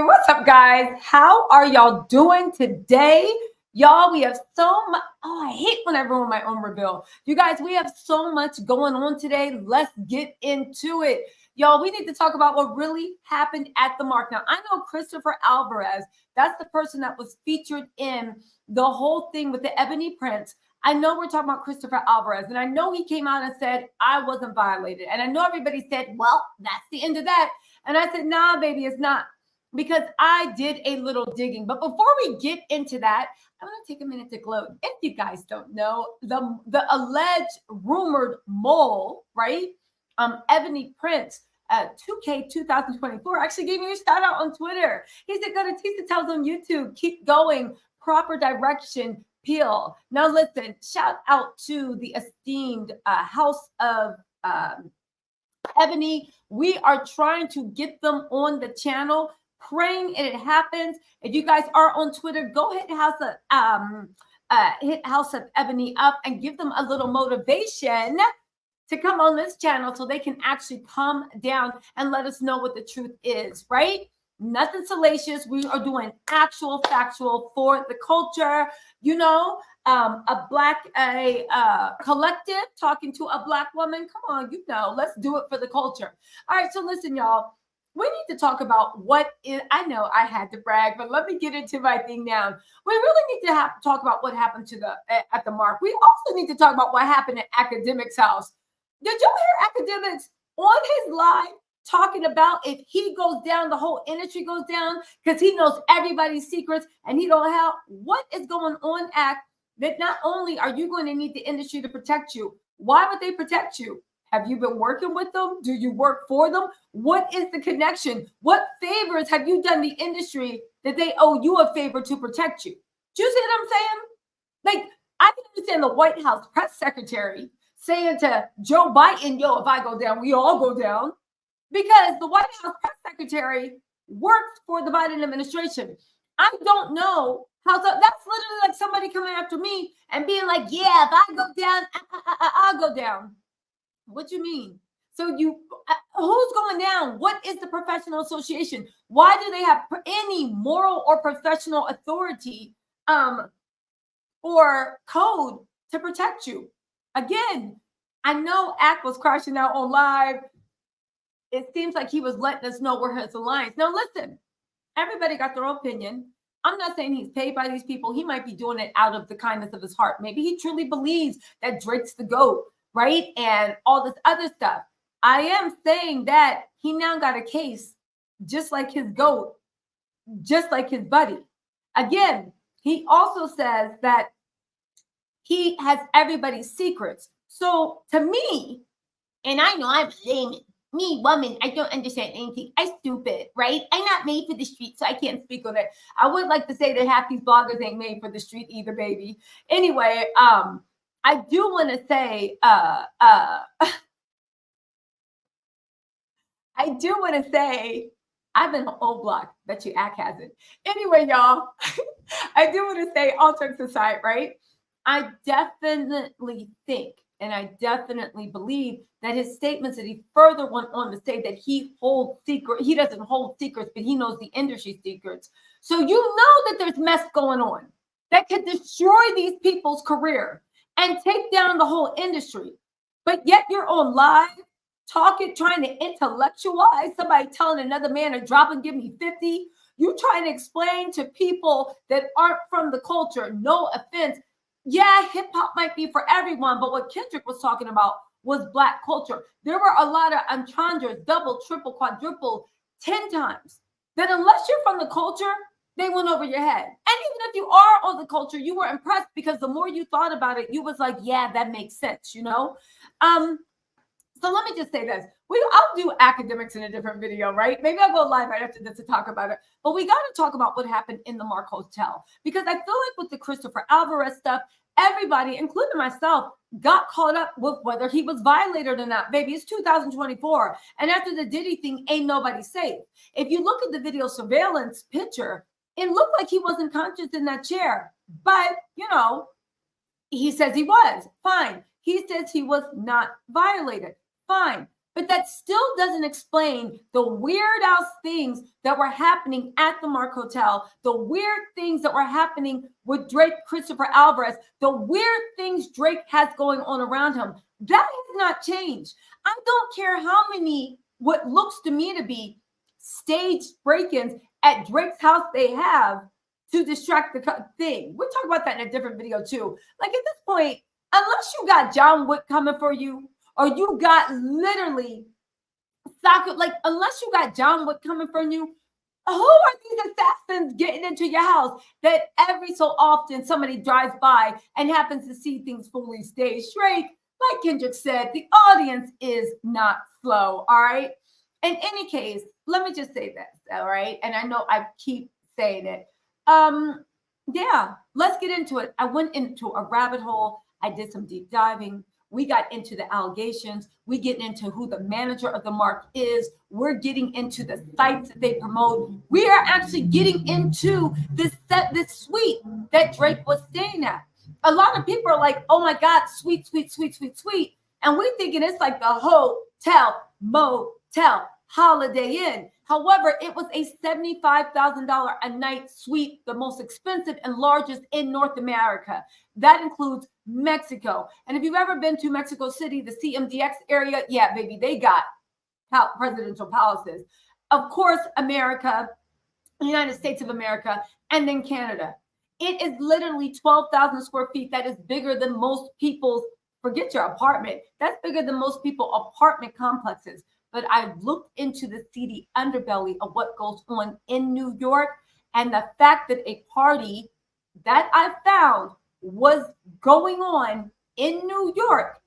what's up, guys? How are y'all doing today? Y'all, we have so much. Oh, I hate when I ruin my own reveal. You guys, we have so much going on today. Let's get into it. Y'all, we need to talk about what really happened at the mark. Now, I know Christopher Alvarez, that's the person that was featured in the whole thing with the ebony prince. I know we're talking about Christopher Alvarez, and I know he came out and said, I wasn't violated. And I know everybody said, well, that's the end of that. And I said, nah, baby, it's not. Because I did a little digging. But before we get into that, I'm going to take a minute to gloat. If you guys don't know, the alleged rumored mole, right? Ebony Prince, 2K 2024, actually gave me a shout out on Twitter. He said, go to Tisa Tells on YouTube. Keep going. Proper direction. Peel. Now listen, shout out to the esteemed House of Ebony. We are trying to get them on the channel, praying and it happens. If you guys are on Twitter, go hit House of Ebony up and give them a little motivation to come on this channel so they can actually come down and let us know what the truth is, right? Nothing salacious. We are doing actual factual for the culture. You know, a collective talking to a Black woman. Come on, you know, let's do it for the culture. All right, so listen, y'all. We need to talk about what is, I know I had to brag, but let me get into my thing now. We really need to talk about what happened to at the mark. We also need to talk about what happened at Akademic's house. Did you hear Akademics on his live talking about if he goes down, the whole industry goes down because he knows everybody's secrets and he don't have what is going on at that not only are you going to need the industry to protect you, why would they protect you? Have you been working with them? Do you work for them? What is the connection? What favors have you done the industry that they owe you a favor to protect you? Do you see what I'm saying? Like, I can understand the White House press secretary saying to Joe Biden, yo, if I go down, we all go down. Because the White House press secretary works for the Biden administration. I don't know how that's literally like somebody coming after me and being like, yeah, if I go down, I'll go down. What do you mean? So who's going down? What is the professional association? Why do they have any moral or professional authority or code to protect you? Again, I know Act was crashing out on live. It seems like he was letting us know where his alliance. Now, listen, everybody got their own opinion. I'm not saying he's paid by these people. He might be doing it out of the kindness of his heart. Maybe he truly believes that Drake's the GOAT, right? And all this other stuff. I am saying that he now got a case just like his GOAT, just like his buddy. Again, he also says that he has everybody's secrets. So to me, and I know I'm layman, me, woman, I don't understand anything. I'm stupid, right? I'm not made for the street, so I can't speak on it. I would like to say that half these bloggers ain't made for the street either, baby. Anyway, I do want to say, I've been on old block. Bet you Act hasn't. Anyway, y'all, I do want to say, all jokes aside, right? I definitely think, and I definitely believe that his statements that he further went on to say that he doesn't hold secrets, but he knows the industry secrets. So you know that there's mess going on that could destroy these people's career and take down the whole industry. But yet you're on live talking, trying to intellectualize somebody telling another man to drop and give me 50. You trying to explain to people that aren't from the culture, no offense. Yeah, hip hop might be for everyone, but what Kendrick was talking about was Black culture. There were a lot of entendres, double, triple, quadruple, 10 times. That unless you're from the culture, they went over your head. And even if you are on the culture, you were impressed because the more you thought about it, you was like, yeah, that makes sense, you know? So let me just say this. I'll do academics in a different video, right? Maybe I'll go live right after this to talk about it. But we got to talk about what happened in the Mark Hotel. Because I feel like with the Christopher Alvarez stuff, everybody, including myself, got caught up with whether he was violated or not. Baby, it's 2024. And after the Diddy thing, ain't nobody safe. If you look at the video surveillance picture, it looked like he wasn't conscious in that chair. But, you know, he says he was. Fine. He says he was not violated. Fine. But that still doesn't explain the weird ass things that were happening at the Mark Hotel, the weird things that were happening with Drake Christopher Alvarez, the weird things Drake has going on around him. That has not changed. I don't care how many, what looks to me to be staged break-ins at Drake's house they have to distract the thing. We'll talk about that in a different video too. Like, at this point, unless you got John Wick coming for you, or you got literally soccer, like, unless you got John Wick coming for you, who are these assassins getting into your house that every so often somebody drives by and happens to see things fully staged? Drake, like Kendrick said, the audience is not slow, all right? In any case, let me just say this, all right? And I know I keep saying it. Yeah, let's get into it. I went into a rabbit hole. I did some deep diving. We got into the allegations. We get into who the manager of the Mark is. We're getting into the sites that they promote. We are actually getting into this suite that Drake was staying at. A lot of people are like, oh my God, sweet. And we're thinking it's like the hotel, motel, Holiday Inn. However, it was a $75,000 a night suite, the most expensive and largest in North America. That includes Mexico. And if you've ever been to Mexico City, the CMDX area, yeah, baby, they got presidential palaces. Of course, America, the United States of America, and then Canada. It is literally 12,000 square feet. That is bigger than most people's, forget your apartment, that's bigger than most people's apartment complexes. But I've looked into the seedy underbelly of what goes on in New York, and the fact that a party that I found was going on in New York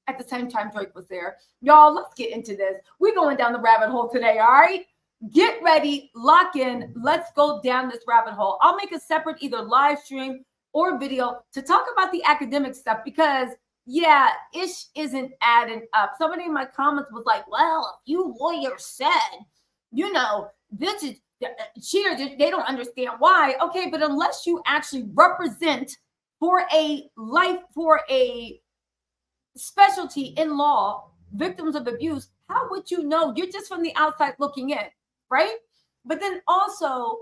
at the same time Drake was there. Y'all, let's get into this. We're going down the rabbit hole today, all right? Get ready, lock in. Let's go down this rabbit hole. I'll make a separate either live stream or video to talk about the academic stuff because, yeah, ish isn't adding up. Somebody in my comments was like, well, if you lawyers said, you know, this is cheaters, they don't understand why. Okay, but unless you actually represent for a specialty in law, victims of abuse, how would you know? You're just from the outside looking in, right? But then also,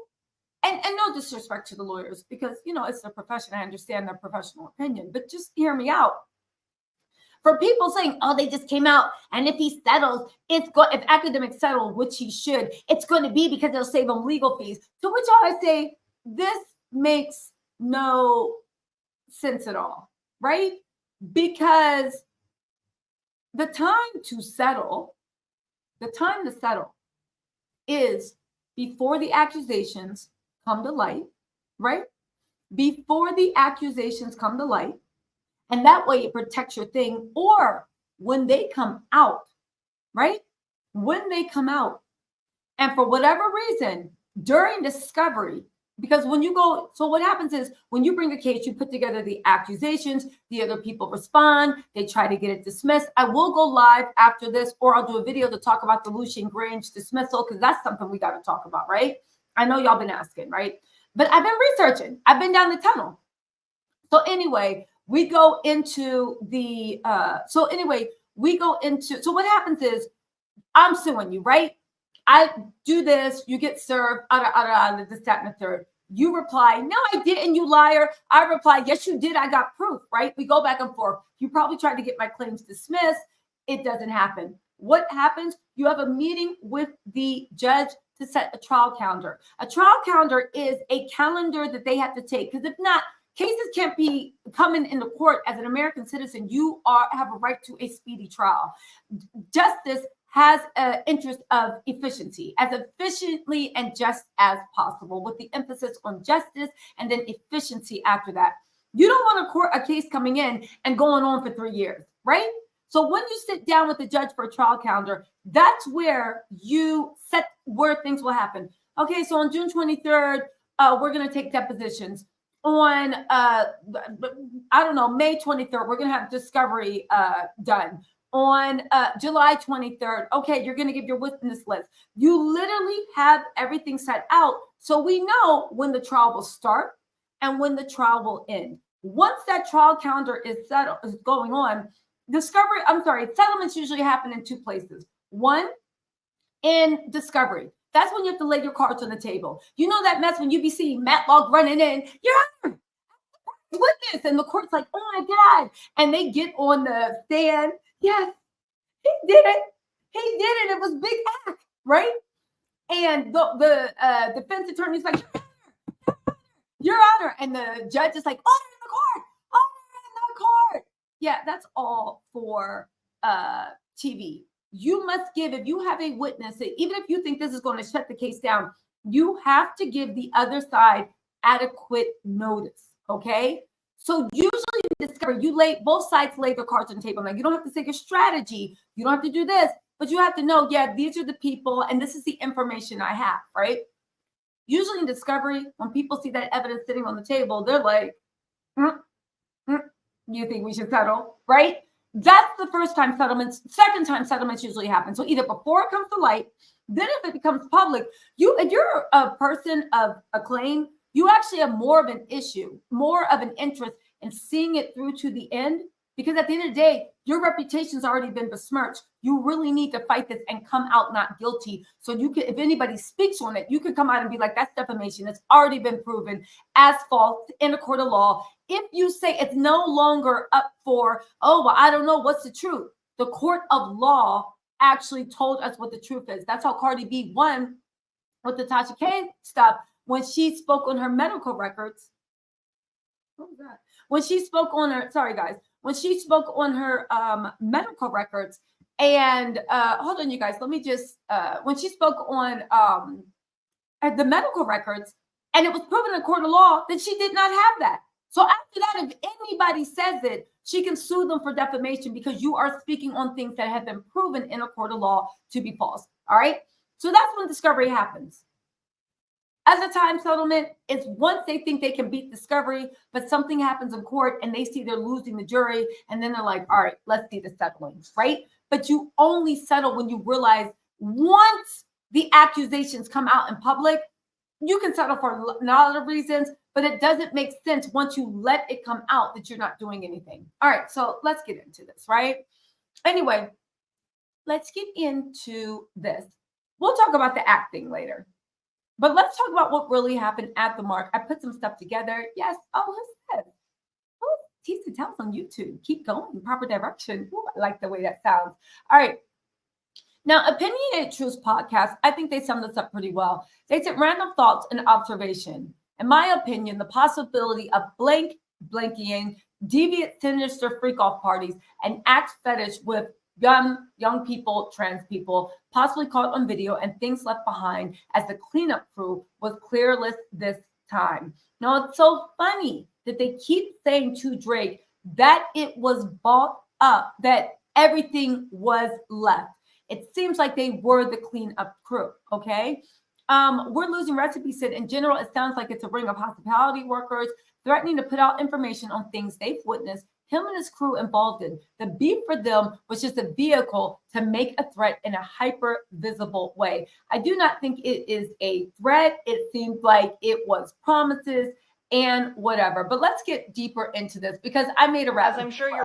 and no disrespect to the lawyers, because, you know, it's their profession. I understand their professional opinion, but just hear me out. For people saying, oh, they just came out, and if he settles, if Akademic settle, which he should, it's going to be because it'll save him legal fees. To which I say, this makes no sense at all, right? Because the time to settle is before the accusations come to light, right? Before the accusations come to light. And that way it protects your thing. Or when they come out, right? When they come out. And for whatever reason, during discovery, because when you go, so what happens is when you bring a case, you put together the accusations, the other people respond, they try to get it dismissed. I will go live after this, or I'll do a video to talk about the Lucian Grange dismissal, because that's something we got to talk about, right? I know y'all been asking, right? But I've been researching. I've been down the tunnel. So anyway, we go into the, so what happens is I'm suing you, right? I do this, you get served, this, that, and the third. You reply, no, I didn't, you liar. I reply, yes, you did. I got proof, right? We go back and forth. You probably tried to get my claims dismissed. It doesn't happen. What happens? You have a meeting with the judge to set a trial calendar. A trial calendar is a calendar that they have to take, because if not, cases can't be coming into court. As an American citizen, you have a right to a speedy trial. Justice has an interest of efficiency, as efficiently and just as possible, with the emphasis on justice and then efficiency after that. You don't want a case coming in and going on for 3 years, right? So when you sit down with the judge for a trial calendar, that's where you set where things will happen. Okay, so on June 23rd, we're going to take depositions. On, May 23rd, we're going to have discovery done. On July 23rd, okay, you're going to give your witness list. You literally have everything set out, so we know when the trial will start and when the trial will end. Once that trial calendar is going on, settlements usually happen in two places. One, in discovery. That's when you have to lay your cards on the table. You know that mess when you be seeing Matlock running in, Your Honor, witness, and the court's like, oh my God. And they get on the stand. Yes, he did it. He did it. It was big act, right? And the defense attorney's like, Your Honor. And the judge is like, order in the court. Order in the court. Yeah, that's all for TV. You must give, if you have a witness, even if you think this is going to shut the case down, you have to give the other side adequate notice. Okay. So usually in discovery, both sides lay their cards on the table. Now you don't have to say your strategy. You don't have to do this, but you have to know, yeah, these are the people and this is the information I have, right? Usually in discovery, when people see that evidence sitting on the table, they're like, you think we should settle, right? That's the first time settlements. Second time settlements usually happen. So either before it comes to light, then if it becomes public, if you're a person of acclaim, you actually have more of an issue, more of an interest in seeing it through to the end. Because at the end of the day, your reputation's already been besmirched. You really need to fight this and come out not guilty. So you can, if anybody speaks on it, you can come out and be like, that's defamation. It's already been proven as false in a court of law. If you say it's no longer up for, oh, well, I don't know what's the truth. The court of law actually told us what the truth is. That's how Cardi B won with the Tasha K stuff when she spoke on her medical records. What was that? When she spoke on her, sorry guys, when she spoke on her medical records, and hold on, you guys, let me just, when she spoke on the medical records, and it was proven in a court of law that she did not have that. So after that, if anybody says it, she can sue them for defamation because you are speaking on things that have been proven in a court of law to be false. All right. So that's when discovery happens. As a time settlement, it's once they think they can beat discovery, but something happens in court and they see they're losing the jury. And then they're like, all right, let's see the settling, right? But you only settle when you realize once the accusations come out in public, you can settle for a lot of reasons, but it doesn't make sense once you let it come out that you're not doing anything. All right, so let's get into this, right? Anyway, let's get into this. We'll talk about the acting later. But let's talk about what really happened at the mark. I put some stuff together. Yes. Oh, who's that? Oh, Teach and Tells on YouTube. Keep going. Proper direction. Ooh, I like the way that sounds. All right. Now, Opinionated Truths podcast, I think they summed this up pretty well. They said random thoughts and observation. In my opinion, the possibility of blanking, deviant, sinister freak-off parties and act fetish with young people, trans people, possibly caught on video, and things left behind as the cleanup crew was clearless this time. Now, it's so funny that they keep saying to Drake that it was bought up, that everything was left. It seems like they were the cleanup crew, okay? We're losing Recipe said, in general, it sounds like it's a ring of hospitality workers threatening to put out information on things they've witnessed him and his crew involved in. The beef for them was just a vehicle to make a threat in a hyper visible way. I do not think it is a threat. It seems like it was promises and whatever. But let's get deeper into this because I made a rap. As I'm sure you're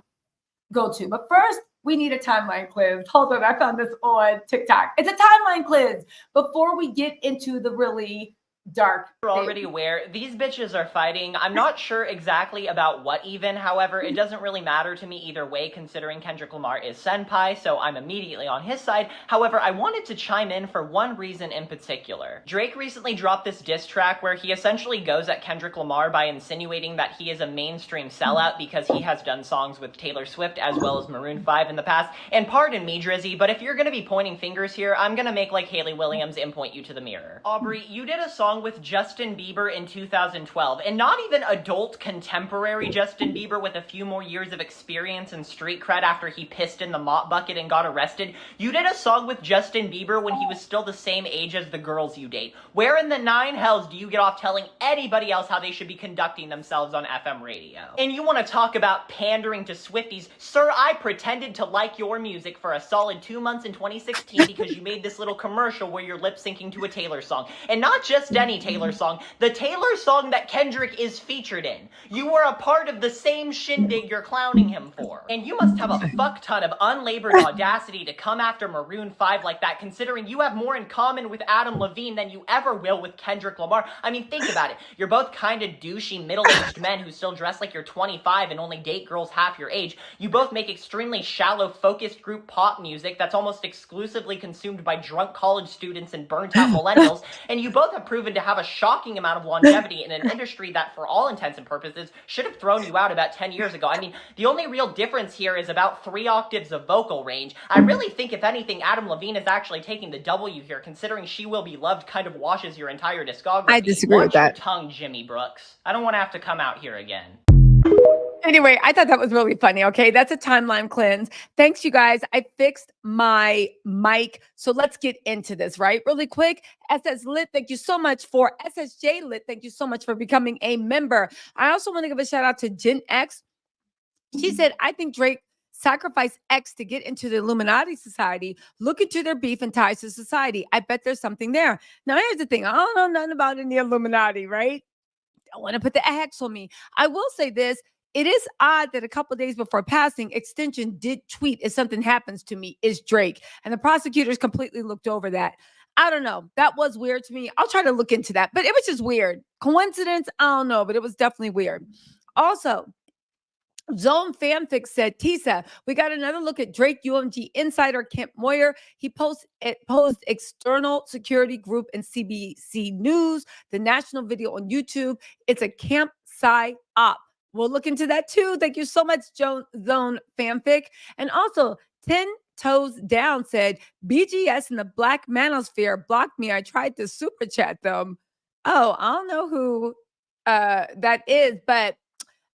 go to. But first, we need a timeline quiz. Hold on, I found this on TikTok. It's a timeline quiz before we get into the really dark. You're already aware, these bitches are fighting. I'm not sure exactly about what even, however, it doesn't really matter to me either way considering Kendrick Lamar is senpai, so I'm immediately on his side. However, I wanted to chime in for one reason in particular. Drake recently dropped this diss track where he essentially goes at Kendrick Lamar by insinuating that he is a mainstream sellout because he has done songs with Taylor Swift as well as Maroon 5 in the past. And pardon me, Drizzy, but if you're gonna be pointing fingers here, I'm gonna make like Hayley Williams and point you to the mirror. Aubrey, you did a song with Justin Bieber in 2012, and not even adult contemporary Justin Bieber with a few more years of experience and street cred after he pissed in the mop bucket and got arrested. You did a song with Justin Bieber when he was still the same age as the girls you date. Where in the nine hells do you get off telling anybody else how they should be conducting themselves on FM radio? And you want to talk about pandering to Swifties? Sir, I pretended to like your music for a solid 2 months in 2016 because you made this little commercial where you're lip syncing to a Taylor song. And not just any Taylor song. The Taylor song that Kendrick is featured in. You were a part of the same shindig you're clowning him for. And you must have a fuck ton of unlabored audacity to come after Maroon 5 like that, considering you have more in common with Adam Levine than you ever will with Kendrick Lamar. I mean, think about it. You're both kind of douchey middle-aged men who still dress like you're 25 and only date girls half your age. You both make extremely shallow, focused group pop music that's almost exclusively consumed by drunk college students and burnt-out millennials, and you both have proven to have a shocking amount of longevity in an industry that, for all intents and purposes, should have thrown you out about 10 years ago. I mean, the only real difference here is about 3 octaves of vocal range. I really think, if anything, Adam Levine is actually taking the W here, considering She Will Be Loved kind of washes your entire discography. I disagree with that. Watch your tongue, Jimmy Brooks. I don't want to have to come out here again. Anyway, I thought that was really funny. Okay, that's a timeline cleanse. Thanks, you guys. I fixed my mic. So let's get into this, right? Really quick. SS Lit, thank you so much for SSJ Lit. Thank you so much for becoming a member. I also want to give a shout out to Jen X. She said, I think Drake sacrificed X to get into the Illuminati society. Look into their beef and ties to society. I bet there's something there. Now, here's the thing. I don't know nothing about any Illuminati, right? Don't want to put the X on me. I will say this. It is odd that a couple of days before passing, Extension did tweet, if something happens to me, is Drake. And the prosecutors completely looked over that. I don't know. That was weird to me. I'll try to look into that. But it was just weird. Coincidence? I don't know. But it was definitely weird. Also, Zone Fanfic said, Tisa, we got another look at Drake UMG insider Kemp Moyer. He posed external security group and CBC News, the national video on YouTube. It's a camp psy-op. We'll look into that too. Thank you so much, Zone Fanfic. And also, 10 Toes Down said, BGS and the Black Manosphere blocked me. I tried to super chat them. Oh, I don't know who that is, but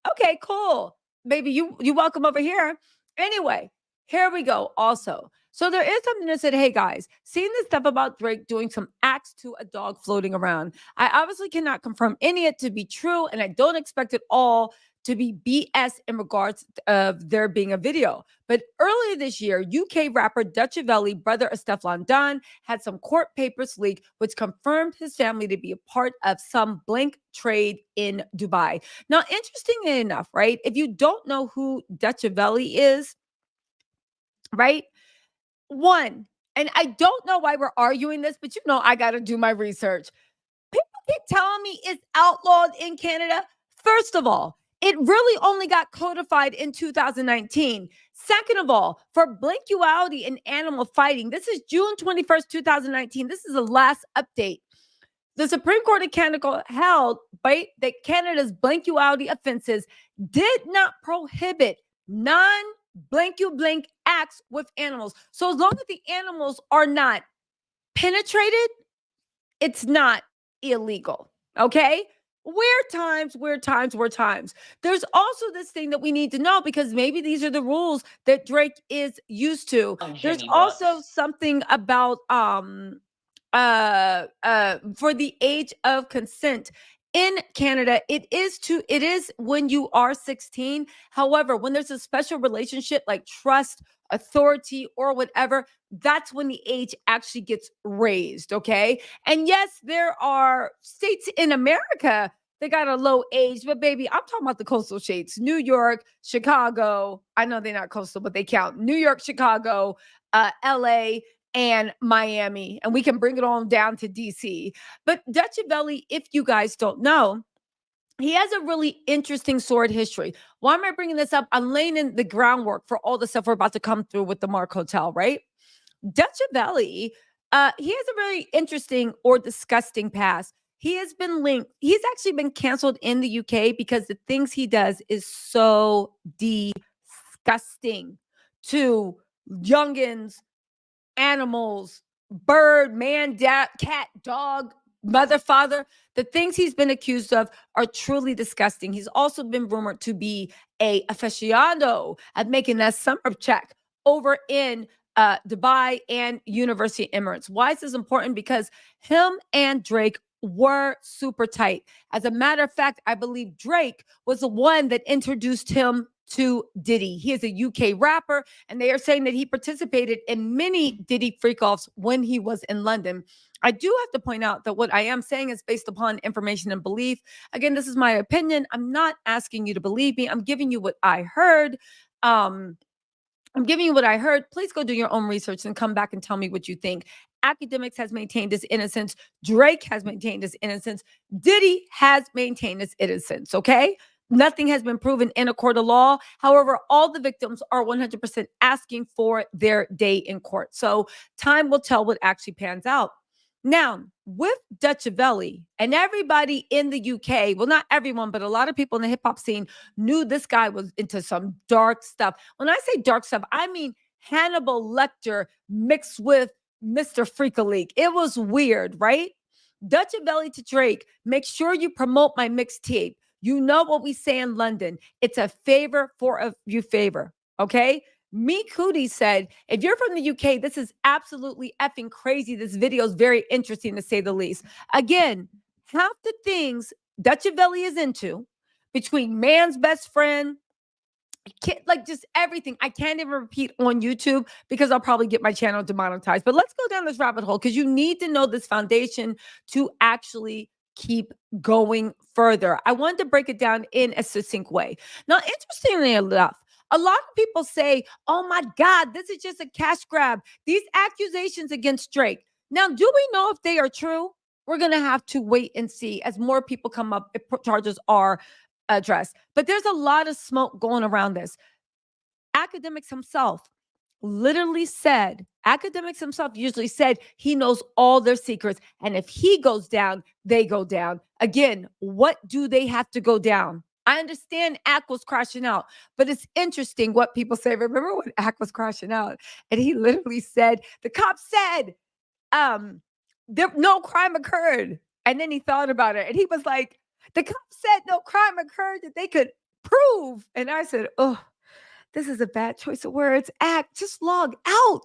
okay, cool. Baby, you welcome over here. Anyway, here we go. Also, so there is something that said, hey guys, seeing this stuff about Drake doing some acts to a dog floating around. I obviously cannot confirm any of it to be true, and I don't expect it all to be BS in regards of there being a video. But earlier this year, UK rapper Dutch Avelli, brother of Stefflon Don, had some court papers leaked, which confirmed his family to be a part of some blank trade in Dubai. Now, interestingly enough, right, if you don't know who Dutch Avelli is, right, one, and I don't know why we're arguing this, but you know I got to do my research. People keep telling me it's outlawed in Canada. First of all, it really only got codified in 2019. Second of all, for blankuality in animal fighting, this is June 21st, 2019. This is the last update. The Supreme Court of Canada held that Canada's blankuality offenses did not prohibit non-blank acts with animals. So as long as the animals are not penetrated, it's not illegal. Okay? Weird times. There's also this thing that we need to know, because maybe these are the rules that Drake is used to. There's also something about for the age of consent. In Canada, it is when you are 16. However, when there's a special relationship like trust, authority, or whatever, that's when the age actually gets raised, okay? And yes, there are states in America that got a low age, but baby, I'm talking about the coastal states. New York, Chicago. I know they're not coastal, but they count. New York, Chicago, LA, and Miami, and we can bring it on down to DC. But Dutch Avelli, if you guys don't know, he has a really interesting sword history. Why am I bringing this up? I'm laying in the groundwork for all the stuff we're about to come through with the Mark Hotel, right? Dutch Avelli, he has a very interesting or disgusting past. He has been linked. He's actually been canceled in the UK because the things he does is so disgusting to youngins, animals, bird, man, cat, dog, mother, father. The things he's been accused of are truly disgusting. He's also been rumored to be a aficionado at making that summer check over in Dubai and University Emirates. Why is this important? Because him and Drake were super tight. As a matter of fact, I believe Drake was the one that introduced him to Diddy. He is a UK rapper, and they are saying that he participated in many Diddy freak-offs when he was in London. I do have to point out that what I am saying is based upon information and belief. Again, this is my opinion. I'm not asking you to believe me. I'm giving you what I heard. Um, I'm giving you what I heard. Please go do your own research and come back and tell me what you think. Academics has maintained his innocence. Drake has maintained his innocence. Diddy has maintained his innocence. Okay. Nothing has been proven in a court of law. However, all the victims are 100% asking for their day in court. So time will tell what actually pans out. Now, with Dutch and everybody in the UK, well, not everyone, but a lot of people in the hip hop scene knew this guy was into some dark stuff. When I say dark stuff, I mean Hannibal Lecter mixed with Mr. Freak-a-Leak. It was weird, right? Dutch to Drake, make sure you promote my mixtape. You know what we say in London. It's a favor for a you favor. Okay. Meek Hootie said, if you're from the UK, this is absolutely effing crazy. This video is very interesting to say the least. Again, half the things Dutch is into between man's best friend, like just everything. I can't even repeat on YouTube because I'll probably get my channel demonetized. But let's go down this rabbit hole because you need to know this foundation to actually keep going further. I wanted to break it down in a succinct way. Now, interestingly enough, a lot of people say, oh my God, this is just a cash grab. These accusations against Drake. Now, do we know if they are true? We're going to have to wait and see as more people come up, if charges are addressed. But there's a lot of smoke going around this. Academics himself literally said, Academics himself usually said he knows all their secrets. And if he goes down, they go down. Again, what do they have to go down? I understand Ack was crashing out, but it's interesting what people say. Remember when Ack was crashing out and he literally said, the cop said, no crime occurred. And then he thought about it and he was like, the cop said no crime occurred that they could prove. And I said, oh, this is a bad choice of words. Ack, just log out.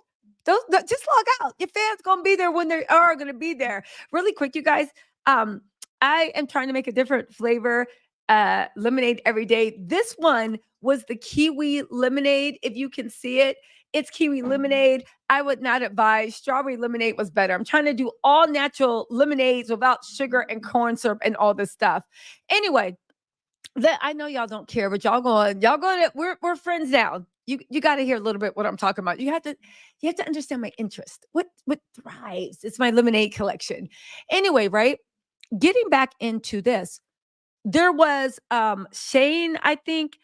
Just log out. Your fans gonna be there when they are gonna be there. Really quick, you guys. I am trying to make a different flavor lemonade every day. This one was the kiwi lemonade. If you can see it, it's kiwi lemonade. I would not advise. Strawberry lemonade was better. I'm trying to do all natural lemonades without sugar and corn syrup and all this stuff. Anyway, I know y'all don't care, but y'all going to, we're friends now. You got to hear a little bit what I'm talking about. You have to understand my interest. What thrives? It's my lemonade collection. Anyway, right? Getting back into this, there was Shane, I think.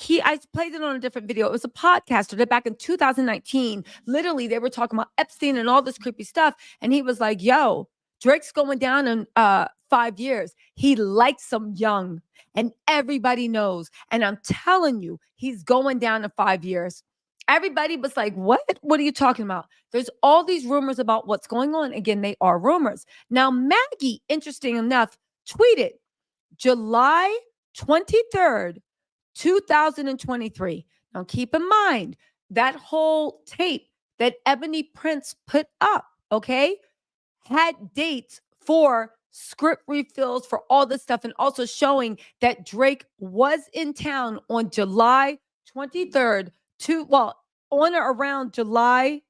I played it on a different video. It was a podcaster that back in 2019, literally they were talking about Epstein and all this creepy stuff. And he was like, yo, Drake's going down in 5 years. He likes them young and everybody knows. And I'm telling you, he's going down in 5 years. Everybody was like, what? What are you talking about? There's all these rumors about what's going on. Again, they are rumors. Now, Maggie, interesting enough, tweeted July 23rd, 2023. Now, keep in mind that whole tape that Ebony Prince put up, okay, had dates for script refills for all this stuff and also showing that Drake was in town on July 23rd on or around July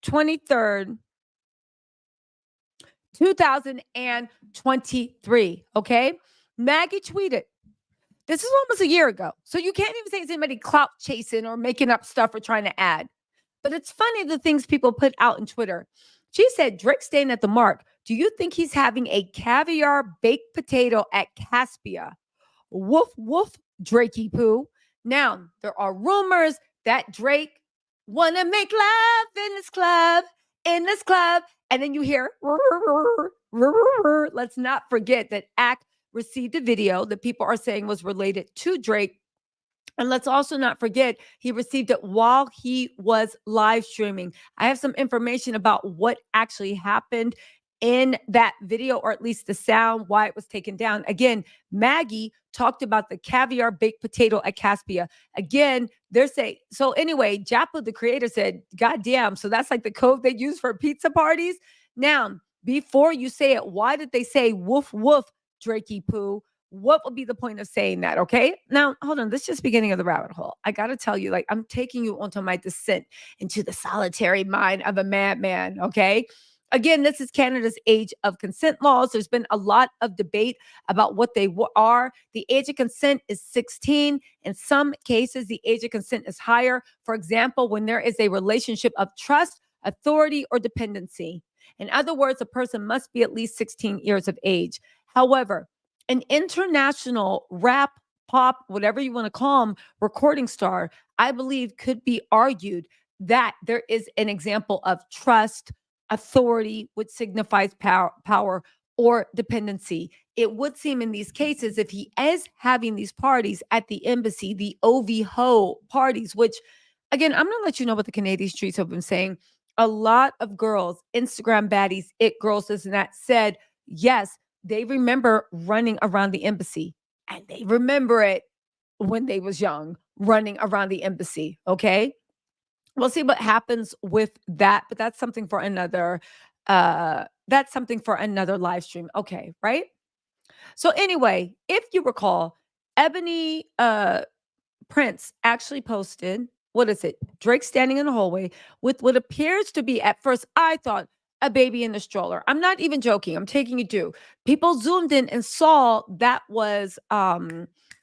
23rd, 2023. Okay. Maggie tweeted, this is almost a year ago. So you can't even say it's anybody clout chasing or making up stuff or trying to add. But it's funny the things people put out on Twitter. She said, Drake staying at the Mark. Do you think he's having a caviar baked potato at Caspia? Woof, woof, Drakey poo. Now, there are rumors that Drake want to make love in this club. And then you hear, let's not forget that Ack received a video that people are saying was related to Drake. And let's also not forget, he received it while he was live streaming. I have some information about what actually happened in that video, or at least the sound, why it was taken down. Again, Maggie talked about the caviar baked potato at Caspia. Again, they're saying, so anyway, Jappa, the creator, said, God damn, so that's like the code they use for pizza parties. Now, before you say it, why did they say woof, woof, Drakey poo? What would be the point of saying that? Okay. Now, hold on. This is just beginning of the rabbit hole. I got to tell you, like, I'm taking you onto my descent into the solitary mind of a madman. Okay. Again, this is Canada's age of consent laws. There's been a lot of debate about what they are. The age of consent is 16. In some cases, the age of consent is higher. For example, when there is a relationship of trust, authority, or dependency. In other words, a person must be at least 16 years of age. However, an international rap, pop, whatever you want to call them, recording star, I believe could be argued that there is an example of trust, authority, which signifies power or dependency. It would seem in these cases, if he is having these parties at the embassy, the OV-HO parties, which again, I'm going to let you know what the Canadian streets have been saying. A lot of girls, Instagram baddies, it girls, this and that, said, yes, they remember running around the embassy, and they remember it when they was young, running around the embassy. Okay. We'll see what happens with that, but that's something for another live stream. Okay, right? So anyway, if you recall, Ebony Prince actually posted, what is it? Drake standing in the hallway with what appears to be, at first, I thought, a baby in the stroller. I'm not even joking. I'm taking you to. People zoomed in and saw that was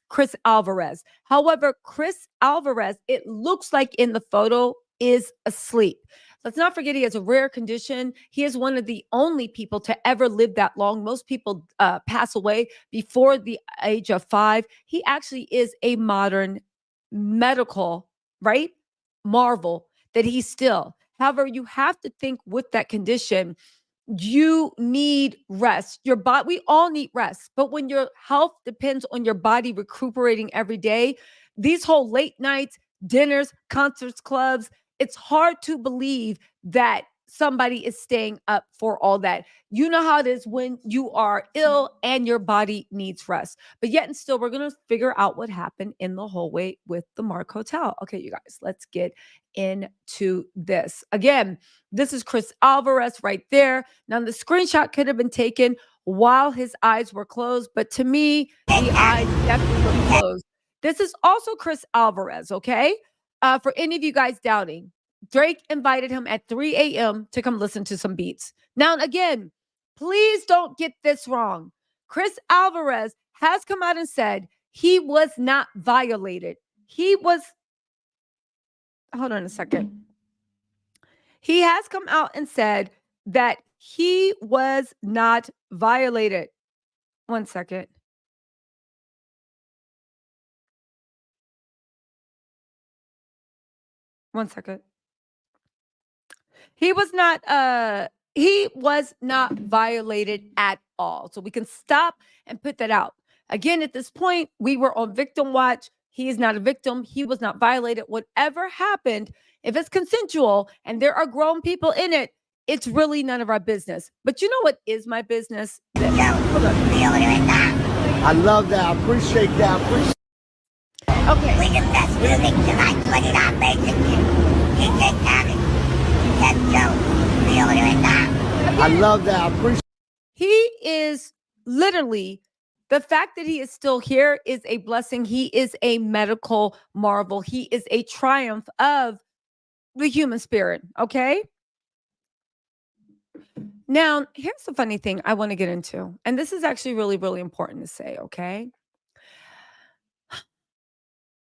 Chris Alvarez. However, Chris Alvarez, it looks like in the photo, is asleep. Let's not forget he has a rare condition. He is one of the only people to ever live that long. Most people pass away before the age of 5. He actually is a modern medical, right? Marvel that he's still. However, you have to think with that condition, you need rest. Your body, we all need rest. But when your health depends on your body recuperating every day, these whole late nights, dinners, concerts, clubs, it's hard to believe that somebody is staying up for all that. You know how it is when you are ill and your body needs rest. But yet and still, we're going to figure out what happened in the hallway with the Mark Hotel. Okay, you guys, let's get into this. Again, this is Chris Alvarez right there. Now, the screenshot could have been taken while his eyes were closed, but to me, the eyes definitely were closed. This is also Chris Alvarez, okay? For any of you guys doubting, Drake invited him at 3 a.m. to come listen to some beats. Now, again, please don't get this wrong. Chris Alvarez has come out and said he was not violated. Hold on a second. He has come out and said that he was not violated. One second. One second. He was not violated at all. So we can stop and put that out. Again, at this point, we were on victim watch. He is not a victim. He was not violated. Whatever happened, if it's consensual and there are grown people in it, it's really none of our business. But you know what is my business? I love that. I appreciate that. Okay. We the best music tonight, put it on basic. DJ Khaled, Ted Joe, feel it right now. I love that. I appreciate. He is literally, the fact that he is still here is a blessing. He is a medical marvel. He is a triumph of the human spirit. Okay. Now, here's the funny thing I want to get into. And this is actually really, really important to say. Okay.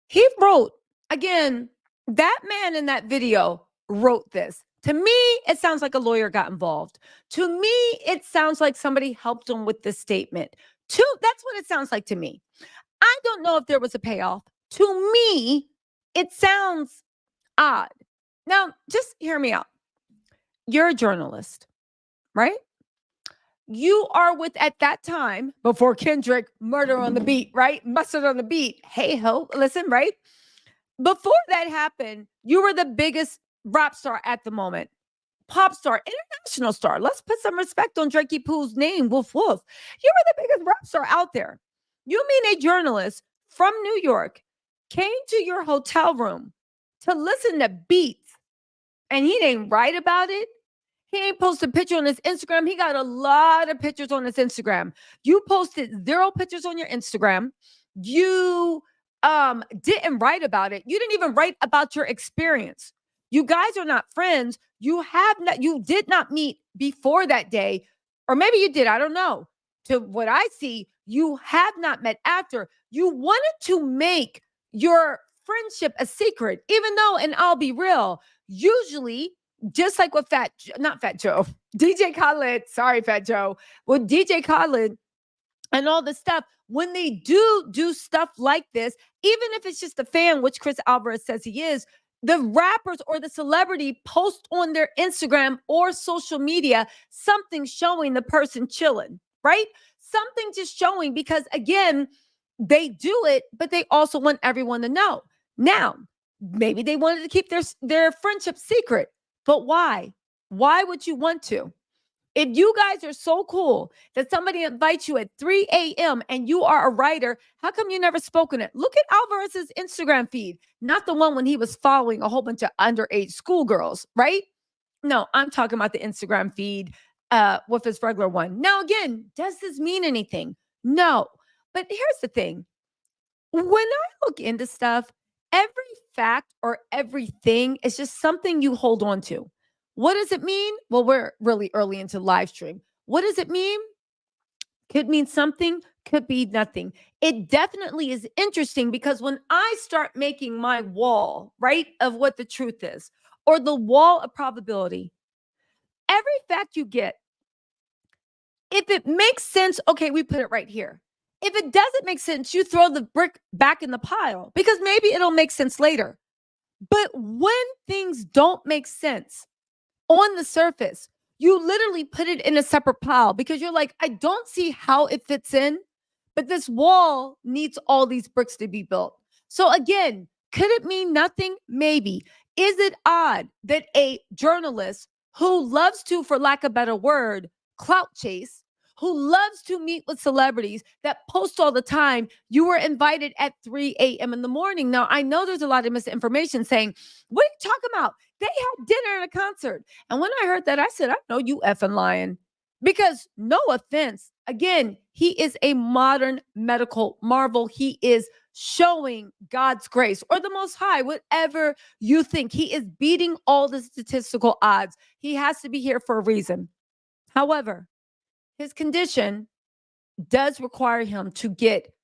He wrote, again, that man in that video wrote this. To me, it sounds like a lawyer got involved. To me, it sounds like somebody helped him with this statement. That's what it sounds like to me. I don't know if there was a payoff. To me, it sounds odd. Now, just hear me out. You're a journalist, right? You are with, at that time, before Kendrick, Murder on the Beat, right? Mustard on the Beat. Hey ho, listen, right? Before that happened, you were the biggest rap star at the moment. Pop star, international star. Let's put some respect on Drakey Pooh's name, Woof Woof. You were the biggest rap star out there. You mean a journalist from New York came to your hotel room to listen to beats and he didn't write about it? He ain't posted a picture on his Instagram. He got a lot of pictures on his Instagram. You posted 0 pictures on your Instagram. You didn't write about it. You didn't even write about your experience. You guys are not friends. You did not meet before that day, or maybe you did. I don't know. To what I see, you have not met after. You wanted to make your friendship a secret, even though, and I'll be real, usually, just like with not Fat Joe, DJ Khaled, sorry, Fat Joe, with DJ Khaled and all this stuff, when they do stuff like this, even if it's just a fan, which Chris Alvarez says he is, the rappers or the celebrity post on their Instagram or social media something showing the person chilling, right? Something just showing, because again, they do it, but they also want everyone to know. Now, maybe they wanted to keep their friendship secret, but why? Why would you want to? If you guys are so cool that somebody invites you at 3 a.m. and you are a writer, how come you never spoken it? Look at Alvarez's Instagram feed, not the one when he was following a whole bunch of underage schoolgirls, right? No, I'm talking about the Instagram feed with his regular one. Now, again, does this mean anything? No. But here's the thing. When I look into stuff, every fact or everything is just something you hold on to. What does it mean? Well, we're really early into live stream. What does it mean? Could mean something, could be nothing. It definitely is interesting, because when I start making my wall, right, of what the truth is, or the wall of probability, every fact you get, if it makes sense, okay, we put it right here. If it doesn't make sense, you throw the brick back in the pile, because maybe it'll make sense later. But when things don't make sense on the surface, you literally put it in a separate pile, because you're like, I don't see how it fits in, but this wall needs all these bricks to be built. So again, could it mean nothing? Maybe. Is it odd that a journalist who loves to, for lack of a better word, clout chase, who loves to meet with celebrities that post all the time, you were invited at 3 a.m. in the morning? Now, I know there's a lot of misinformation saying, what are you talking about? They had dinner and a concert. And when I heard that, I said, I know you effing lying. Because no offense, again, he is a modern medical marvel. He is showing God's grace, or the Most High, whatever you think. He is beating all the statistical odds. He has to be here for a reason. However, his condition does require him to get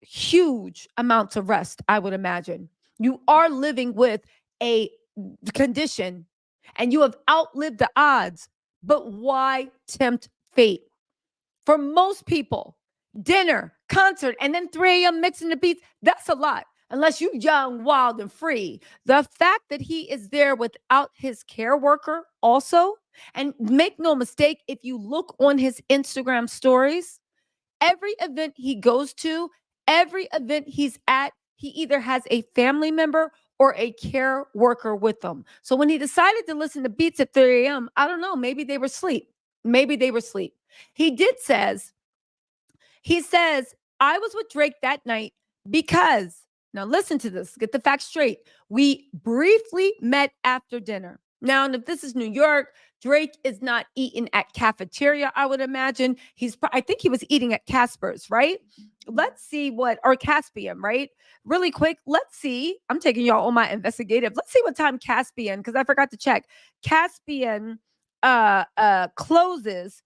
huge amounts of rest, I would imagine. You are living with a condition and you have outlived the odds, but why tempt fate? For most people, dinner, concert, and then 3 a.m. mixing the beats, that's a lot. Unless you're young, wild, and free. The fact that he is there without his care worker also, and make no mistake, if you look on his Instagram stories, every event he goes to, every event he's at, he either has a family member or a care worker with them. So when he decided to listen to beats at 3 a.m., I don't know, maybe they were asleep. Maybe they were asleep. He says, I was with Drake that night because, now listen to this, get the facts straight. We briefly met after dinner. Now, and if this is New York, Drake is not eating at cafeteria, I would imagine. I think he was eating at Casper's, right? Let's see or Caspian, right? Really quick, let's see. I'm taking y'all on my investigative. Let's see what time Caspian, because I forgot to check. Caspian closes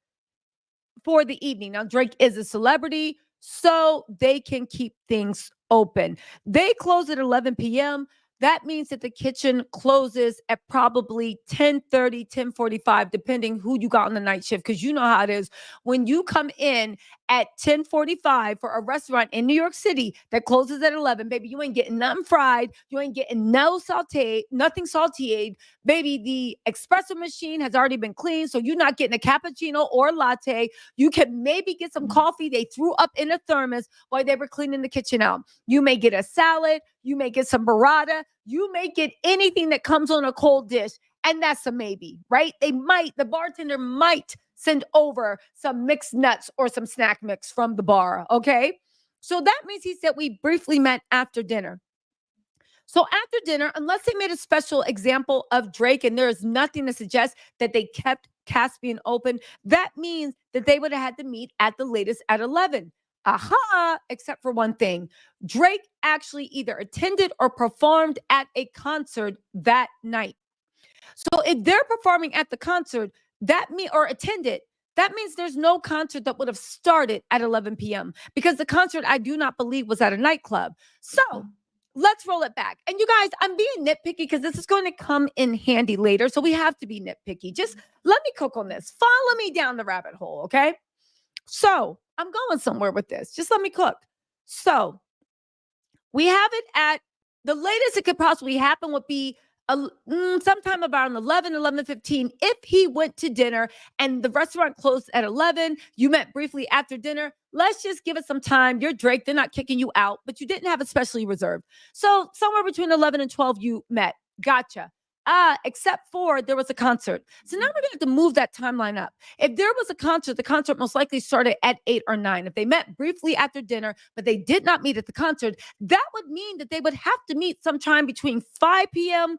for the evening. Now, Drake is a celebrity, so they can keep things open. They close at 11 p.m. That means that the kitchen closes at probably 10:30, 10:45, depending who you got on the night shift. Because you know how it is. When you come in at 10:45 for a restaurant in New York City that closes at 11, baby, you ain't getting nothing fried. You ain't getting nothing sauteed. Baby, the espresso machine has already been cleaned, so you're not getting a cappuccino or a latte. You can maybe get some coffee they threw up in a thermos while they were cleaning the kitchen out. You may get a salad. You may get some burrata. You may get anything that comes on a cold dish. And that's a maybe, right? The bartender might send over some mixed nuts or some snack mix from the bar, okay? So that means he said we briefly met after dinner. So after dinner, unless they made a special example of Drake and there is nothing to suggest that they kept Caspian open, that means that they would have had to meet at the latest at 11. Aha, except for one thing. Drake actually either attended or performed at a concert that night. So if they're performing at the concert, or attended, that means there's no concert that would have started at 11 p.m. because the concert, I do not believe, was at a nightclub. So let's roll it back. And you guys, I'm being nitpicky because this is going to come in handy later. So we have to be nitpicky. Just let me cook on this. Follow me down the rabbit hole, okay? So I'm going somewhere with this. Just let me cook. So we have it at the latest it could possibly happen would be sometime about 11:15. If he went to dinner and the restaurant closed at 11, you met briefly after dinner. Let's just give it some time. You're Drake. They're not kicking you out, but you didn't have it specially reserved. So somewhere between 11 and 12, you met. Gotcha. Except for there was a concert. So now we're going to have to move that timeline up. If there was a concert, the concert most likely started at 8 or 9. If they met briefly after dinner, but they did not meet at the concert, that would mean that they would have to meet sometime between 5 p.m.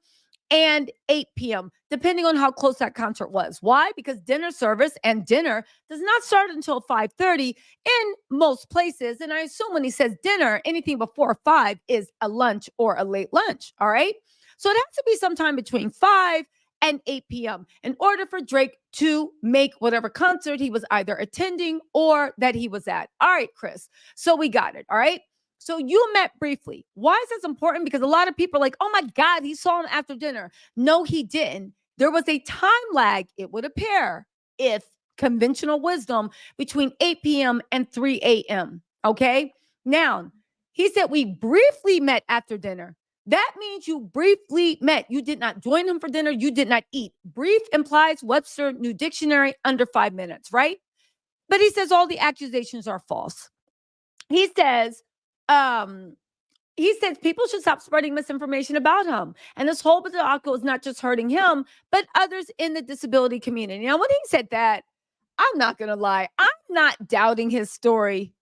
and 8 p.m., depending on how close that concert was. Why? Because dinner service and dinner does not start until 5:30 in most places. And I assume when he says dinner, anything before 5 is a lunch or a late lunch. All right. So it has to be sometime between 5 and 8 p.m. in order for Drake to make whatever concert he was either attending or that he was at. All right, Chris. So we got it. All right. So you met briefly. Why is this important? Because a lot of people are like, oh my God, he saw him after dinner. No, he didn't. There was a time lag, it would appear, if conventional wisdom, between 8 p.m. and 3 a.m. Okay. Now, he said we briefly met after dinner. That means you briefly met. You did not join him for dinner. You did not eat. Brief implies Webster New Dictionary under 5 minutes, right? But he says all the accusations are false. He says people should stop spreading misinformation about him. And this whole debacle is not just hurting him, but others in the disability community. Now, when he said that, I'm not going to lie. I'm not doubting his story.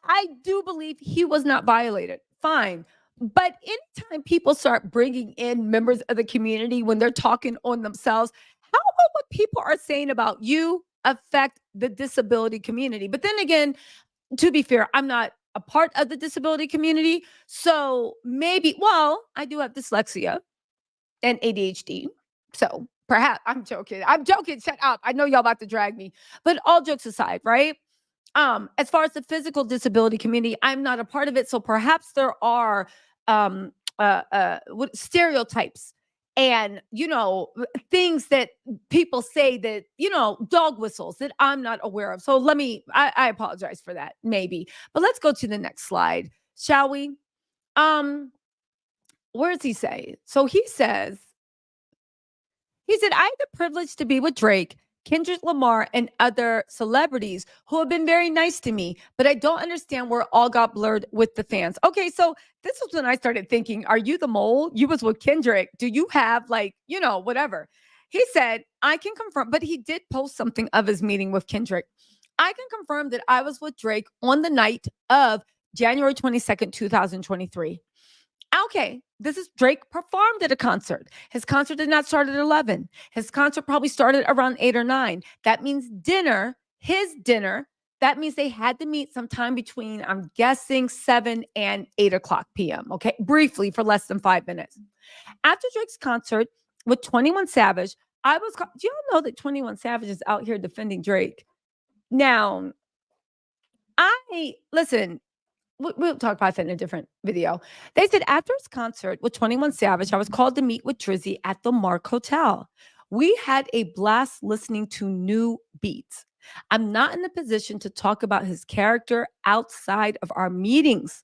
I do believe he was not violated. Fine. But anytime people start bringing in members of the community when they're talking on themselves, how will what people are saying about you affect the disability community? But then again, to be fair, I'm not a part of the disability community. So maybe, I do have dyslexia and ADHD. So perhaps I'm joking. Shut up. I know y'all about to drag me. But all jokes aside, right? As far as the physical disability community, I'm not a part of it. So perhaps there are stereotypes and, things that people say that, dog whistles that I'm not aware of. So I apologize for that, maybe. But let's go to the next slide, shall we? Where does he say? So he said, I had the privilege to be with Drake, Kendrick Lamar, and other celebrities who have been very nice to me, but I don't understand where it all got blurred with the fans. Okay, so this was when I started thinking, are you the mole? You was with Kendrick. Do you have whatever? He said, I can confirm, but he did post something of his meeting with Kendrick. I can confirm that I was with Drake on the night of January 22nd, 2023. Okay, this is Drake performed at a concert. His concert did not start at 11. His concert probably started around 8 or 9. That means his dinner, that means they had to meet sometime between, I'm guessing, 7 and 8 o'clock p.m. Okay, briefly for less than 5 minutes. After Drake's concert with 21 Savage, do y'all know that 21 Savage is out here defending Drake? Now, listen, we'll talk about that in a different video. They said after his concert with 21 Savage, I was called to meet with Drizzy at the Mark Hotel. We had a blast listening to new beats. I'm not in a position to talk about his character outside of our meetings.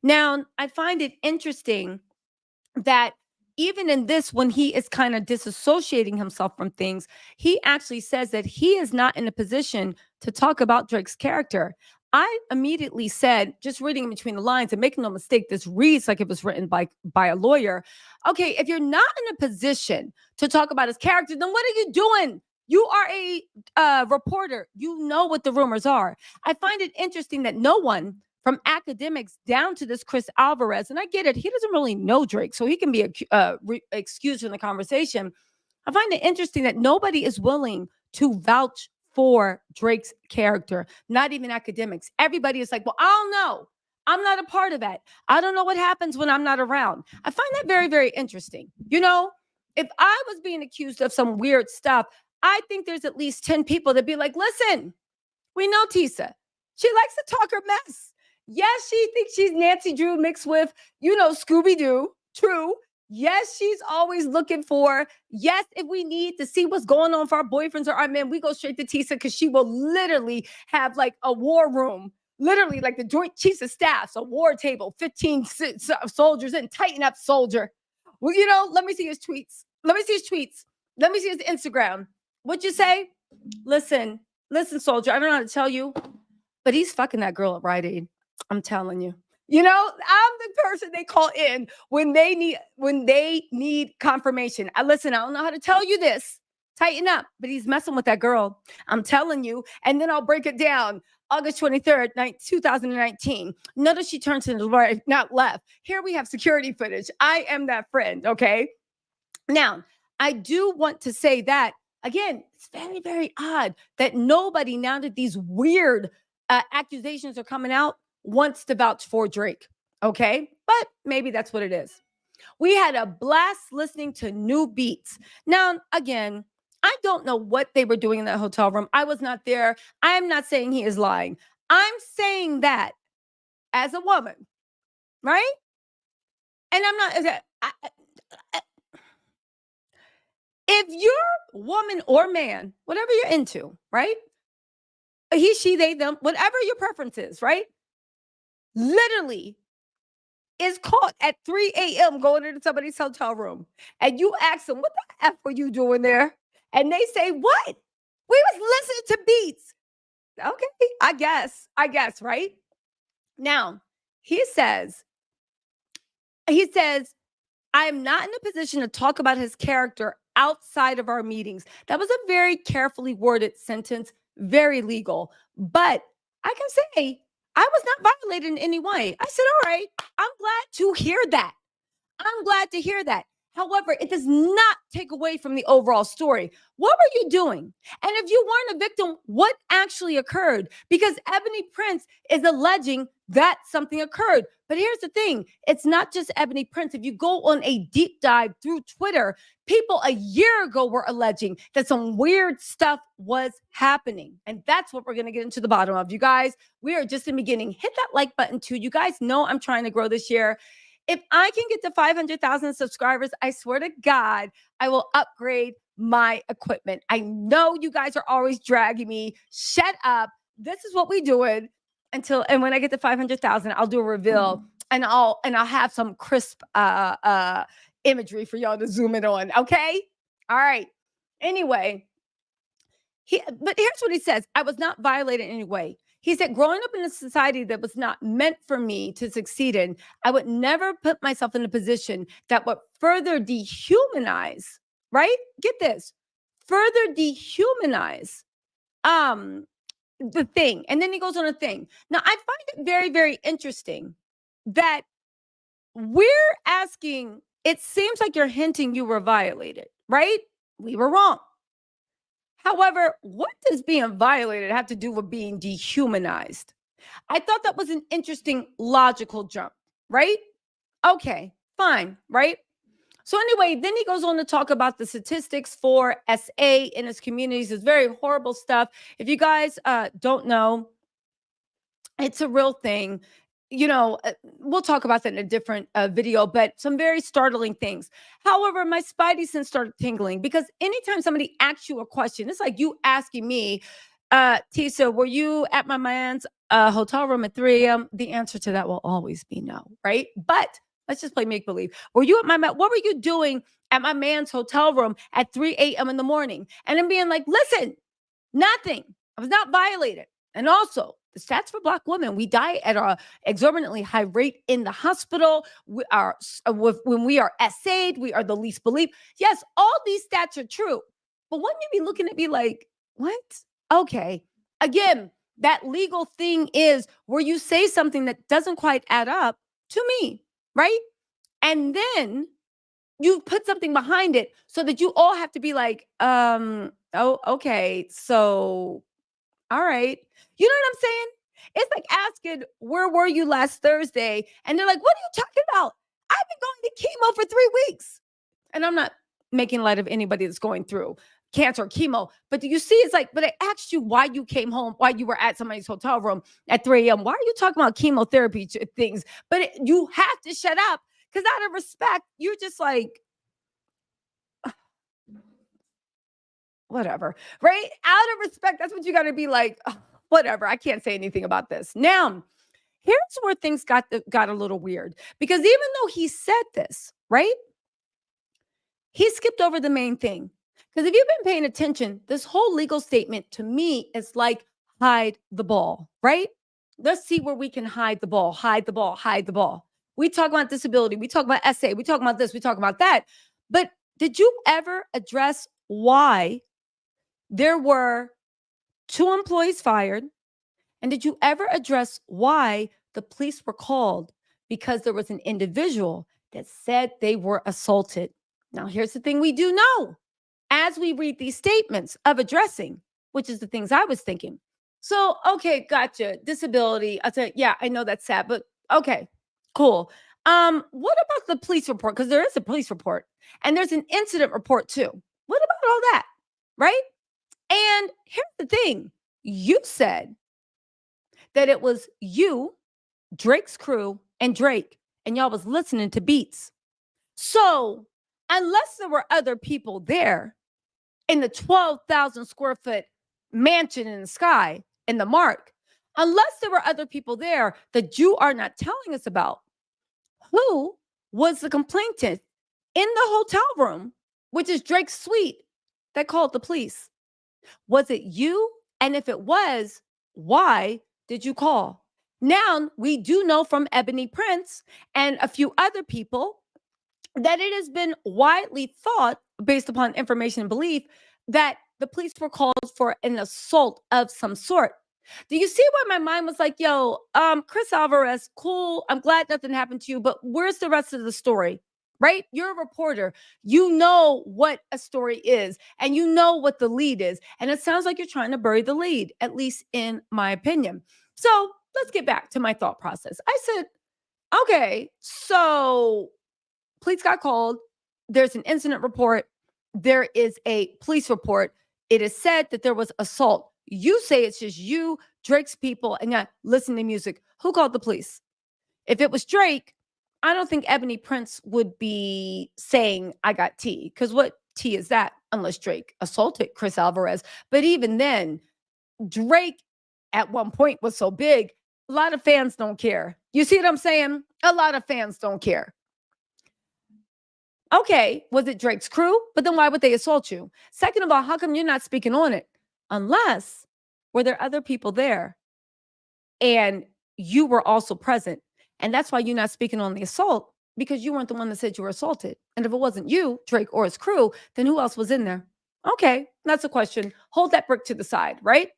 Now, I find it interesting that even in this, when he is kind of disassociating himself from things, he actually says that he is not in a position to talk about Drake's character. I immediately said, just reading between the lines and making no mistake, this reads like it was written by a lawyer. Okay, if you're not in a position to talk about his character, then what are you doing? You are a reporter. You know what the rumors are. I find it interesting that no one from academics down to this Chris Alvarez, and I get it, he doesn't really know Drake, so he can be excused from the conversation. I find it interesting that nobody is willing to vouch for Drake's character, not even academics. Everybody is like, well, I don't know. I'm not a part of that. I don't know what happens when I'm not around. I find that very, very interesting. If I was being accused of some weird stuff, I think there's at least 10 people that be like, listen, we know Tisa. She likes to talk her mess. Yes, she thinks she's Nancy Drew mixed with, Scooby-Doo. True. Yes, she's always looking for, yes, if we need to see what's going on for our boyfriends or our men, we go straight to Tisa because she will literally have like a war room, literally like the Joint Chiefs of Staffs, a war table, 15 soldiers and tighten up soldier. Well, let me see his tweets. Let me see his Instagram. What'd you say? Listen, soldier, I don't know how to tell you, but he's fucking that girl at Rite Aid. I'm telling you. I'm the person they call in when they need confirmation. I don't know how to tell you this. Tighten up, but he's messing with that girl. I'm telling you. And then I'll break it down. August 23rd, 2019. Notice she turns to the right, not left. Here we have security footage. I am that friend, okay? Now, I do want to say that, again, it's very, very odd that nobody, now that these weird accusations are coming out, wants to vouch for Drake, okay? But maybe that's what it is. We had a blast listening to new beats. Now, again, I don't know what they were doing in that hotel room. I was not there. I'm not saying he is lying. I'm saying that as a woman, right? And I'm not... if you're woman or man, whatever you're into, right? He, she, they, them, whatever your preference is, right? Literally is caught at 3 a.m. going into somebody's hotel room. And you ask them, what the F were you doing there? And they say, what? We was listening to beats. Okay, I guess, right? Now, he says, I am not in a position to talk about his character outside of our meetings. That was a very carefully worded sentence, very legal. But I can say I was not violated in any way. I said, all right, I'm glad to hear that. However, it does not take away from the overall story. What were you doing? And if you weren't a victim, what actually occurred? Because Ebony Prince is alleging that something occurred. But here's the thing. It's not just Ebony Prince. If you go on a deep dive through Twitter, people a year ago were alleging that some weird stuff was happening. And that's what we're going to get into the bottom of. You guys, we are just in the beginning. Hit that like button too. You guys know I'm trying to grow this year. If I can get to 500,000 subscribers, I swear to God, I will upgrade my equipment. I know you guys are always dragging me. Shut up. This is what we doing and when I get to 500,000, I'll do a reveal and I'll have some crisp imagery for y'all to zoom in on. Okay. All right. Anyway, but here's what he says. I was not violated in any way. He said, growing up in a society that was not meant for me to succeed in, I would never put myself in a position that would further dehumanize, right? Get this, further dehumanize the thing. And then he goes on a thing. Now, I find it very, very interesting that we're asking, it seems like you're hinting you were violated, right? We were wrong. However, what does being violated have to do with being dehumanized? I thought that was an interesting logical jump, right? Okay, fine, right? So anyway, then he goes on to talk about the statistics for SA in his communities. It's very horrible stuff. If you guys don't know, it's a real thing. We'll talk about that in a different video, but some very startling things. However, my spidey sense started tingling because anytime somebody asks you a question, it's like you asking me, Tisa, were you at my man's hotel room at 3 a.m.? The answer to that will always be no, right? But let's just play make-believe. Were you at my man? What were you doing at my man's hotel room at 3 a.m. in the morning? And then being like, listen, nothing. I was not violated. And also, the stats for Black women, we die at an exorbitantly high rate in the hospital. We are, when we are SA'd, we are the least believed. Yes, all these stats are true. But wouldn't you be looking at me like, what? Okay. Again, that legal thing is where you say something that doesn't quite add up to me, right? And then you put something behind it so that you all have to be like, oh, okay, so, all right. You know what I'm saying? It's like asking, where were you last Thursday? And they're like, what are you talking about? I've been going to chemo for 3 weeks. And I'm not making light of anybody that's going through cancer or chemo. But do you see, it's like, but I asked you why you came home, why you were at somebody's hotel room at 3 a.m. Why are you talking about chemotherapy things? But you have to shut up because out of respect, you're just like, whatever, right? Out of respect, that's what you got to be like, whatever. I can't say anything about this. Now, here's where things got a little weird because even though he said this, right? He skipped over the main thing. Because if you've been paying attention, this whole legal statement to me is like hide the ball, right? Let's see where we can hide the ball, hide the ball, hide the ball. We talk about disability, we talk about SA, we talk about this, we talk about that. But did you ever address why there were 2 employees fired? And did you ever address why the police were called? Because there was an individual that said they were assaulted. Now, here's the thing we do know as we read these statements of addressing, which is the things I was thinking. So, okay, gotcha. Disability. I said, yeah, I know that's sad, but okay, cool. What about the police report? Because there is a police report and there's an incident report too. What about all that? Right? And here's the thing. You said that it was you, Drake's crew, and Drake, and y'all was listening to beats. So unless there were other people there in the 12,000 square foot mansion in the sky, in the Mark, unless there were other people there that you are not telling us about, who was the complainant in the hotel room, which is Drake's suite, that called the police? Was it you? And if it was, why did you call? Now, we do know from Ebony Prince and a few other people that it has been widely thought, based upon information and belief, that the police were called for an assault of some sort. Do you see why my mind was like, yo, Chris Alvarez, cool. I'm glad nothing happened to you, but where's the rest of the story? Right? You're a reporter. You know what a story is, and you know what the lead is. And it sounds like you're trying to bury the lead, at least in my opinion. So let's get back to my thought process. I said, okay, so police got called. There's an incident report. There is a police report. It is said that there was assault. You say it's just you, Drake's people, and not listen to music. Who called the police? If it was Drake, I don't think Ebony Prince would be saying, I got tea. Because what tea is that? Unless Drake assaulted Chris Alvarez. But even then, Drake at one point was so big, a lot of fans don't care. You see what I'm saying? A lot of fans don't care. Okay, was it Drake's crew? But then why would they assault you? Second of all, how come you're not speaking on it? Unless, were there other people there and you were also present? And that's why you're not speaking on the assault, because you weren't the one that said you were assaulted. And if it wasn't you, Drake, or his crew, then who else was in there? Okay, that's a question. Hold that brick to the side, right?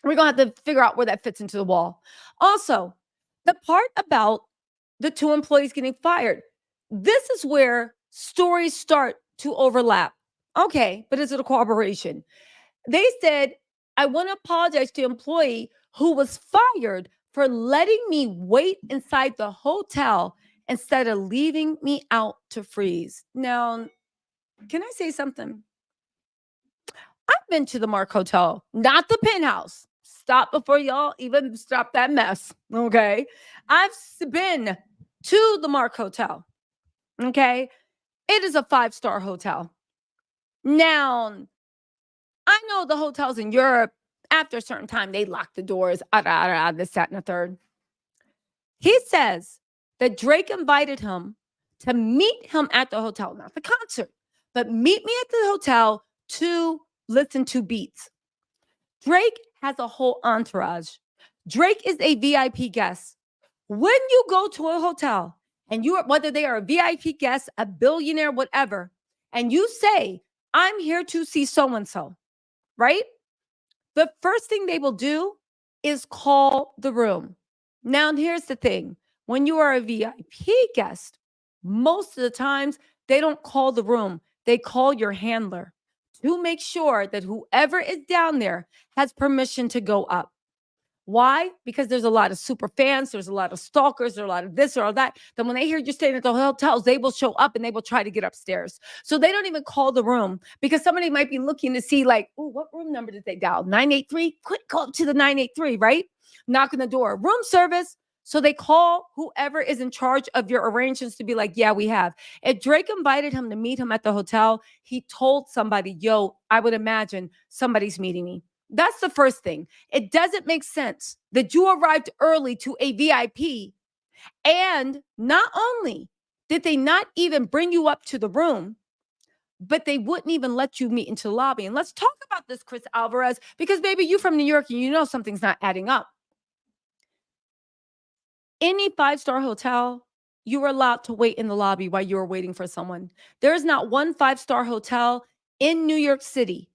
We're going to have to figure out where that fits into the wall. Also, the part about the 2 employees getting fired, this is where stories start to overlap. Okay, but is it a corroboration? They said, I want to apologize to the employee who was fired for letting me wait inside the hotel instead of leaving me out to freeze. Now, can I say something? I've been to the Mark Hotel, not the penthouse. Stop before y'all even stop that mess. Okay. I've been to the Mark Hotel. Okay. It is a 5-star hotel. Now, I know the hotels in Europe, after a certain time, they lock the doors, this, that, and the third. He says that Drake invited him to meet him at the hotel, not the concert, but meet me at the hotel to listen to beats. Drake has a whole entourage. Drake is a VIP guest. When you go to a hotel and you are, whether they are a VIP guest, a billionaire, whatever, and you say, I'm here to see so-and-so, right? The first thing they will do is call the room. Now, here's the thing. When you are a VIP guest, most of the times they don't call the room. They call your handler to make sure that whoever is down there has permission to go up. Why? Because there's a lot of super fans, there's a lot of stalkers, there's a lot of this or all that. Then when they hear you're staying at the hotels, they will show up and they will try to get upstairs. So they don't even call the room because somebody might be looking to see like, oh, what room number did they dial? 983? Quick, go up to the 983, right? Knock on the door, room service. So they call whoever is in charge of your arrangements to be like, yeah, we have. If Drake invited him to meet him at the hotel, he told somebody, yo, I would imagine somebody's meeting me. That's the first thing. It doesn't make sense that you arrived early to a VIP and not only did they not even bring you up to the room, but they wouldn't even let you meet into the lobby. And let's talk about this, Chris Alvarez, because baby, you from New York and you know something's not adding up. Any 5-star hotel, you are allowed to wait in the lobby while you are waiting for someone. There is not one 5-star hotel in New York City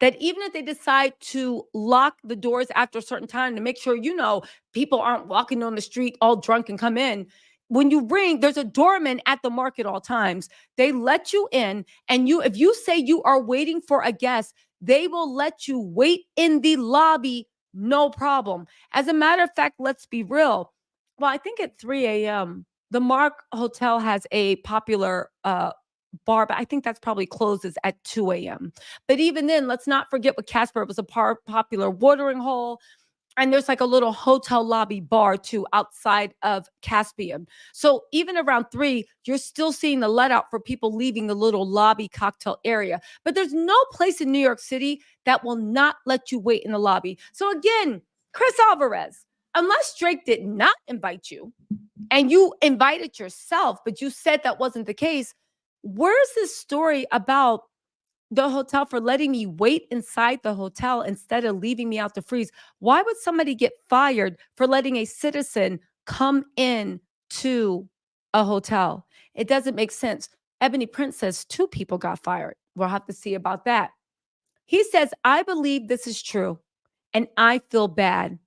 that even if they decide to lock the doors after a certain time to make sure, you know, people aren't walking on the street all drunk and come in, when you ring, there's a doorman at the market all times. They let you in, and if you say you are waiting for a guest, they will let you wait in the lobby, no problem. As a matter of fact, let's be real. Well, I think at 3 a.m., the Mark Hotel has a popular bar, but I think that's probably closes at 2 a.m. But even then, let's not forget with Casper, it was a popular watering hole. And there's like a little hotel lobby bar too outside of Caspian. So even around 3, you're still seeing the let out for people leaving the little lobby cocktail area. But there's no place in New York City that will not let you wait in the lobby. So again, Chris Alvarez, unless Drake did not invite you and you invited yourself, but you said that wasn't the case, where's this story about the hotel for letting me wait inside the hotel instead of leaving me out to freeze? Why would somebody get fired for letting a citizen come in to a hotel? It doesn't make sense. Ebony Prince says 2 people got fired. We'll have to see about that. He says, I believe this is true and I feel bad.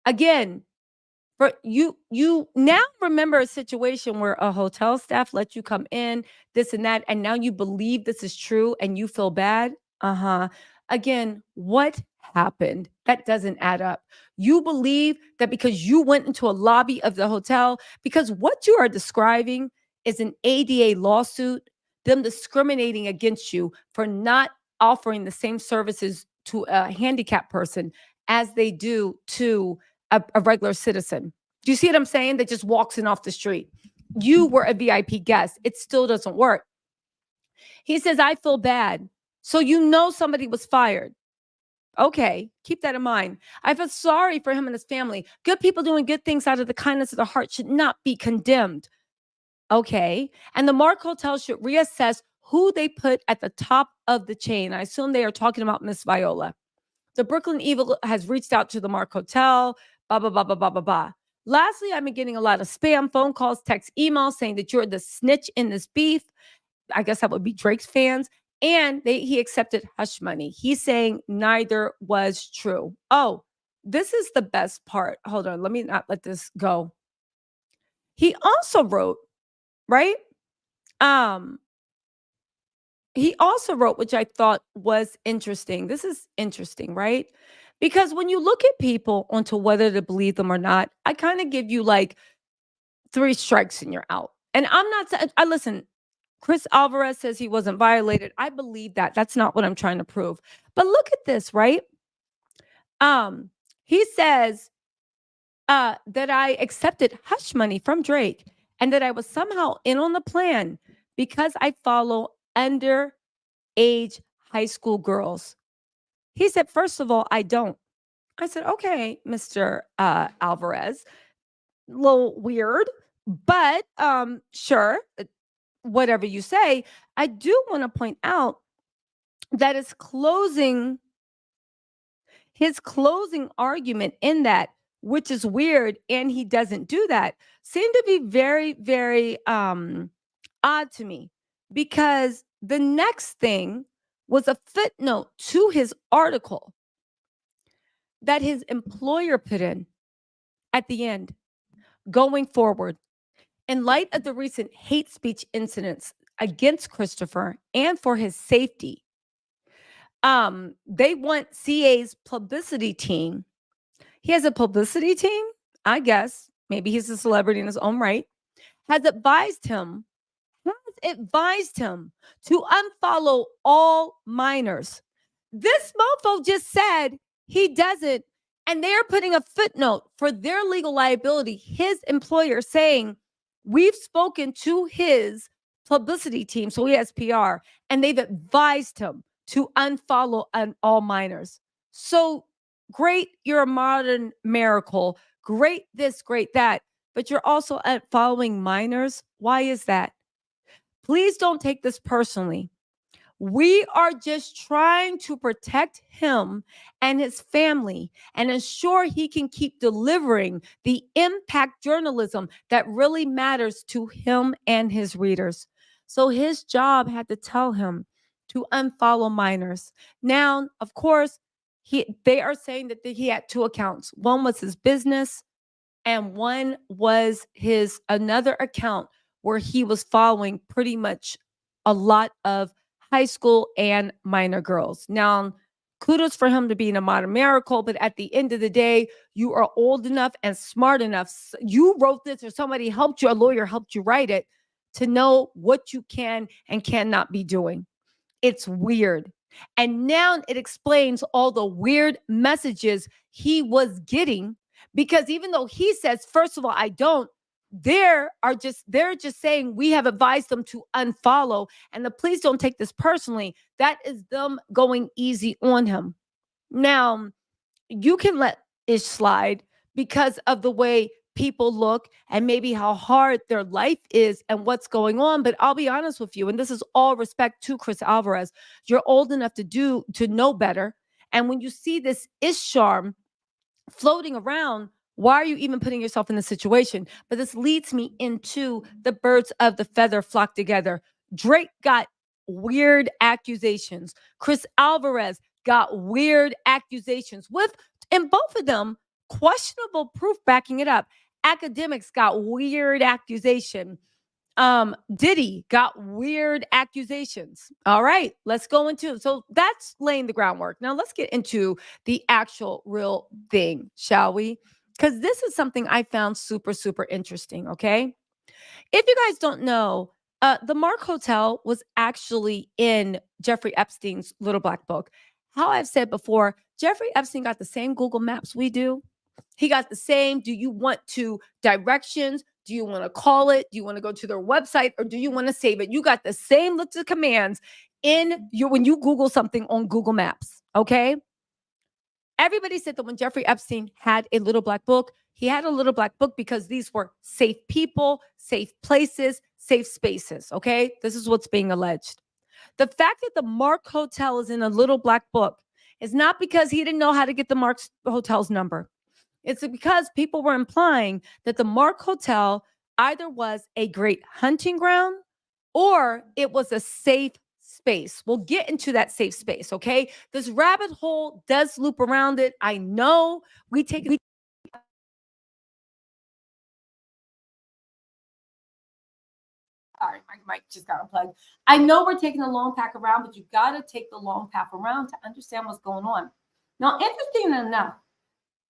Again, for you now remember a situation where a hotel staff let you come in, this and that, and now you believe this is true and you feel bad. Again, what happened? That doesn't add up. You believe that because you went into a lobby of the hotel, because what you are describing is an ADA lawsuit, them discriminating against you for not offering the same services to a handicapped person as they do to a regular citizen. Do you see what I'm saying? That just walks in off the street. You were a VIP guest. It still doesn't work. He says, I feel bad. So you know somebody was fired. Okay, keep that in mind. I feel sorry for him and his family. Good people doing good things out of the kindness of the heart should not be condemned. Okay. And the Mark Hotel should reassess who they put at the top of the chain. I assume they are talking about Miss Viola. The Brooklyn Eagle has reached out to the Mark Hotel, blah, blah, blah, blah, blah, blah, blah. Lastly, I've been getting a lot of spam phone calls, text, emails saying that you're the snitch in this beef. I guess that would be Drake's fans. And he accepted hush money. He's saying neither was true. Oh, this is the best part. Hold on. Let me not let this go. He also wrote, right? He also wrote, which I thought was interesting. This is interesting, right? Because when you look at people onto whether to believe them or not, I kind of give you like 3 strikes and you're out. And I'm not, I listen, Chris Alvarez says he wasn't violated. I believe that. That's not what I'm trying to prove. But look at this, right? He says that I accepted hush money from Drake and that I was somehow in on the plan because I follow underage high school girls. He said, first of all, I don't. I said, okay, Mr. Alvarez, a little weird, but sure, whatever you say. I do want to point out that his closing argument in that, which is weird, and he doesn't do that, seemed to be very, very odd to me, because the next thing was a footnote to his article that his employer put in at the end. Going forward, in light of the recent hate speech incidents against Christopher and for his safety, they want CA's publicity team. He has a publicity team, I guess. Maybe he's a celebrity in his own right. Has advised him to unfollow all minors. This mofo just said he doesn't, and they're putting a footnote for their legal liability. His employer saying, we've spoken to his publicity team, so he has PR, and they've advised him to unfollow all minors. So great, you're a modern miracle. Great this, great that. But you're also unfollowing minors. Why is that? Please don't take this personally. We are just trying to protect him and his family and ensure he can keep delivering the impact journalism that really matters to him and his readers. So his job had to tell him to unfollow minors. Now, of course, they are saying that he had two accounts. One was his business and one was his another account where he was following pretty much a lot of high school and minor girls. Now, kudos for him to being a modern miracle, but at the end of the day, you are old enough and smart enough. You wrote this or somebody helped you, a lawyer helped you write it to know what you can and cannot be doing. It's weird. And now it explains all the weird messages he was getting, because even though he says, first of all, I don't, they're just saying we have advised them to unfollow. And please don't take this personally. That is them going easy on him. Now, you can let it slide because of the way people look and maybe how hard their life is and what's going on. But I'll be honest with you, and this is all respect to Chris Alvarez, you're old enough to know better. And when you see this Isham floating around, why are you even putting yourself in this situation? But this leads me into the birds of the feather flock together. Drake got weird accusations. Chris Alvarez got weird accusations and both of them, questionable proof backing it up. Academics got weird accusation. Diddy got weird accusations. All right, let's go into, so that's laying the groundwork. Now let's get into the actual real thing, shall we? Because this is something I found super, super interesting. Okay. If you guys don't know, the Mark Hotel was actually in Jeffrey Epstein's Little Black Book. How I've said before, Jeffrey Epstein got the same Google Maps we do. He got the same, do you want to directions? Do you want to call it? Do you want to go to their website or do you want to save it? You got the same list of commands when you Google something on Google Maps. Okay. Everybody said that when Jeffrey Epstein had a Little Black Book, he had a Little Black Book because these were safe people, safe places, safe spaces. Okay. This is what's being alleged. The fact that the Mark Hotel is in a Little Black Book is not because he didn't know how to get the Mark Hotel's number. It's because people were implying that the Mark Hotel either was a great hunting ground or it was a safe space. We'll get into that safe space, okay? This rabbit hole does loop around it. I know Sorry, my mic just got unplugged. I know we're taking the long path around, but you got to take the long path around to understand what's going on. Now, interesting enough,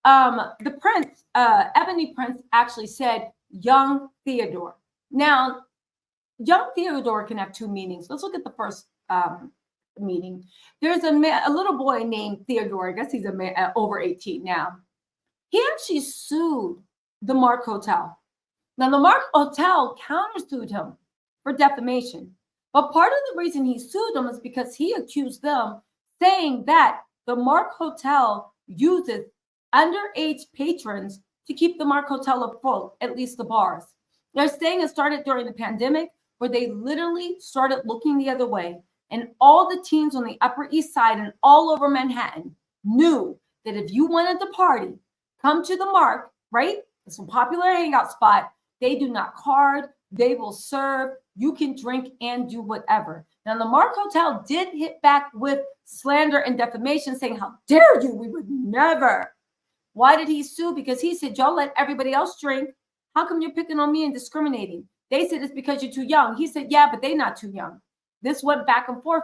the prince, Ebony Prince, actually said young Theodore. Now, young Theodore can have two meanings. Let's look at the first meaning. There's a little boy named Theodore. I guess he's over 18 now. He actually sued the Mark Hotel. Now, the Mark Hotel countersued him for defamation. But part of the reason he sued them is because he accused them, saying that the Mark Hotel uses underage patrons to keep the Mark Hotel afloat, at least the bars. They're saying it started during the pandemic, where they literally started looking the other way. And all the teens on the Upper East Side and all over Manhattan knew that if you wanted to party, come to the Mark, right? It's a popular hangout spot. They do not card. They will serve. You can drink and do whatever. Now, the Mark Hotel did hit back with slander and defamation, saying, how dare you? We would never. Why did he sue? Because he said, y'all let everybody else drink. How come you're picking on me and discriminating? They said it's because you're too young. He said, yeah, but they're not too young. This went back and forth,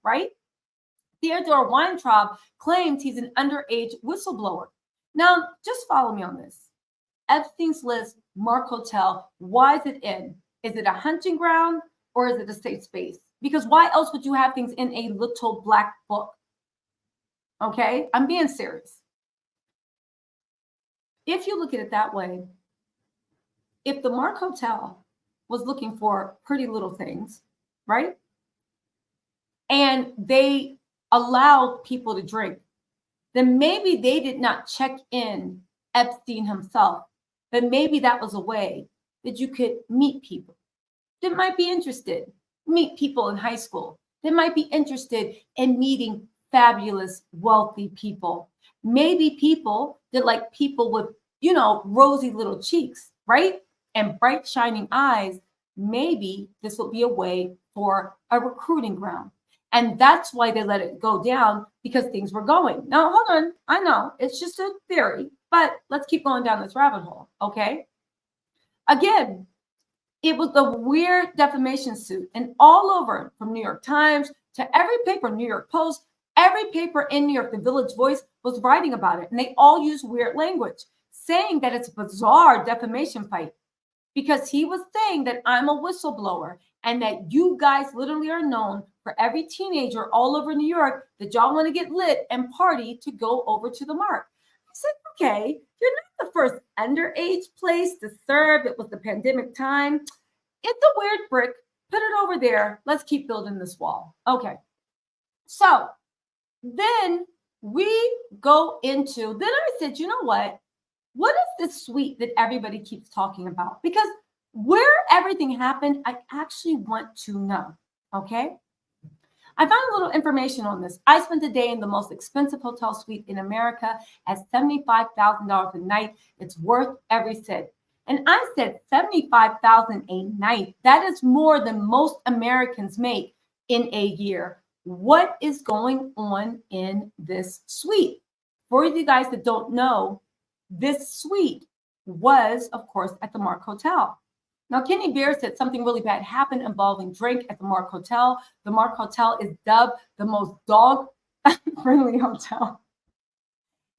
right? Theodore Weintraub claims he's an underage whistleblower. Now, just follow me on this. Epstein's List, Mark Hotel, why is it in? Is it a hunting ground or is it a safe space? Because why else would you have things in a little black book? Okay, I'm being serious. If you look at it that way, if the Mark Hotel was looking for pretty little things, right? And they allowed people to drink, then maybe they did not check in Epstein himself, but maybe that was a way that you could meet people that might be interested, meet people in high school that might be interested in meeting fabulous, wealthy people. Maybe people that like people with, rosy little cheeks, right? And bright, shining eyes. Maybe this will be a way for a recruiting ground. And that's why they let it go down, because things were going. Now, hold on. I know it's just a theory, but let's keep going down this rabbit hole, okay? Again, it was a weird defamation suit, and all over, from New York Times to every paper, New York Post, every paper in New York, the Village Voice was writing about it. And they all use weird language, saying that it's a bizarre defamation fight, because he was saying that I'm a whistleblower and that you guys literally are known for every teenager all over New York that y'all want to get lit and party to go over to the Mark. I said, okay, you're not the first underage place to serve. It was the pandemic time. It's a weird brick. Put it over there. Let's keep building this wall. Okay. So then we go into, then I said, you know what? What is this suite that everybody keeps talking about? Because where everything happened, I actually want to know. Okay. I found a little information on this. I spent a day in the most expensive hotel suite in America at $75,000 a night. It's worth every cent. And I said $75,000 a night. That is more than most Americans make in a year. What is going on in this suite? For you guys that don't know, this suite was, of course, at the Mark Hotel. Now, Kenny Bear said something really bad happened involving drink at the Mark Hotel. The Mark Hotel is dubbed the most dog-friendly hotel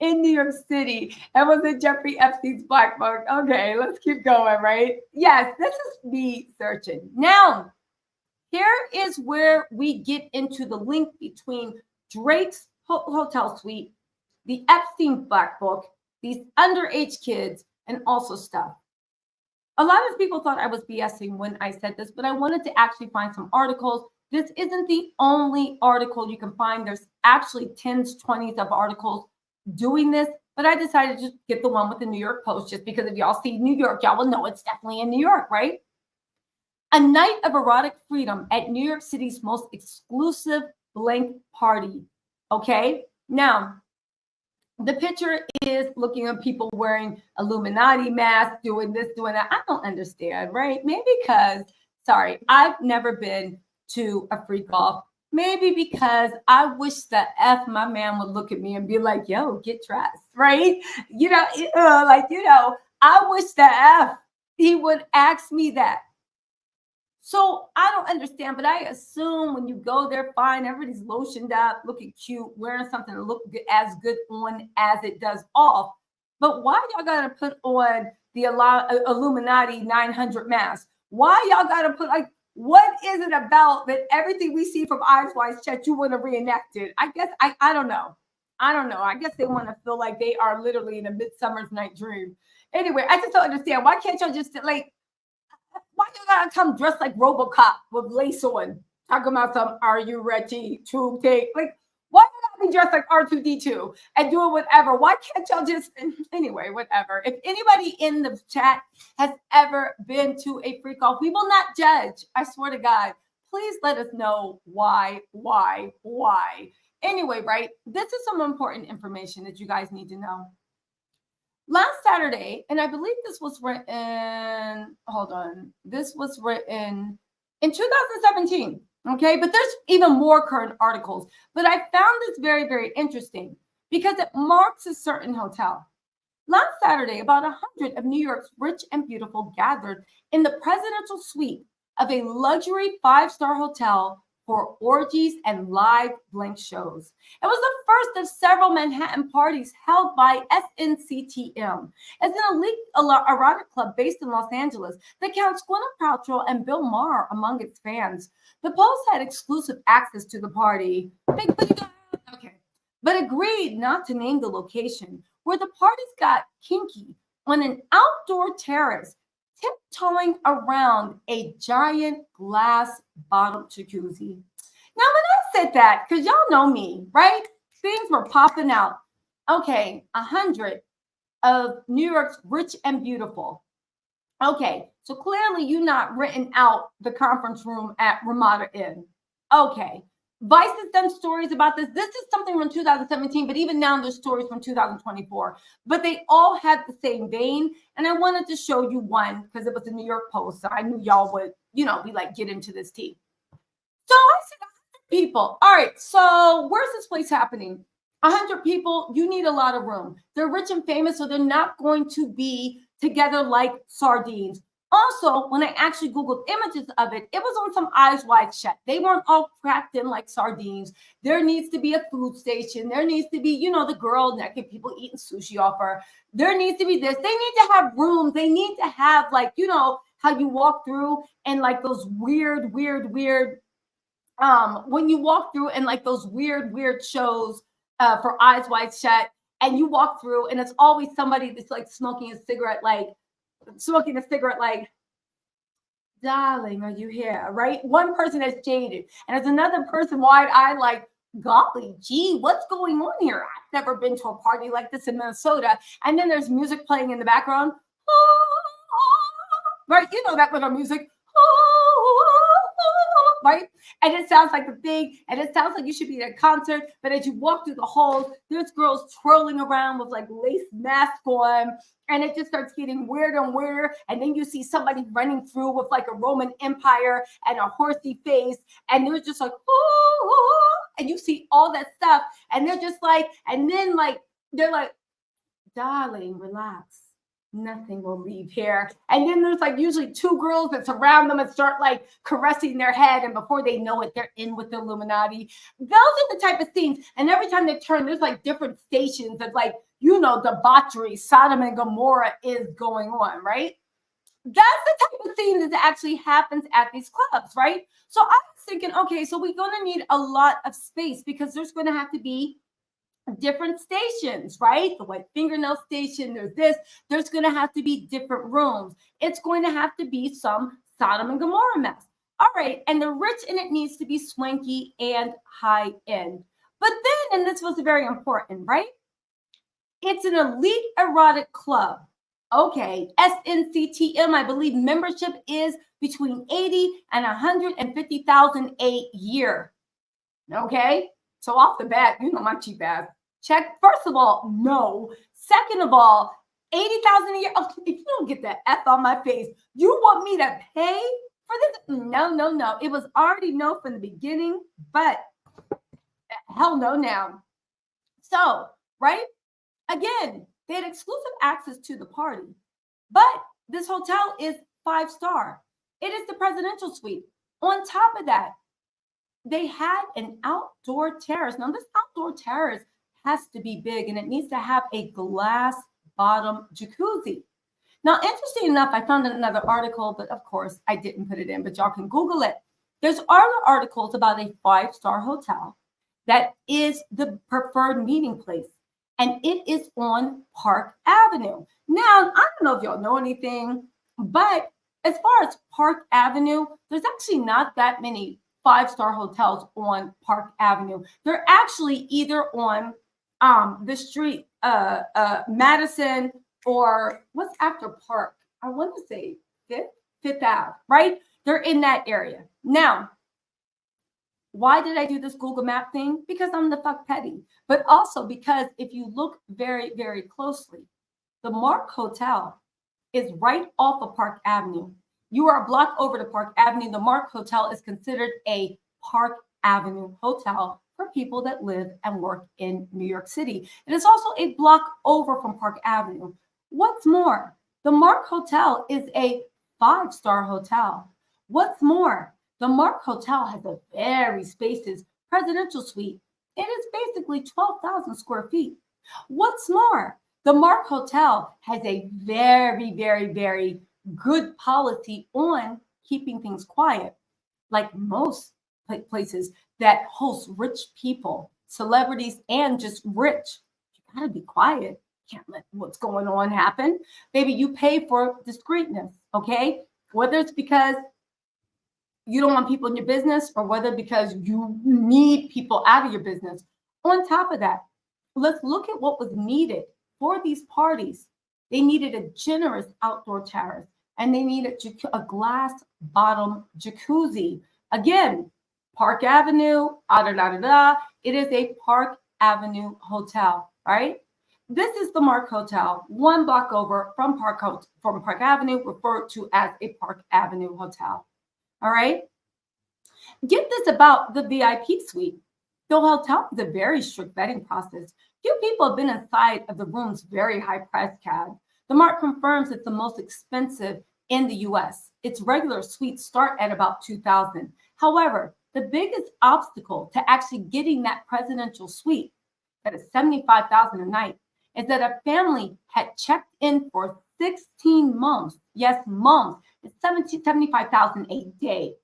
in New York City. And was in Jeffrey Epstein's black book. Okay, let's keep going, right? Yes, this is me searching. Now, here is where we get into the link between Drake's hotel suite, the Epstein black book, these underage kids, and also stuff. A lot of people thought I was BSing when I said this, but I wanted to actually find some articles. This isn't the only article you can find. There's actually 10s, 20s of articles doing this, but I decided to just get the one with the New York Post, just because if y'all see New York, y'all will know it's definitely in New York, right? A night of erotic freedom at New York City's most exclusive blank party. Okay, now the picture is looking at people wearing Illuminati masks, doing this, doing that. I don't understand, right? Maybe because, sorry, I've never been to a freak off. Maybe because I wish the F my man would look at me and be like, yo, get dressed, right? I wish the F he would ask me that. So I don't understand, but I assume when you go there, fine, everybody's lotioned up, looking cute, wearing something that looks as good on as it does off. But why y'all gotta put on the Illuminati 900 mask? Why y'all gotta put, like, what is it about that everything we see from Eyes Wide Shut you want to reenact it? I guess, I don't know. I guess they want to feel like they are literally in a Midsummer's Night Dream. Anyway, I just don't understand. Why can't y'all just, like, why you gotta come dressed like RoboCop with lace on? Talking about some, are you ready to take? Like, why you gotta be dressed like R2D2 and doing whatever? Why can't y'all just, anyway, whatever. If anybody in the chat has ever been to a freak off, we will not judge. I swear to God. Please let us know why. Anyway, right? This is some important information that you guys need to know. Last Saturday, and I believe this was written, this was written in 2017, okay? But there's even more current articles. But I found this very, very interesting because it marks a certain hotel. Last Saturday, about 100 of New York's rich and beautiful gathered in the presidential suite of a luxury 5-star hotel for orgies and live blank shows. It was the first of several Manhattan parties held by SNCTM. It's an elite erotic club based in Los Angeles that counts Gwyneth Paltrow and Bill Maher among its fans. The Post had exclusive access to the party. Okay. But agreed not to name the location where the parties got kinky on an outdoor terrace, tiptoeing around a giant glass bottom jacuzzi. Now, when I said that, because y'all know me, right? Things were popping out. Okay, 100 of New York's rich and beautiful. Okay, so clearly you not renting out the conference room at Ramada Inn. Okay. Vice has done stories about this. This is something from 2017, but even now there's stories from 2024. But they all had the same vein. And I wanted to show you one because it was the New York Post. So I knew y'all would, be like, get into this tea. So I said 100 people. All right, so where's this place happening? 100 people, you need a lot of room. They're rich and famous, so they're not going to be together like sardines. Also, when I actually Googled images of it, it was on some eyes wide shut. They weren't all cracked in like sardines. There needs to be a food station. There needs to be, the girl naked people eating sushi off her. There needs to be this. They need to have rooms. They need to have how you walk through and like those weird, when you walk through and like those weird shows for eyes wide shut, and you walk through and it's always somebody that's like smoking a cigarette, darling, are you here? Right? One person is jaded, and there's another person wide-eyed, like, golly gee, what's going on here? I've never been to a party like this in Minnesota. And then there's music playing in the background. Right? You know that little music. Right? And it sounds like a thing, and it sounds like you should be at a concert, but as you walk through the halls, there's girls twirling around with like lace masks on, and it just starts getting weirder and weirder. And then you see somebody running through with like a Roman Empire and a horsey face, and they're just like, and you see all that stuff, and they're just like, and then like, they're like, darling, relax. Nothing will leave here. And then there's like usually two girls that surround them and start like caressing their head. And before they know it, they're in with the Illuminati. Those are the type of scenes. And every time they turn, there's like different stations of like, debauchery, Sodom and Gomorrah is going on, right? That's the type of thing that actually happens at these clubs, right? So I was thinking, okay, so we're going to need a lot of space because there's going to have to be different stations, right? The white fingernail station, there's going to have to be different rooms. It's going to have to be some Sodom and Gomorrah mess. All right. And the rich in it needs to be swanky and high end. But then, and this was very important, right? It's an elite erotic club. Okay. SNCTM, I believe membership is between 80 and 150,000 a year. Okay. So off the bat, my cheap ass. Check. First of all, no. Second of all, 80,000 a year. Oh, if you don't get that F on my face, you want me to pay for this? No. It was already no from the beginning, but hell no now. So, right? Again, they had exclusive access to the party, but this hotel is 5-star. It is the presidential suite. On top of that, they had an outdoor terrace. Now, this outdoor terrace has to be big, and it needs to have a glass bottom jacuzzi. Now, interesting enough, I found another article, but of course, I didn't put it in, but y'all can Google it. There's other articles about a 5-star hotel that is the preferred meeting place, and it is on Park Avenue. Now, I don't know if y'all know anything, but as far as Park Avenue, there's actually not that many 5-star hotels on Park Avenue. They're actually either on the street, Madison, or what's after Park? I want to say Fifth Ave, right? They're in that area. Now, why did I do this Google Map thing? Because I'm the fuck petty, but also because if you look very, very closely, the Mark Hotel is right off of Park Avenue. You are a block over to Park Avenue. The Mark Hotel is considered a Park Avenue hotel for people that live and work in New York City. It is also a block over from Park Avenue. What's more, the Mark Hotel is a 5-star hotel. What's more, The Mark Hotel has a very spacious presidential suite. It is basically 12,000 square feet. What's more, the Mark Hotel has a very good policy on keeping things quiet. Like most places that host rich people, celebrities, and just rich, you gotta be quiet. Can't let what's going on happen. Baby, you pay for discreetness, okay? Whether it's because you don't want people in your business or whether because you need people out of your business. On top of that, let's look at what was needed for these parties. They needed a generous outdoor terrace and they needed a glass bottom jacuzzi. Again, Park Avenue, it is a Park Avenue hotel, right? This is the Mark Hotel, 1 block over from Park Avenue, referred to as a Park Avenue hotel. All right. Get this about the VIP suite. The hotel is a very strict vetting process. Few people have been inside of the room's very high price tag. The Mark confirms it's the most expensive in the US. Its regular suites start at about $2,000. However, the biggest obstacle to actually getting that presidential suite, that is $75,000 a night, is that a family had checked in for 16 months. Yes, months. It's $75,000 a day.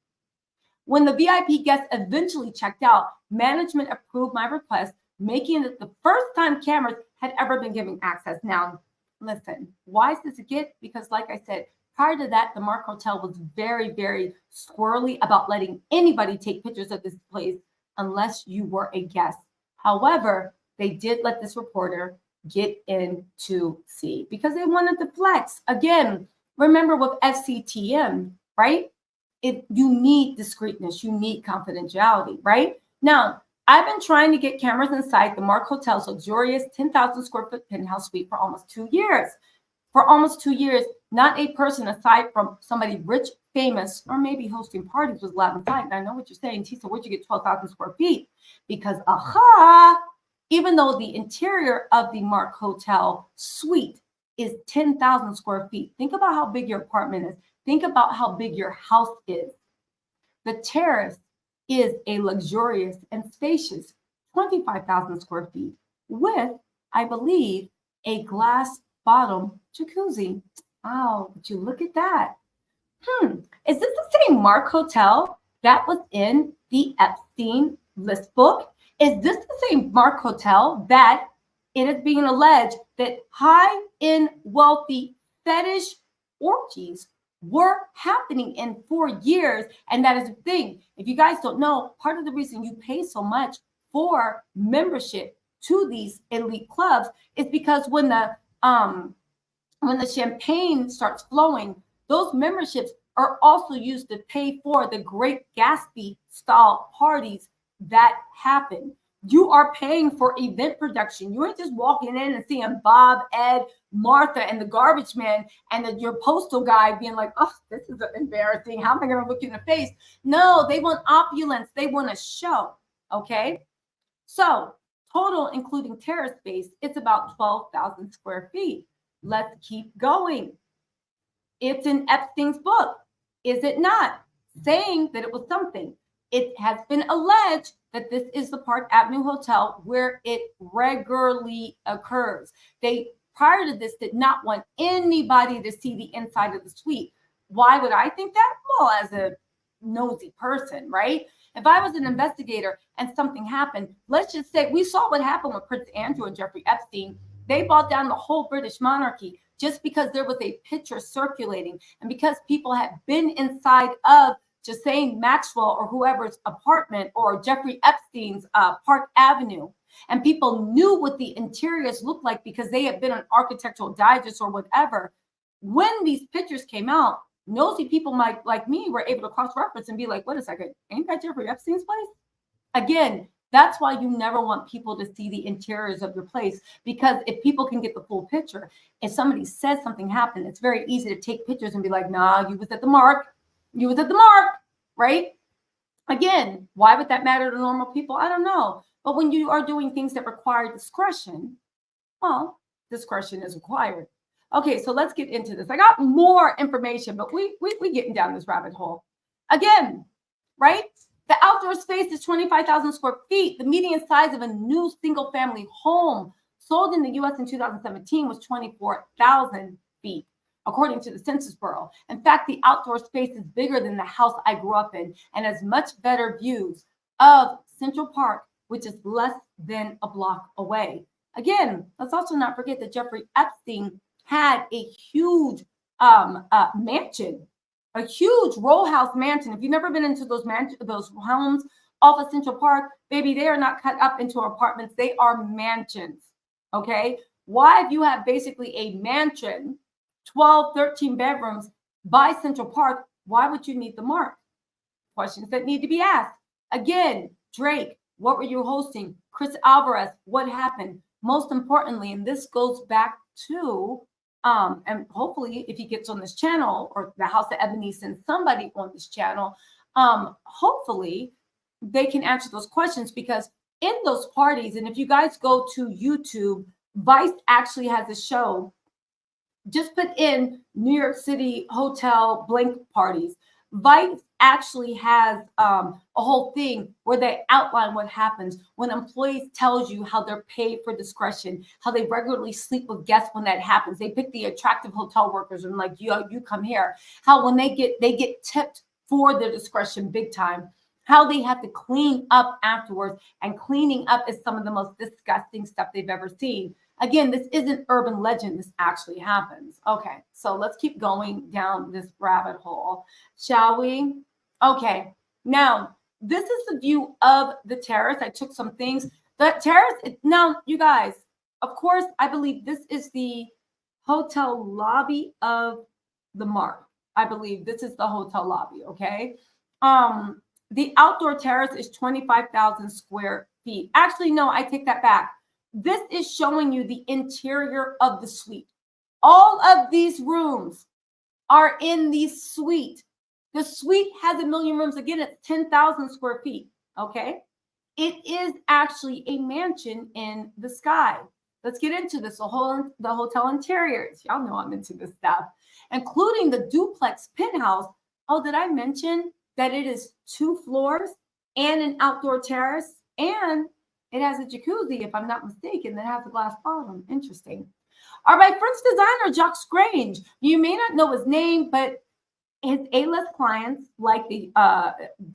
When the VIP guests eventually checked out, management approved my request, making it the first time cameras had ever been given access. Now, listen, why is this a gift? Because like I said, prior to that, the Mark Hotel was very squirrely about letting anybody take pictures of this place unless you were a guest. However, they did let this reporter get in to see because they wanted to flex. Again, remember with FCTM, right? You need discreetness, you need confidentiality, right? Now, I've been trying to get cameras inside the Mark Hotel's luxurious 10,000 square foot penthouse suite for almost 2 years. For almost 2 years, not a person aside from somebody rich, famous, or maybe hosting parties was allowed inside. And I know what you're saying, Tisa, where'd you get 12,000 square feet? Because, even though the interior of the Mark Hotel suite is 10,000 square feet, think about how big your apartment is. Think about how big your house is. The terrace is a luxurious and spacious 25,000 square feet with, I believe, a glass bottom jacuzzi. Oh, would you look at that? Is this the same Mark Hotel that was in the Epstein list book? Is this the same Mark Hotel that it is being alleged that high-end wealthy fetish orgies were happening in for years? And that is the thing. If you guys don't know, part of the reason you pay so much for membership to these elite clubs is because when the champagne starts flowing, those memberships are also used to pay for the Great Gatsby style parties that happen. You are paying for event production. You ain't just walking in and seeing Bob, Ed, Martha, and the garbage man, and your postal guy being like, oh, this is embarrassing. How am I going to look you in the face? No, they want opulence. They want a show. Okay. So total, including terrace space, it's about 12,000 square feet. Let's keep going. It's in Epstein's book. Is it not? Saying that it was something. It has been alleged that this is the Park Avenue Hotel where it regularly occurs. They, prior to this, did not want anybody to see the inside of the suite. Why would I think that? Well, as a nosy person, right? If I was an investigator and something happened, let's just say we saw what happened with Prince Andrew and Jeffrey Epstein. They brought down the whole British monarchy just because there was a picture circulating and because people had been inside of Ghislaine Maxwell or whoever's apartment or Jeffrey Epstein's Park Avenue. And people knew what the interiors looked like because they had been on Architectural Digest or whatever. When these pictures came out, nosy people like me were able to cross-reference and be like, wait a second, ain't that Jeffrey Epstein's place? Again, that's why you never want people to see the interiors of your place, because if people can get the full picture, if somebody says something happened, it's very easy to take pictures and be like, nah, you was at the Mark. You was at the Mark, right? Again, why would that matter to normal people? I don't know. But when you are doing things that require discretion, well, discretion is required. Okay, so let's get into this. I got more information, but we getting down this rabbit hole. Again, right? The outdoor space is 25,000 square feet. The median size of a new single family home sold in the US in 2017 was 24,000 feet, according to the Census Bureau. In fact, the outdoor space is bigger than the house I grew up in and has much better views of Central Park, which is less than a block away. Again, let's also not forget that Jeffrey Epstein had a huge mansion, a huge row house mansion. If you've never been into those homes off of Central Park, baby, they are not cut up into apartments. They are mansions, okay? Why, if you have basically a mansion, 12, 13 bedrooms by Central Park, why would you need the mark? Questions that need to be asked. Again, Drake, what were you hosting? Chris Alvarez, what happened? Most importantly, and this goes back to, and hopefully if he gets on this channel or the House of Ebony sends somebody on this channel, hopefully they can answer those questions, because in those parties, and if you guys go to YouTube, Vice actually has a show. Just put in New York City hotel blank parties. Vice actually has a whole thing where they outline what happens when employees tells you how they're paid for discretion, how they regularly sleep with guests when that happens. They pick the attractive hotel workers and like, you come here. How when they get tipped for their discretion big time. How they have to clean up afterwards, and cleaning up is some of the most disgusting stuff they've ever seen. Again, this isn't urban legend. This actually happens. Okay, so let's keep going down this rabbit hole, shall we? Okay, now this is the view of the terrace. I took some things. The terrace, now you guys, of course, I believe this is the hotel lobby of the Mark. I believe this is the hotel lobby, okay? The outdoor terrace is 25,000 square feet. Actually, no, I take that back. This is showing you the interior of the suite. All of these rooms are in the suite. The suite has 1 million rooms. Again, it's 10,000 square feet, okay? It is actually a mansion in the sky. Let's get into this. The hotel interiors. Y'all know I'm into this stuff, including the duplex penthouse. Oh, did I mention that it is 2 floors and an outdoor terrace, and it has a jacuzzi, if I'm not mistaken, that has a glass bottom. Interesting. All right, French designer Jacques Grange. You may not know his name, but his A-list clients, like the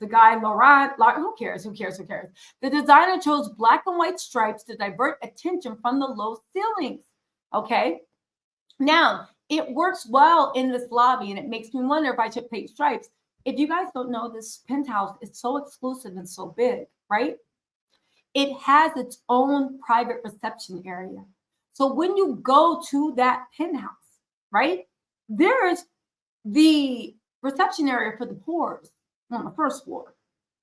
guy Laurent, who cares? The designer chose black and white stripes to divert attention from the low ceilings. Okay. Now, it works well in this lobby, and it makes me wonder if I should paint stripes. If you guys don't know, this penthouse is so exclusive and so big, right? It has its own private reception area. So when you go to that penthouse, right, there's the reception area for the poors on the first floor.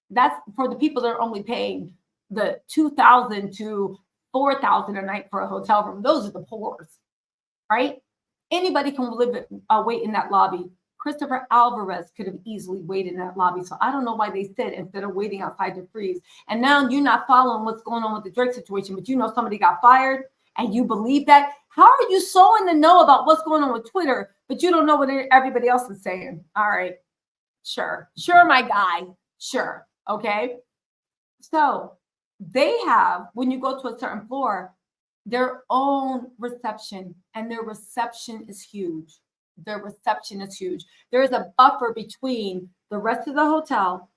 That's for the people that are only paying the $2,000 to $4,000 a night for a hotel room. Those are the poors, right? Anybody can wait in that lobby. Christopher Alvarez could have easily waited in that lobby. So I don't know why they said instead of waiting outside to freeze. And now you're not following what's going on with the Drake situation, but you know somebody got fired and you believe that. How are you so in the know about what's going on with Twitter, but you don't know what everybody else is saying? All right. Sure, my guy. Sure. Okay. So they have, when you go to a certain floor, their own reception, and their reception is huge. Their reception is huge. There is a buffer between the rest of the hotel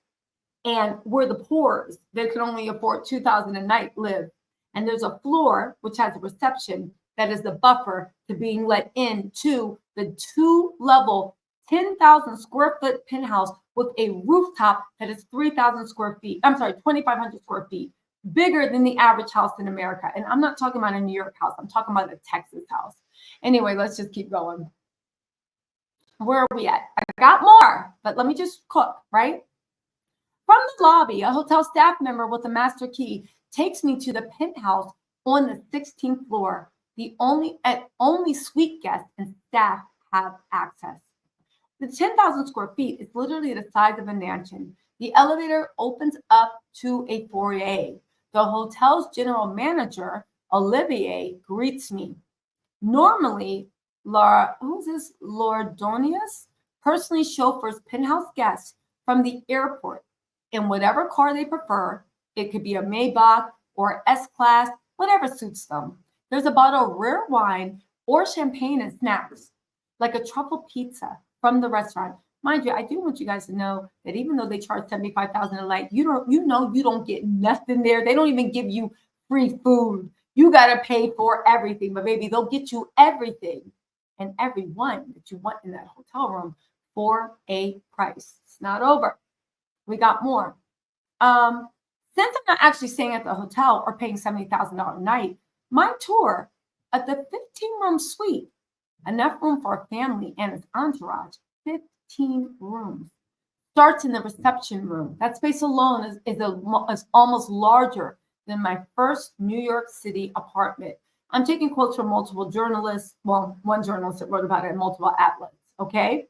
and where the poors that can only afford $2,000 a night live. And there's a floor which has a reception that is the buffer to being let into the 2-level, 10,000 square foot penthouse with a rooftop that is 3,000 square feet. I'm sorry, 2,500 square feet, bigger than the average house in America. And I'm not talking about a New York house. I'm talking about a Texas house. Anyway, let's just keep going. Where are we at? I got more, but let me just cook, right? From the lobby, a hotel staff member with a master key takes me to the penthouse on the 16th floor. The only suite guests and staff have access. The 10,000 square feet is literally the size of a mansion. The elevator opens up to a foyer. The hotel's general manager, Olivier, greets me. Normally, Lordonius personally chauffeurs penthouse guests from the airport in whatever car they prefer. It could be a Maybach or S-Class, whatever suits them. There's a bottle of rare wine or champagne and snacks, like a truffle pizza from the restaurant. Mind you, I do want you guys to know that even though they charge $75,000 a night, you don't get nothing there. They don't even give you free food. You got to pay for everything, but baby, they'll get you everything and everyone that you want in that hotel room for a price. It's not over. We got more. Since I'm not actually staying at the hotel or paying $70,000 a night, my tour at the 15-room suite, enough room for a family and its entourage, 15 rooms, starts in the reception room. That space alone is almost larger than my first New York City apartment. I'm taking quotes from multiple journalists. Well, one journalist that wrote about it in multiple outlets. Okay.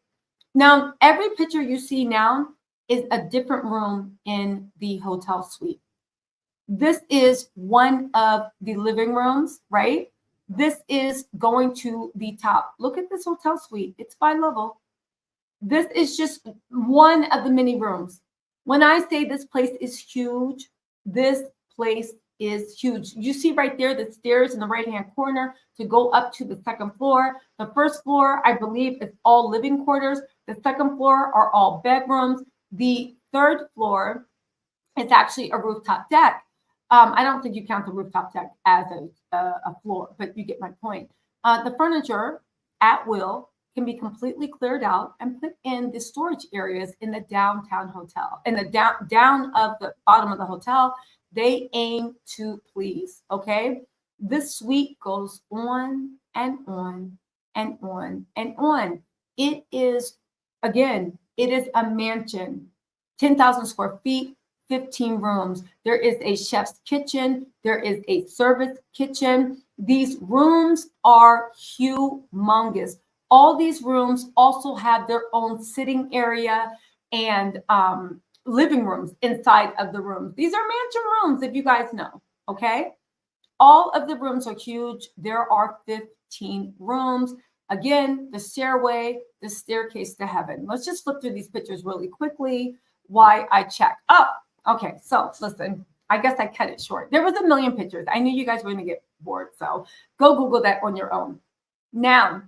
Now, every picture you see now is a different room in the hotel suite. This is one of the living rooms, right? This is going to the top. Look at this hotel suite. It's bi-level. This is just one of the many rooms. When I say this place is huge, this place is huge. You see right there the stairs in the right-hand corner to go up to the second floor. The first floor, I believe, is all living quarters. The second floor are all bedrooms. The third floor is actually a rooftop deck. I don't think you count the rooftop deck as a floor, but you get my point. The furniture at will can be completely cleared out and put in the storage areas in the downtown hotel. In the down of the bottom of the hotel, they aim to please, okay? This suite goes on and on and on and on. It is, again, it is a mansion, 10,000 square feet, 15 rooms. There is a chef's kitchen. There is a service kitchen. These rooms are humongous. All these rooms also have their own sitting area and living rooms inside of the rooms. These are mansion rooms, if you guys know, okay? All of the rooms are huge. There are 15 rooms. Again, the stairway, the staircase to heaven. Let's just flip through these pictures really quickly while I check. Oh, okay. So listen, I guess I cut it short. There was a million pictures. I knew you guys were going to get bored. So go Google that on your own. Now,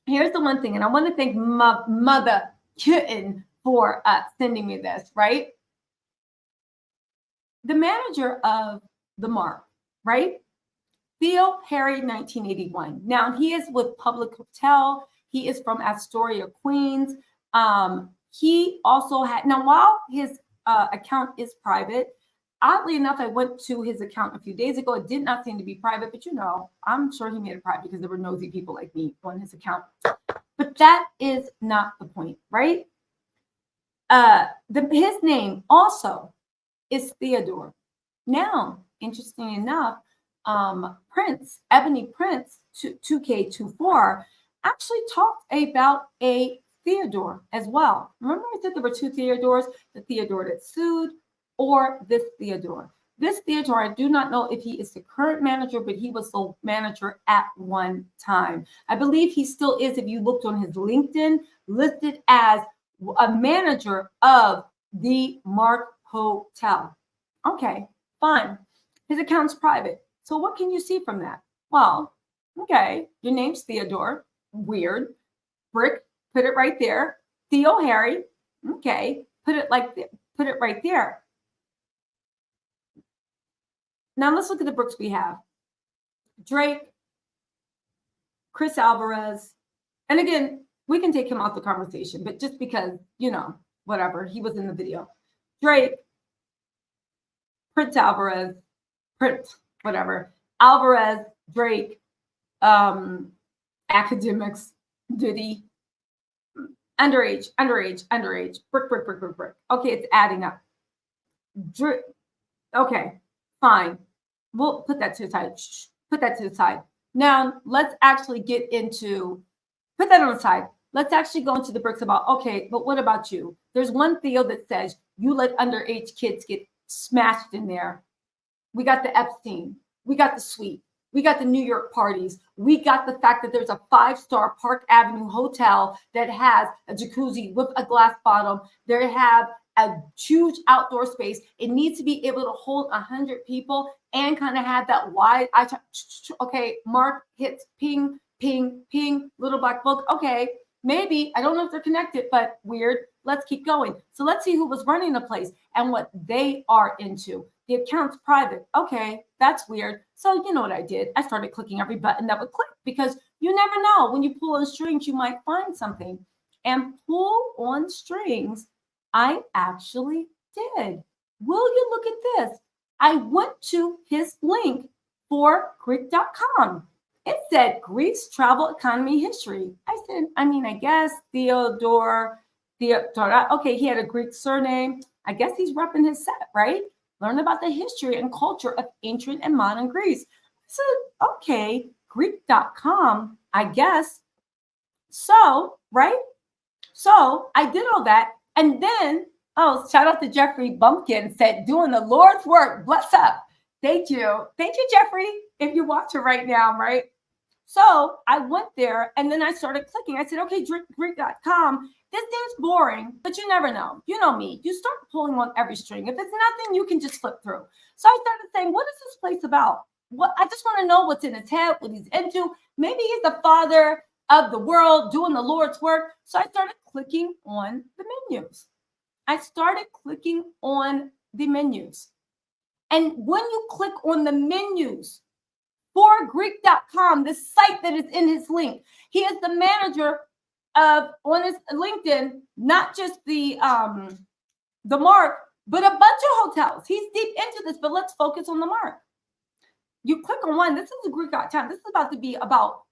here's the one thing, and I want to thank my mother kitten for sending me this, right? The manager of the Mark, right? Theo Harry, 1981. Now, he is with Public Hotel. He is from Astoria, Queens. He also had, now while his account is private, oddly enough, I went to his account a few days ago. It did not seem to be private, but you know, I'm sure he made it private because there were nosy people like me on his account. But that is not the point, right? His name also is Theodore. Now, interesting enough, Prince, Ebony Prince, 2K24, actually talked about a Theodore as well. Remember I said there were two Theodores, the Theodore that sued or this Theodore. This Theodore, I do not know if he is the current manager, but he was the manager at one time. I believe he still is, if you looked on his LinkedIn, listed as a manager of the Mark Hotel. Okay, fine. His account's private. So what can you see from that? Well, okay, your name's Theodore. Weird. Brick, put it right there. Theo Harry. Okay, put it right there. Now let's look at the bricks we have. Drake, Chris Alvarez, and again, we can take him out the conversation, but just because, you know, whatever, he was in the video. Drake, Prince Alvarez, Prince, whatever, Alvarez, Drake, Academics, Diddy, underage, brick. Okay, it's adding up. Okay, fine. We'll put that to the side. Shh, put that to the side. Now, let's actually get into, put that on the side. Let's actually go into the bricks about, okay, but what about you? There's one Theo that says you let underage kids get smashed in there. We got the Epstein. We got the suite. We got the New York parties. We got the fact that there's a 5-star Park Avenue hotel that has a jacuzzi with a glass bottom. They have a huge outdoor space. It needs to be able to hold 100 people and kind of have that wide. Okay, Mark hits ping, ping, ping, little black book. Okay, maybe, I don't know if they're connected, but weird. Let's keep going. So let's see who was running the place and what they are into. The account's private. Okay, that's weird. So you know what I did? I started clicking every button that would click, because you never know. When you pull on strings, you might find something. And pull on strings, I actually did. Will you look at this? I went to his link for Greek.com. It said Greece travel economy history. I said, I guess Theodora. Okay, he had a Greek surname. I guess he's repping his set, right? Learn about the history and culture of ancient and modern Greece. I said, okay, Greek.com, I guess. So, right? So I did all that. And then, oh, shout out to Jeffrey Bumpkin, said, doing the Lord's work. Bless up. Thank you. Thank you, Jeffrey, if you're watching right now, right? So I went there and then I started clicking. I said, okay, Greek.com. This seems boring, but you never know. You know me. You start pulling on every string. If it's nothing, you can just flip through. So I started saying, what is this place about? What I just want to know what's in his head, what he's into. Maybe he's the father of the world doing the Lord's work. So I started clicking on the menus. I started clicking on the menus. And when you click on the menus for Greek.com, the site that is in his link, he is the manager of, on his LinkedIn, not just the Mark, but a bunch of hotels. He's deep into this, but let's focus on the Mark. You click on one. This is a Greek.com. This is about to be about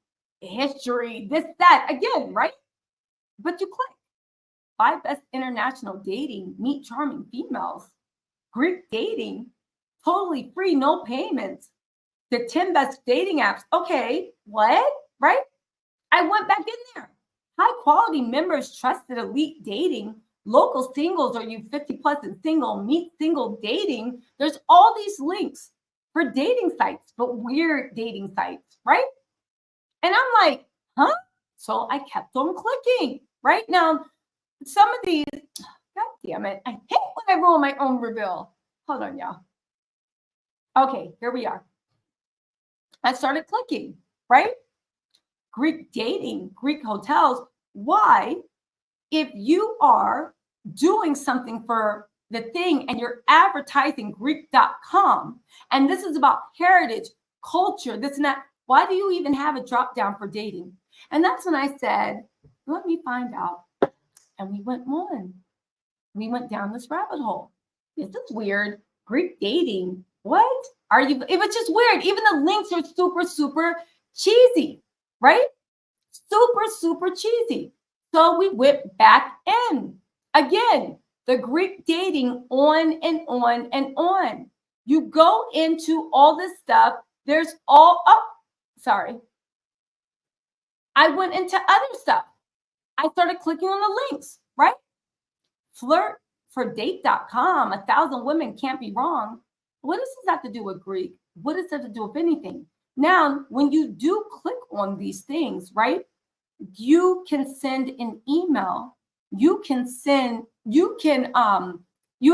history, this, that, again, right? But you click 5 best international dating, meet charming females, Greek dating, totally free, no payments, the 10 best dating apps. Okay, what? Right? I went back in there. High quality members, trusted elite dating, local singles, are you 50 plus and single, meet single dating. There's all these links for dating sites, but weird dating sites, right? And I'm like, huh? So I kept on clicking. Right now, some of these, God damn it, I hate when I ruin my own reveal. Hold on, y'all. Okay, here we are. I started clicking, right? Greek dating, Greek hotels. Why? If you are doing something for the thing and you're advertising Greek.com, and this is about heritage, culture, this and that, why do you even have a drop down for dating? And that's when I said, let me find out. And we went on. We went down this rabbit hole. This is weird. Greek dating. What are you? It was just weird. Even the links are super, super cheesy, right? Super, super cheesy. So we went back in. Again, the Greek dating on and on and on. You go into all this stuff. There's all, oh, sorry. I went into other stuff. I started clicking on the links, right? Flirt for date.com. 1,000 women can't be wrong. What does this have to do with Greek? What does that have to do with anything? Now, when you do click on these things, right? You can send an email. You can send, you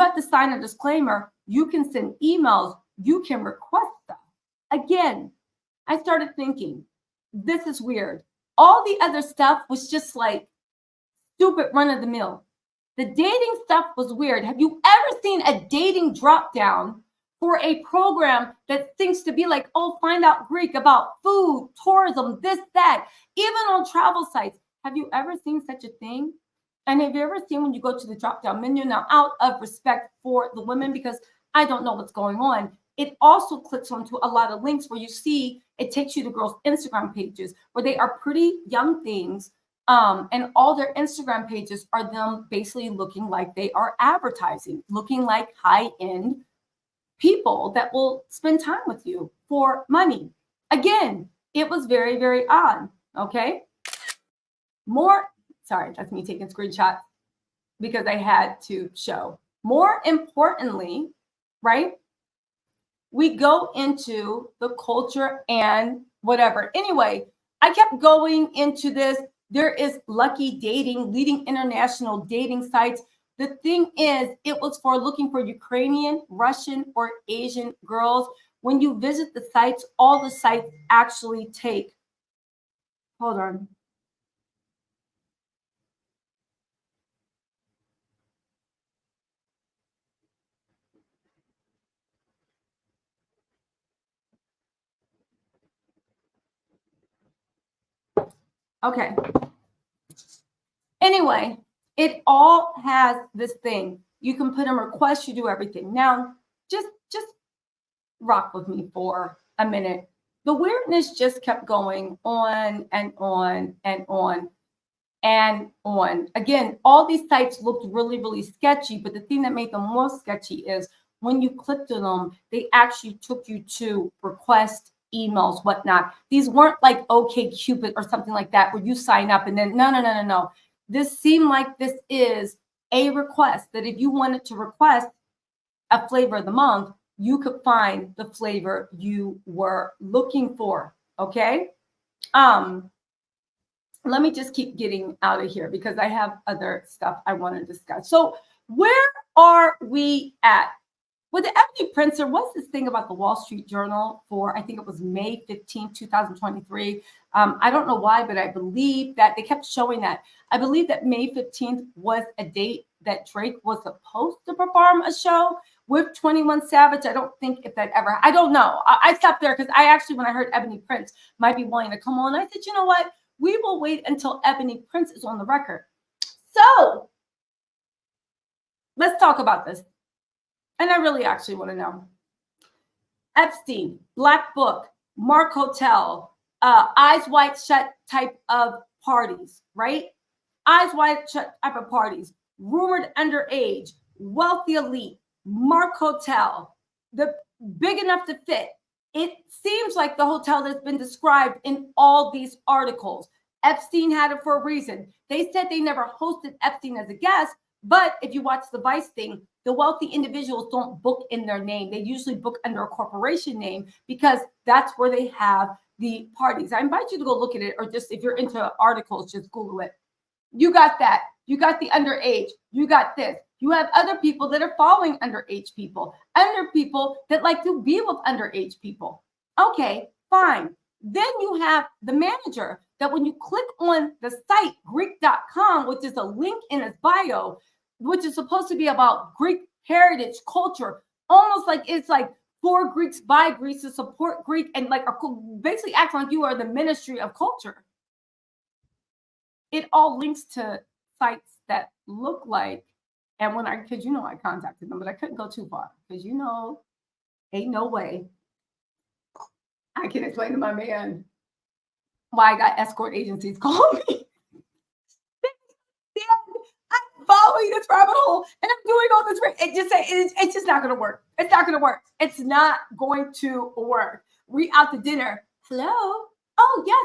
have to sign a disclaimer. You can send emails. You can request stuff. Again, I started thinking, this is weird. All the other stuff was just like stupid run of the mill. The dating stuff was weird. Have you ever seen a dating drop down for a program that thinks to be like, oh, find out Greek about food, tourism, this, that, even on travel sites? Have you ever seen such a thing? And have you ever seen when you go to the drop down menu, now out of respect for the women, because I don't know what's going on, it also clicks onto a lot of links where you see it takes you to girls' Instagram pages where they are pretty young things. And all their Instagram pages are them basically looking like they are advertising, looking like high-end people that will spend time with you for money. Again, it was very, very odd. Okay. Sorry, that's me taking screenshots because I had to show. More importantly, right? We go into the culture and whatever. Anyway, I kept going into this. There is Lucky Dating, leading international dating sites. The thing is, it was for looking for Ukrainian, Russian, or Asian girls. When you visit the sites, all the sites actually take, hold on. Okay. Anyway, it all has this thing. You can put in requests, you do everything. Now, just rock with me for a minute. The weirdness just kept going on and on and on and on. Again, all these sites looked really, really sketchy, but the thing that made them more sketchy is when you clicked on them, they actually took you to request emails, whatnot. These weren't like OkCupid or something like that where you sign up and then no. This seemed like this is a request that if you wanted to request a flavor of the month, you could find the flavor you were looking for. Okay. Let me just keep getting out of here because I have other stuff I want to discuss. So where are we at? With the Ebony Prince, there was this thing about the Wall Street Journal for, I think it was May 15, 2023. I don't know why, but I believe that they kept showing that. I believe that May 15th was a date that Drake was supposed to perform a show with 21 Savage. I don't think if that ever, I don't know. I stopped there because I actually, when I heard Ebony Prince might be wanting to come on, I said, you know what? We will wait until Ebony Prince is on the record. So let's talk about this. And I really actually want to know. Epstein, Black Book, Mark Hotel, Eyes Wide Shut type of parties, right? Eyes Wide Shut type of parties, rumored underage, wealthy elite, Mark Hotel, the big enough to fit. It seems like the hotel that's been described in all these articles. Epstein had it for a reason. They said they never hosted Epstein as a guest, but if you watch the Vice thing, the wealthy individuals don't book in their name. They usually book under a corporation name because that's where they have the parties. I invite you to go look at it, or just if you're into articles, just Google it. You got that. You got the underage. You got this. You have other people that are following underage people, under people that like to be with underage people. Okay, fine. Then you have the manager that when you click on the site, Greek.com, which is a link in his bio, which is supposed to be about Greek heritage, culture, almost like it's like for Greeks, by Greeks, to support Greek, and like basically act like you are the Ministry of Culture. It all links to sites that look like, and when I, because I contacted them, but I couldn't go too far because ain't no way I can explain to my man why I got escort agencies calling me. I'm following this rabbit hole and I'm doing all this. It's just not going to work. It's not going to work. It's not going to work. We out to dinner. Hello. Oh, yes,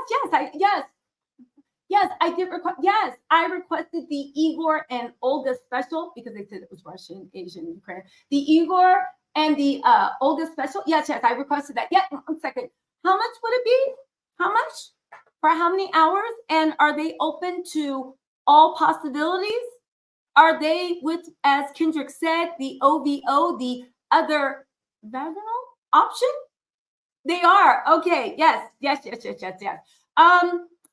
I did request. Yes, I requested the Igor and Olga special because they said it was Russian, Asian, Ukrainian. The Igor and the Olga special. Yes, I requested that. Yeah, 1 second. How much would it be? How much? For how many hours? And are they open to all possibilities? Are they with, as Kendrick said, the OVO, the other vaginal option? They are. Okay. Yes.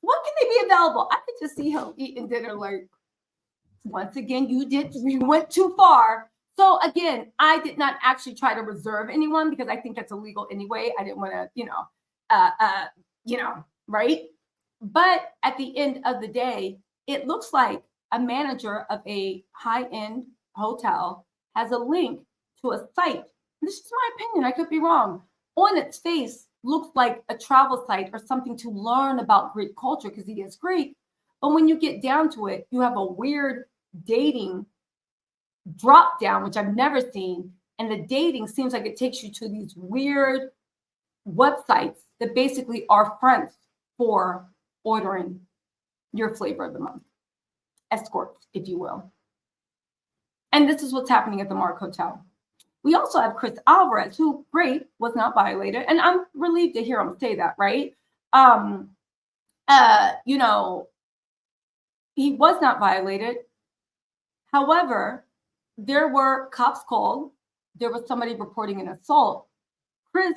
What can they be available? I could just see him eating dinner like, once again, you went too far. So again, I did not actually try to reserve anyone because I think that's illegal anyway. I didn't want to, right? But at the end of the day, it looks like a manager of a high-end hotel has a link to a site. This is my opinion. I could be wrong. On its face, looks like a travel site or something to learn about Greek culture because he is Greek. But when you get down to it, you have a weird dating drop down, which I've never seen. And the dating seems like it takes you to these weird websites that basically are fronts for ordering your flavor of the month. Escorts, if you will. And this is what's happening at the Mark Hotel. We also have Chris Alvarez, who, great, was not violated. And I'm relieved to hear him say that, right? He was not violated. However, there were cops called. There was somebody reporting an assault. Chris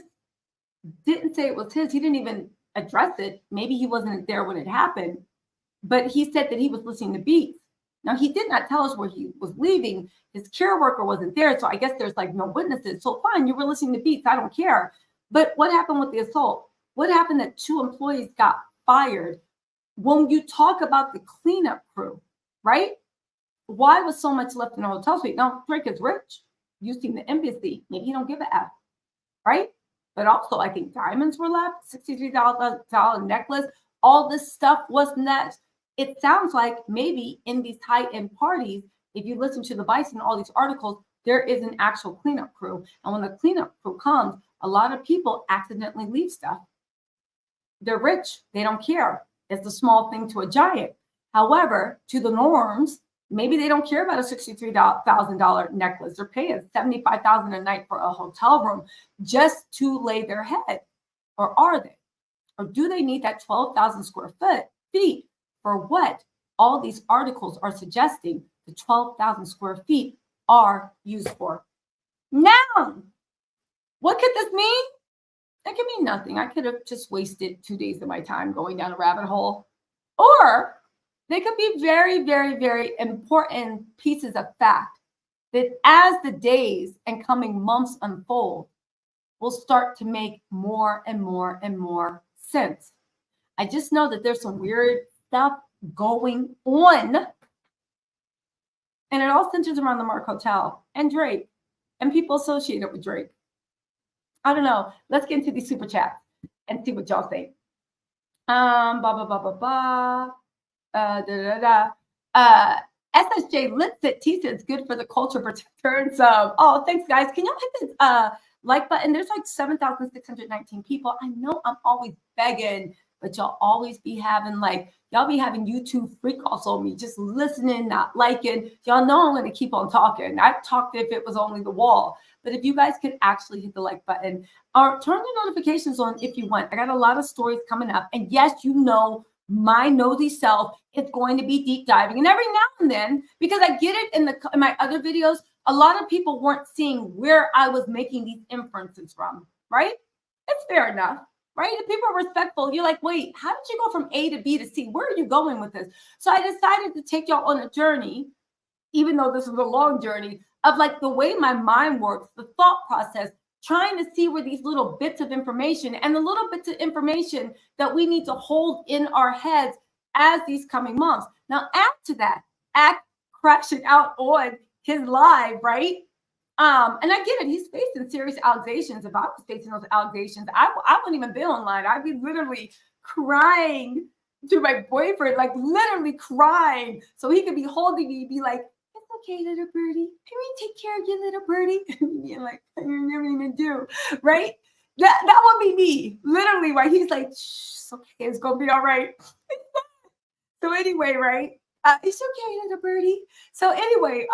didn't say it was his. He didn't even address it. Maybe he wasn't there when it happened, but he said that he was listening to beats. Now, he did not tell us where he was leaving. His care worker wasn't there. So I guess there's like no witnesses. So fine, you were listening to beats. I don't care. But what happened with the assault? What happened that 2 employees got fired? When you talk about the cleanup crew, right? Why was so much left in the hotel suite? Now, Drake is rich. You've seen the embassy. Maybe he don't give a F, right? But also, I think diamonds were left, $63,000 necklace. All this stuff was next. It sounds like maybe in these high-end parties, if you listen to the Vice and all these articles, there is an actual cleanup crew. And when the cleanup crew comes, a lot of people accidentally leave stuff. They're rich. They don't care. It's a small thing to a giant. However, to the norms, maybe they don't care about a $63,000 necklace. They're paying $75,000 a night for a hotel room just to lay their head. Or are they? Or do they need that 12,000 square feet for what all these articles are suggesting the 12,000 square feet are used for? Now, what could this mean? It could mean nothing. I could have just wasted 2 days of my time going down a rabbit hole. Or they could be very, very, very important pieces of fact that as the days and coming months unfold, will start to make more and more and more sense. I just know that there's some weird stuff going on. And it all centers around the Mark Hotel and Drake and people associated with Drake. I don't know. Let's get into these super chats and see what y'all think. SSJ Litsit T says good for the culture protector and sub. Oh, thanks, guys. Can y'all hit this like button? There's like 7,619 people. I know I'm always begging, but y'all always be having y'all be having YouTube freak offs on me, just listening, not liking. Y'all know I'm going to keep on talking. I'd talk if it was only the wall. But if you guys could actually hit the like button or turn the notifications on if you want. I got a lot of stories coming up. And yes, you know, my nosy self is going to be deep diving. And every now and then, because I get it in my other videos, a lot of people weren't seeing where I was making these inferences from, right? It's fair enough, right? If people are respectful, you're like, wait, how did you go from A to B to C? Where are you going with this? So I decided to take y'all on a journey, even though this is a long journey, of like the way my mind works, the thought process, trying to see where these little bits of information and the little bits of information that we need to hold in our heads as these coming months. Now, add to that, Act crashing out on his live, right? And I get it. He's facing serious allegations. If I was facing those allegations, I wouldn't even be online. I'd be literally crying to my boyfriend, like literally crying. So he could be holding me, be like, "It's okay, little birdie. Can we take care of you, little birdie?" And being like, "I never even do," right? That would be me, literally. Right? He's like, "Shh, it's okay. It's gonna be all right." So anyway, right? It's okay, little birdie. So anyway,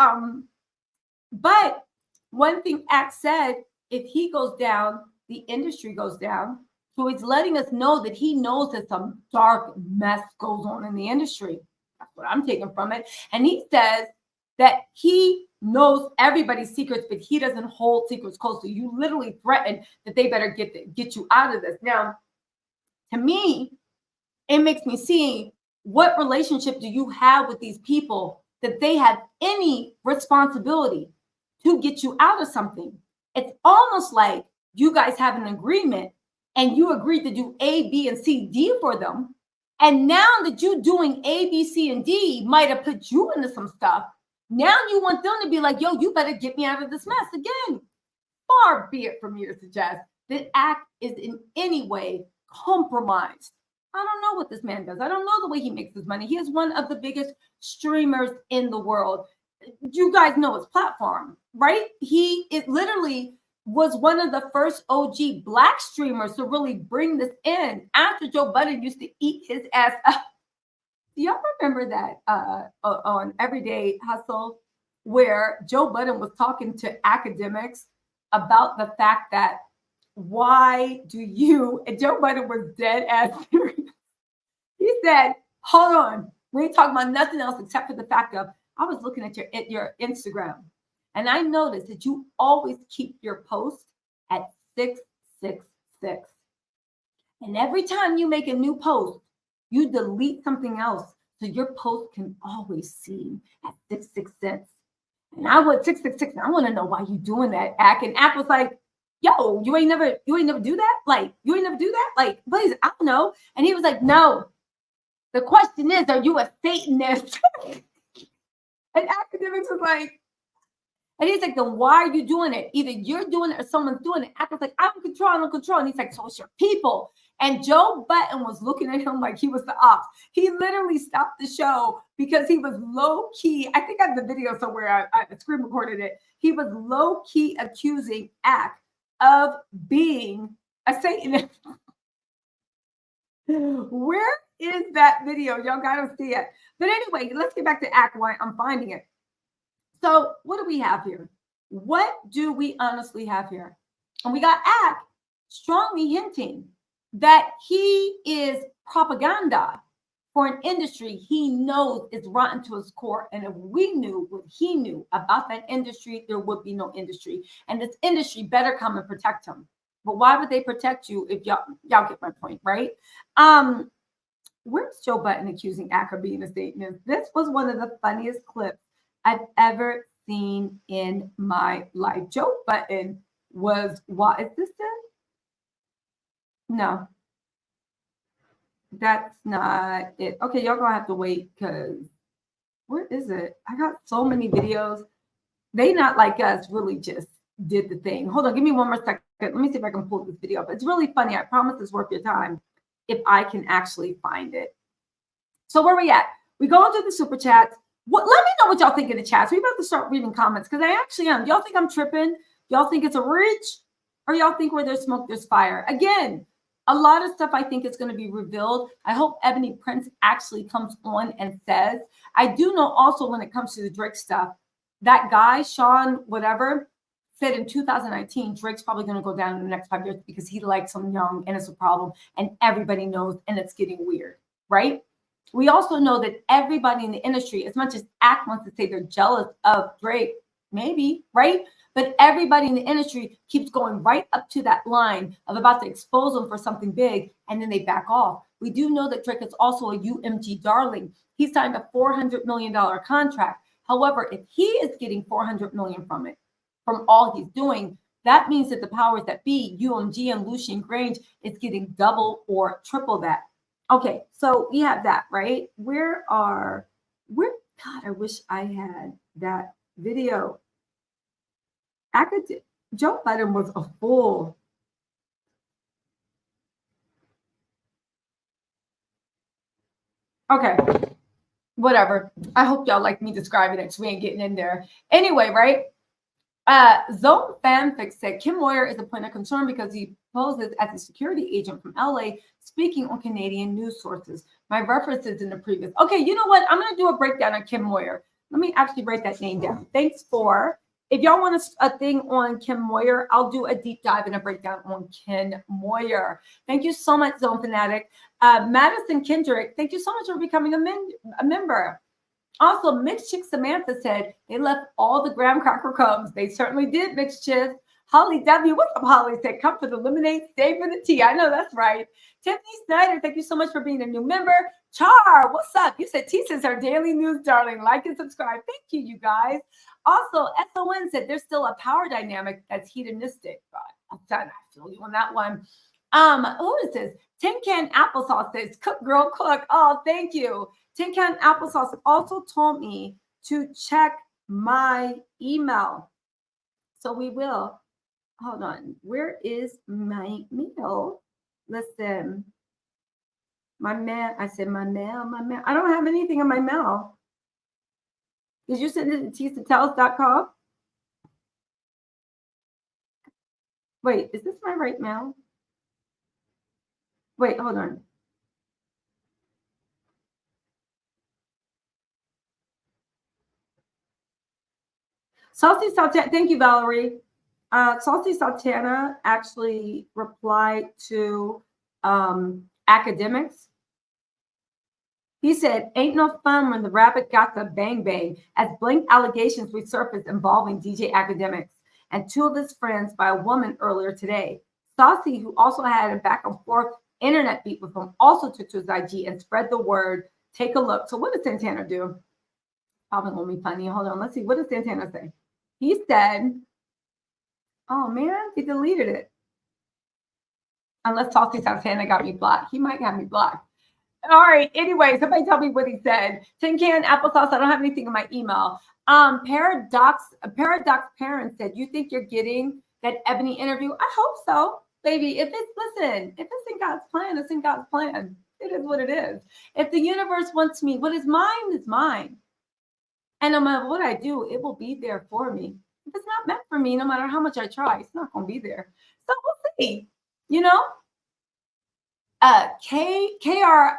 but one thing Act said, if he goes down, the industry goes down. So he's letting us know that he knows that some dark mess goes on in the industry. That's what I'm taking from it. And he says that he knows everybody's secrets, but he doesn't hold secrets close. So you literally threaten that they better get you out of this. Now, to me, it makes me see, what relationship do you have with these people that they have any responsibility to get you out of something? It's almost like you guys have an agreement and you agreed to do A, B, and C, D for them. And now that you doing A, B, C, and D might have put you into some stuff. Now you want them to be like, yo, you better get me out of this mess. Again, far be it from me to suggest that Act is in any way compromised. I don't know what this man does. I don't know the way he makes his money. He is one of the biggest streamers in the world. You guys know his platform, right? It literally was one of the first OG Black streamers to really bring this in after Joe Budden used to eat his ass up. Do y'all remember that on Everyday Hustle, where Joe Budden was talking to academics about the fact that why do you, and Joe Budden was dead ass serious. He said, hold on, we ain't talking about nothing else except for the fact of, I was looking at your Instagram And I noticed that you always keep your post at 666. And every time you make a new post, you delete something else. So your post can always see at 666. And I went 666. I want to know why you doing that, Ak. And Ak was like, yo, you ain't never do that? Like, you ain't never do that? Like, please, I don't know. And he was like, no. The question is, are you a Satanist? And Academics was like, and he's like, then why are you doing it? Either you're doing it or someone's doing it. Ak was like, I don't control. And he's like, so it's your people. And Joe Button was looking at him like he was the ops. He literally stopped the show because he was low key. I think I have the video somewhere. I screen recorded it. He was low key accusing Ak of being a Satanist. Where is that video? Y'all gotta see it. But anyway, let's get back to Ak. Why I'm finding it. So what do we have here? What do we honestly have here? And we got Ak strongly hinting that he is propaganda for an industry he knows is rotten to his core. And if we knew what he knew about that industry, there would be no industry. And this industry better come and protect him. But why would they protect you if y'all get my point, right? Where's Joe Button accusing Ak of being a Satanist? This was one of the funniest clips I've ever seen in my life. Joe Button was, what is this then? No, that's not it. Okay, y'all gonna have to wait because where is it? I got so many videos. They not like us really just did the thing. Hold on, give me one more second. Let me see if I can pull this video up. It's really funny. I promise it's worth your time if I can actually find it. So where we at? We go into the super chats. Let me know what y'all think in the chats. We about to start reading comments because I actually am. Y'all think I'm tripping? Y'all think it's a reach? Or y'all think where there's smoke, there's fire? Again, a lot of stuff I think is going to be revealed. I hope Ebony Prince actually comes on and says. I do know also when it comes to the Drake stuff, that guy, Sean, whatever, said in 2019, Drake's probably going to go down in the next 5 years because he likes him young and it's a problem. And everybody knows and it's getting weird, right? We also know that everybody in the industry, as much as Ak wants to say they're jealous of Drake, maybe, right? But everybody in the industry keeps going right up to that line of about to expose them for something big, and then they back off. We do know that Drake is also a UMG darling. He signed a $400 million contract. However, if he is getting $400 million from it, from all he's doing, that means that the powers that be, UMG and Lucian Grange, is getting double or triple that. Okay, so we have that, right? God, I wish I had that video. Joe Biden was a fool. Okay, whatever. I hope y'all like me describing it because we ain't getting in there. Anyway, right? Zone Fanfic said Kim Moyer is a point of concern because he poses as a security agent from LA speaking on Canadian news sources. My references in the previous. Okay, you know what? I'm going to do a breakdown on Kim Moyer. Let me actually write that name down. Thanks for. If y'all want a thing on Kim Moyer, I'll do a deep dive and a breakdown on Kim Moyer. Thank you so much, Zone Fanatic. Madison Kendrick, thank you so much for becoming a member. Also, Mixed Chick Samantha said they left all the graham cracker crumbs. They certainly did, Mixed Chick. Holly W. What's up, Holly? Said, come for the lemonade, stay for the tea. I know that's right. Tiffany Snyder, thank you so much for being a new member. Char, what's up? You said T says our daily news, darling. Like and subscribe. Thank you, you guys. Also, SON said there's still a power dynamic that's hedonistic. I'm done. I feel you on that one. Who is this? Tin Can Applesauce says, cook, girl, cook. Oh, thank you. Tin Can Applesauce also told me to check my email. So we will. Hold on. Where is my mail? Listen. My mail. I said my mail. I don't have anything in my mail. Did you send it to tisatells.com? Wait, is this my right mail? Wait, hold on. Saucy Sultana, thank you, Valerie. Saucy Sultana actually replied to Academics. He said, ain't no fun when the rabbit got the bang bang, as blank allegations resurfaced involving DJ Academics and two of his friends by a woman earlier today. Saucy, who also had a back and forth internet beat with him, also took to his IG and spread the word. Take a look. So what did Santana do? Probably gonna be funny. Hold on. Let's see. What did Santana say? He said, oh man, he deleted it. Unless Saucy Santana got me blocked. He might have me blocked. All right. Anyway, somebody tell me what he said. Tin can applesauce. I don't have anything in my email. Paradox Parent said, you think you're getting that Ebony interview? I hope so, baby. If it's in God's plan, it's in God's plan. It is what it is. If the universe wants me, what is mine is mine. And no matter what I do, it will be there for me. If it's not meant for me, no matter how much I try, it's not going to be there. So we'll see. You know? KR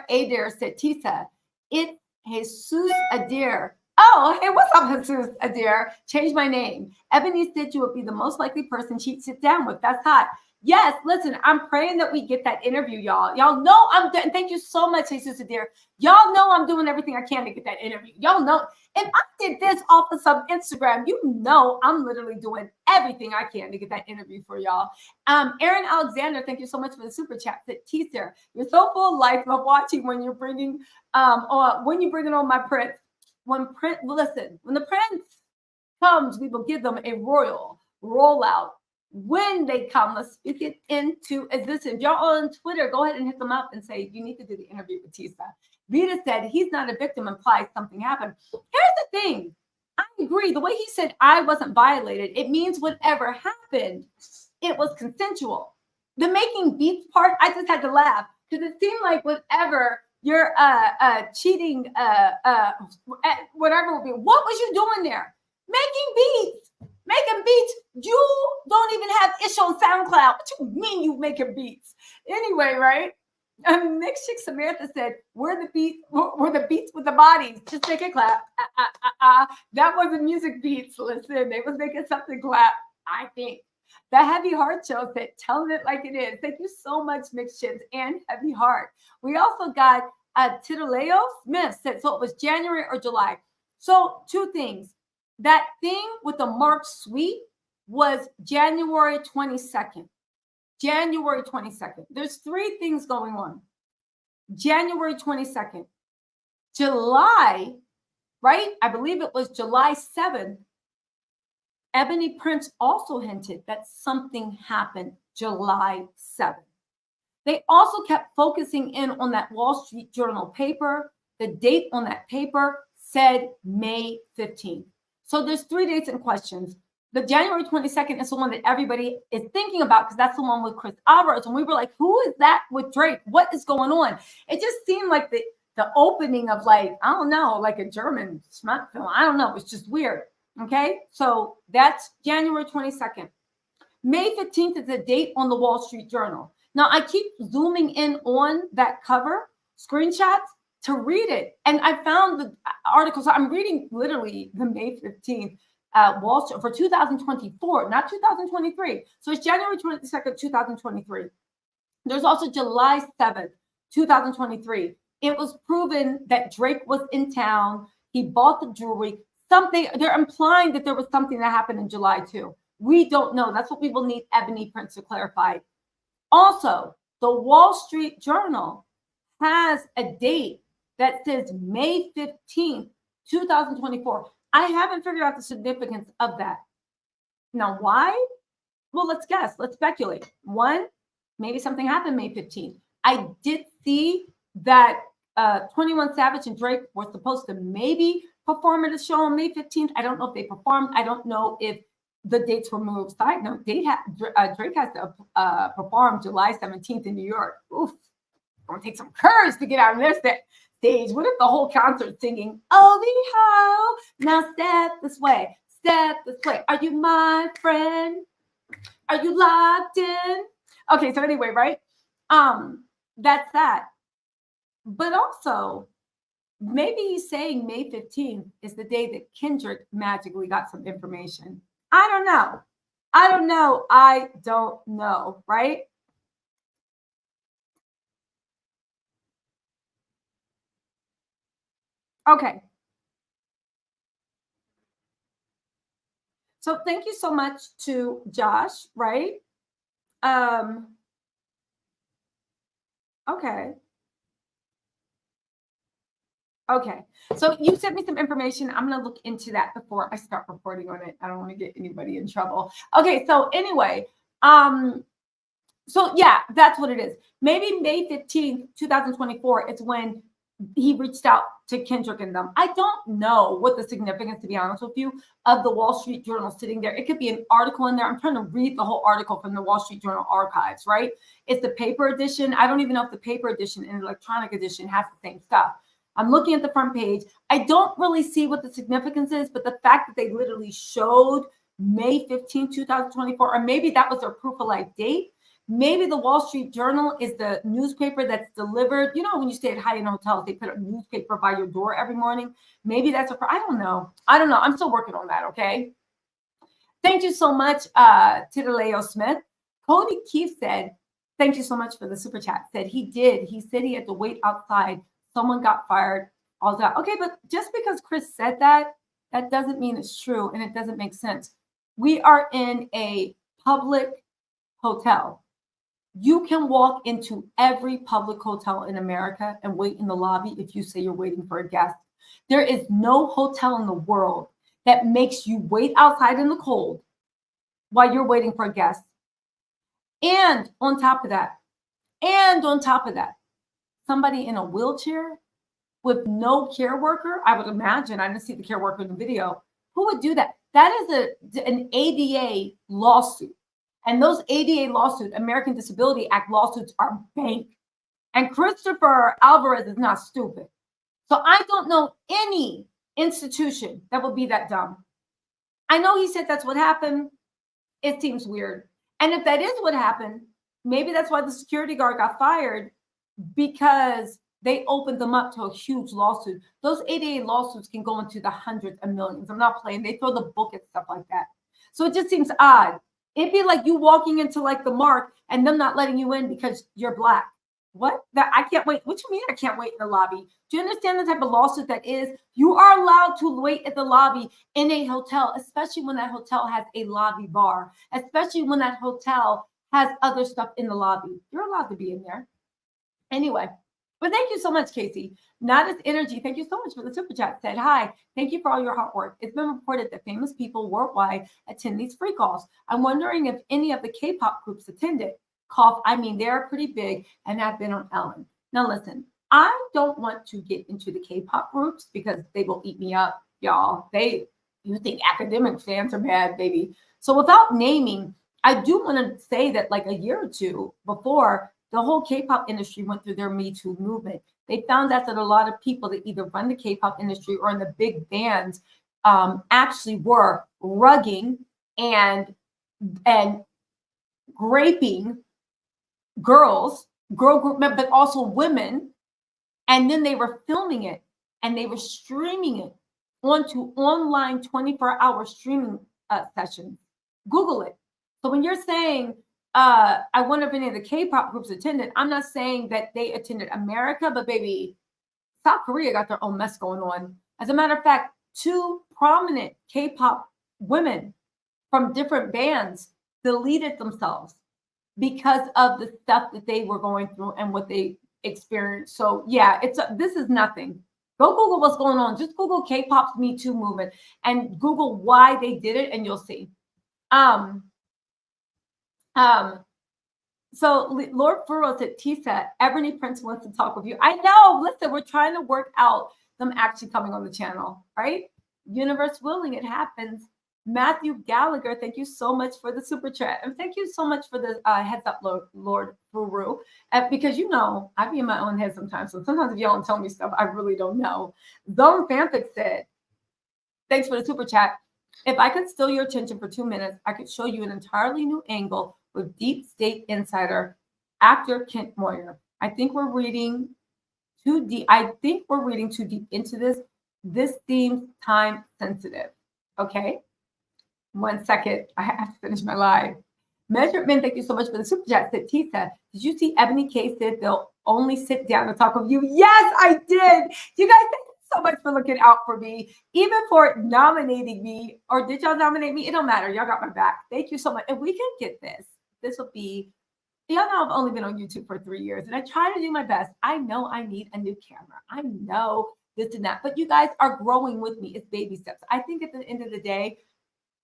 Adair said, Tisa, it's Jesus Adair. Oh, hey, what's up, Jesus Adair? Change my name. Ebony said you would be the most likely person she'd sit down with. That's hot. Yes, listen, I'm praying that we get that interview, y'all. Y'all know thank you so much, Jesus Adair. Y'all know I'm doing everything I can to get that interview. Y'all know. If I did this off of some Instagram, you know I'm literally doing everything I can to get that interview for y'all. Aaron Alexander, thank you so much for the super chat. Teaser, you're so full of life. Love watching when you're bringing on my prince. When the prince comes, we will give them a royal rollout. When they come, let's speak it into existence. Y'all on Twitter, go ahead and hit them up and say, you need to do the interview with Tisa. Rita said, he's not a victim, implies something happened. Here's the thing. I agree. The way he said I wasn't violated, it means whatever happened, it was consensual. The making beats part, I just had to laugh because it seemed like whatever you're cheating, whatever will be. What was you doing there? Making beats. Making beats. You don't even have issue on SoundCloud. What you mean you making beats? Anyway, right? Next chick Samantha said, "We're the beats with the bodies. Just make it clap." That wasn't music beats. Listen, they was making something clap. I think. The Heavy Heart Show said, "Telling it like it is." Thank you so much, Mixed Chips and Heavy Heart. We also got Titaleo Smith said, so it was January or July. So two things. That thing with the Mark Suite was January 22nd. January 22nd. There's three things going on. January 22nd. July, right? I believe it was July 7th. Ebony Prince also hinted that something happened July 7th. They also kept focusing in on that Wall Street Journal paper. The date on that paper said May 15th. So there's 3 dates in questions. The January 22nd is the one that everybody is thinking about because that's the one with Chris Alvarez. And we were like, who is that with Drake? What is going on? It just seemed like the opening of like, I don't know, like a German smut film. I don't know. It's just weird. Okay. So that's January 22nd. May 15th is the date on the Wall Street Journal. Now I keep zooming in on that cover screenshots to read it. And I found the article. So I'm reading literally the May 15th Wall Street for 2024, not 2023. So it's January 22nd, 2023. There's also July 7th, 2023. It was proven that Drake was in town. He bought the jewelry. They're implying that there was something that happened in July too. We don't know. That's what we will need Ebony Prince to clarify. Also, the Wall Street Journal has a date that says May 15th, 2024. I haven't figured out the significance of that. Now, why? Well, let's guess. Let's speculate. One, maybe something happened May 15th. I did see that 21 Savage and Drake were supposed to maybe perform at a show on May 15th. I don't know if they performed. I don't know if the dates were moved. Side note, Drake has to perform July 17th in New York. Oof. Gonna take some courage to get out of this stage. What if the whole concert singing, "Oh, the how, now step this way, step this way. Are you my friend? Are you locked in?" Okay, so anyway, right? That's that. But also, maybe he's saying May 15th is the day that Kendrick magically got some information. I don't know, right? Okay. So thank you so much to Josh, right? Okay. Okay. So you sent me some information. I'm going to look into that before I start reporting on it. I don't want to get anybody in trouble. Okay. So anyway, so yeah, that's what it is. Maybe May 15th, 2024 is when he reached out to Kendrick and them. I don't know what the significance, to be honest with you, of the Wall Street Journal sitting there. It could be an article in there. I'm trying to read the whole article from the Wall Street Journal archives, right? It's the paper edition. I don't even know if the paper edition and electronic edition has the same stuff. I'm looking at the front page. I don't really see what the significance is, but the fact that they literally showed May 15, 2024, or maybe that was their proof of life date. Maybe the Wall Street Journal is the newspaper that's delivered. You know, when you stay at high-end hotels, they put a newspaper by your door every morning. Maybe that's I don't know. I don't know. I'm still working on that, okay? Thank you so much, Titaleo Smith. Cody Keefe said, thank you so much for the super chat. Said he did. He said he had to wait outside. Someone got fired. All that. Okay, but just because Chris said that, that doesn't mean it's true, and it doesn't make sense. We are in a public hotel. You can walk into every public hotel in America and wait in the lobby if you say you're waiting for a guest. There is no hotel in the world that makes you wait outside in the cold while you're waiting for a guest. And on top of that, somebody in a wheelchair with no care worker, I would imagine, I didn't see the care worker in the video, who would do that? That is an ADA lawsuit. And those ADA lawsuits, American Disability Act lawsuits, are bank. And Christopher Alvarez is not stupid. So I don't know any institution that would be that dumb. I know he said that's what happened. It seems weird. And if that is what happened, maybe that's why the security guard got fired, because they opened them up to a huge lawsuit. Those ADA lawsuits can go into the hundreds of millions. I'm not playing. They throw the book at stuff like that. So it just seems odd. It'd be like you walking into like the Mark and them not letting you in because you're Black. What? That I can't wait. What you mean I can't wait in the lobby? Do you understand the type of lawsuit that is? You are allowed to wait at the lobby in a hotel, especially when that hotel has a lobby bar, especially when that hotel has other stuff in the lobby. You're allowed to be in there. Anyway, but thank you so much, Casey. Not as energy. Thank you so much for the super chat. Said hi. Thank you for all your hard work. It's been reported that famous people worldwide attend these free calls. I'm wondering if any of the K-pop groups attended. Cough. I mean, they're pretty big and have been on Ellen. Now listen, I don't want to get into the K-pop groups because they will eat me up, y'all. You think Akademic fans are bad, baby. So without naming, I do want to say that like a year or two before, the whole K-pop industry went through their Me Too movement. They found out that a lot of people that either run the K-pop industry or in the big bands actually were rugging and raping girl group, but also women. And then they were filming it and they were streaming it onto online 24-hour streaming sessions. Google it. So when you're saying, I wonder if any of the K-pop groups attended, I'm not saying that they attended America, but baby, South Korea got their own mess going on. As a matter of fact, 2 prominent K-pop women from different bands deleted themselves because of the stuff that they were going through and what they experienced. So yeah, this is nothing. Go Google what's going on. Just Google K-pop's Me Too movement and Google why they did it, and you'll see. So Lord Furrow said, Tisa, Ebony Prince wants to talk with you. I know. Listen, we're trying to work out them actually coming on the channel, right? Universe willing, it happens. Matthew Gallagher, thank you so much for the super chat. And thank you so much for the heads up, Lord Furu. Because you know, I be in my own head sometimes. So sometimes if y'all don't tell me stuff, I really don't know. Zone Fanfic said, thanks for the super chat. If I could steal your attention for 2 minutes, I could show you an entirely new angle with Deep State insider actor Kent Moyer. I think we're reading too deep. Into this. This seems time sensitive. Okay. 1 second. I have to finish my live. Measured Men, thank you so much for the super chat. Said Tisa, did you see Ebony K said they'll only sit down and talk with you? Yes, I did. You guys, thank you so much for looking out for me, even for nominating me. Or did y'all nominate me? It don't matter. Y'all got my back. Thank you so much. And we can get this. This will be, y'all know I've only been on YouTube for 3 years and I try to do my best. I know I need a new camera. I know this and that, but you guys are growing with me. It's baby steps. I think at the end of the day,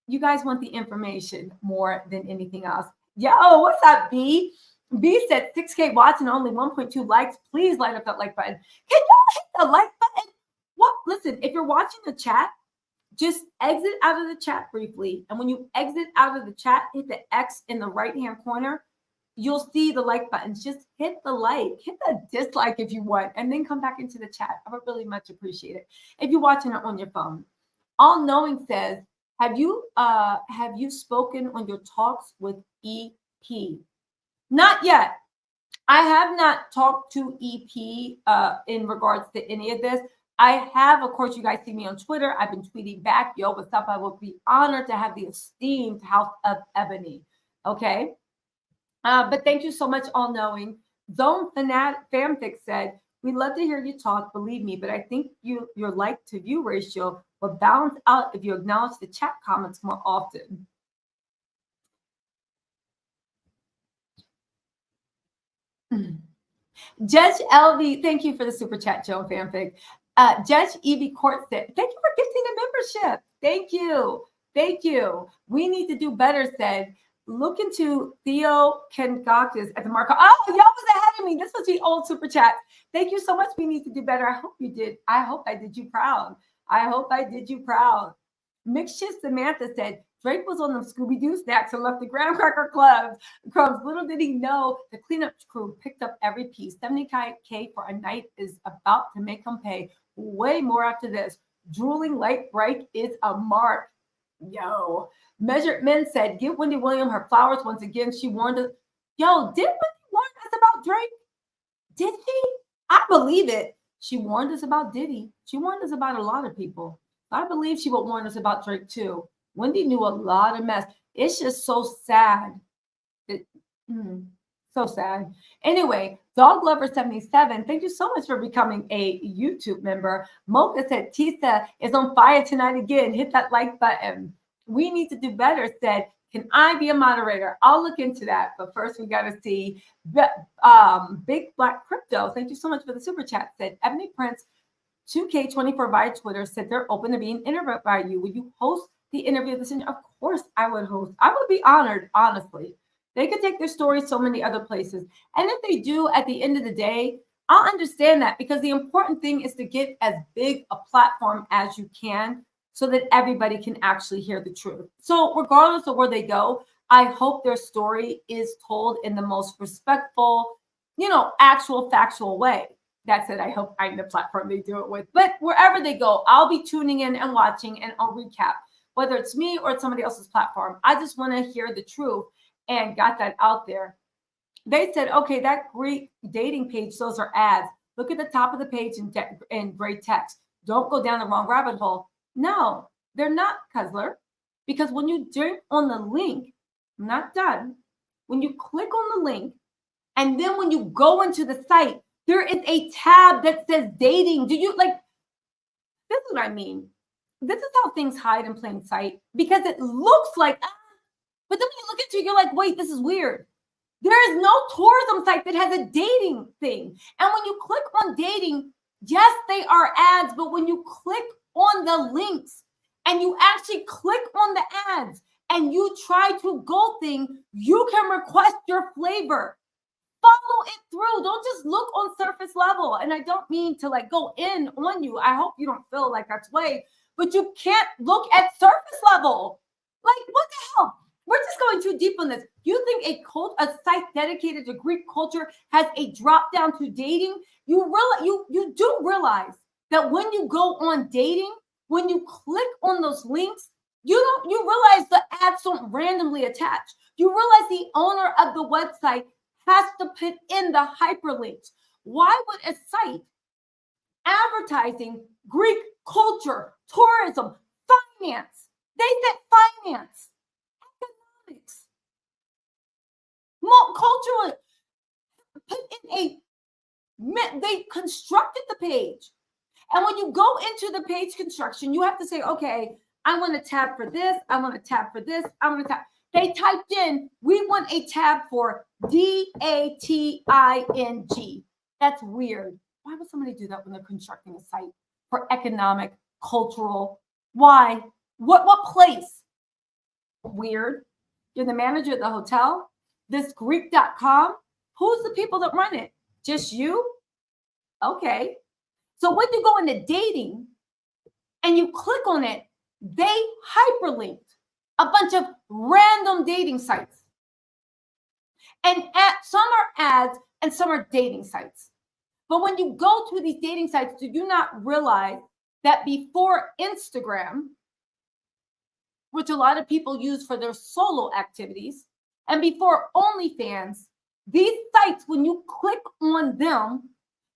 you guys want the information more than anything else. Yo, what's up, B? B said 6K watch and only 1.2 likes. Please light up that like button. Can y'all hit the like button? What? Listen, if you're watching the chat, just exit out of the chat briefly. And when you exit out of the chat, hit the X in the right-hand corner. You'll see the like buttons. Just hit the like, hit the dislike if you want, and then come back into the chat. I would really much appreciate it. If you're watching it on your phone. All Knowing says, have you spoken on your talks with EP? Not yet. I have not talked to EP in regards to any of this. I have, of course, you guys see me on Twitter. I've been tweeting back, yo, what's up? I will be honored to have the esteemed House of Ebony. Okay. But thank you so much, All Knowing. Zone Fanfic said, we love to hear you talk, believe me, but I think your like to view ratio will balance out if you acknowledge the chat comments more often. Judge LV, thank you for the super chat, Joe Fanfic. Judge Evie Court said, thank you for gifting the membership. Thank you. Thank you. We need to do better, said, look into Theo Kengakis at the market. Oh, y'all was ahead of me. This was the old super chat. Thank you so much. We need to do better. I hope you did. I hope I did you proud. I hope I did you proud. Mixshift Samantha said, Drake was on them Scooby-Doo snacks and left the graham cracker crumbs. Little did he know the cleanup crew picked up every piece. 70K for a night is about to make him pay way more after this. Drooling light bright is a mark. Yo. Measured Men said, give Wendy Williams her flowers once again. She warned us. Yo, did Wendy warn us about Drake? Did she? I believe it. She warned us about Diddy. She warned us about a lot of people. I believe she would warn us about Drake too. Wendy knew a lot of mess. It's just so sad. So sad. Anyway, Dog Lover 77, thank you so much for becoming a YouTube member. Mocha said, Tisa is on fire tonight again. Hit that like button. We need to do better, said, can I be a moderator? I'll look into that. But first, we got to see Big Black Crypto. Thank you so much for the super chat. Said, Ebony Prince, 2K24 via Twitter, said they're open to being interviewed by you. Will you host the interview? Of course, I would host. I would be honored, honestly. They could take their story so many other places. And if they do, at the end of the day, I'll understand that, because the important thing is to get as big a platform as you can so that everybody can actually hear the truth. So regardless of where they go, I hope their story is told in the most respectful, actual factual way. That's it. I hope I'm the platform they do it with. But wherever they go, I'll be tuning in and watching, and I'll recap, whether it's me or it's somebody else's platform. I just want to hear the truth and got that out there. They said, okay, that great dating page, those are ads. Look at the top of the page in gray text. Don't go down the wrong rabbit hole. No, they're not, Cuzler, because when you drink on the link, I'm not done. When you click on the link, and then when you go into the site, there is a tab that says dating. Do you this is what I mean. This is how things hide in plain sight, because it looks like, but then when you look into it, you're like, wait, this is weird. There is no tourism site that has a dating thing. And when you click on dating, yes, they are ads, but when you click on the links and you actually click on the ads and you try to go thing, you can request your flavor. Follow it through. Don't just look on surface level. And I don't mean to go in on you. I hope you don't feel like that's way, but you can't look at surface level. What the hell? We're just going too deep on this. You think a site dedicated to Greek culture has a drop down to dating? You do realize that when you go on dating, when you click on those links, you realize the ads don't randomly attach. You realize the owner of the website has to put in the hyperlinks. Why would a site advertising Greek culture, tourism, finance? They said finance. Cultural, put in they constructed the page And when you go into the page construction, you have to say, okay, I want a tab for this. I want a tab for this. I want a tab. They typed in, we want a tab for DATING. That's weird. Why would somebody do that when they're constructing a site for economic, cultural? Why? What place? Weird. You're the manager of the hotel. This Greek.com. Who's the people that run it? Just you? Okay. So when you go into dating and you click on it, they hyperlinked a bunch of random dating sites. And some are ads and some are dating sites. But when you go to these dating sites, do you not realize that before Instagram, which a lot of people use for their solo activities, and before OnlyFans, these sites, when you click on them,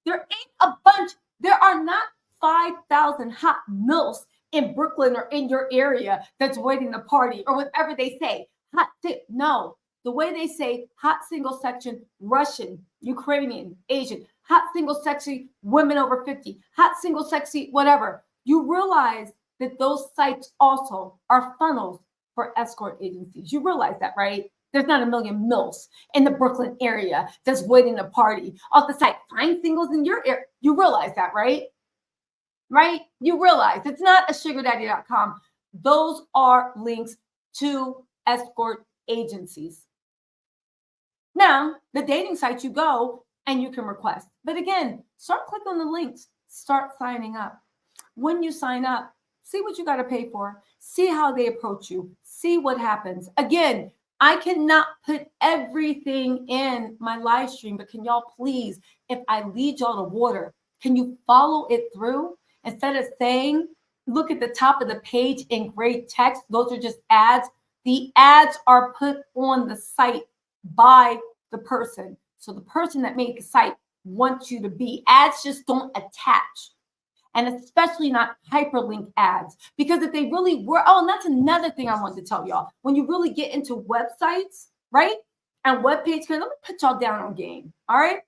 there ain't a bunch, there are not 5,000 hot milfs in Brooklyn or in your area that's waiting to party or whatever they say. Hot tip, no. The way they say hot single section, Russian, Ukrainian, Asian, hot single sexy, women over 50, hot single sexy, whatever. You realize that those sites also are funnels for escort agencies. You realize that, right? There's not a million milfs in the Brooklyn area that's waiting to party off the site. Find singles in your area. You realize that, right? Right? You realize it's not a sugardaddy.com. Those are links to escort agencies. Now, the dating sites, you go and you can request. But again, start clicking on the links. Start signing up. When you sign up, see what you got to pay for. See how they approach you. See what happens. Again, I cannot put everything in my live stream, but can y'all please, if I lead y'all to water, can you follow it through? Instead of saying, look at the top of the page in gray text, those are just ads. The ads are put on the site by the person. So the person that made the site wants you to be. Ads just don't attach. And especially not hyperlink ads. Because if they really were, oh, and that's another thing I wanted to tell y'all. When you really get into websites, right? And web page, let me put y'all down on game. All right.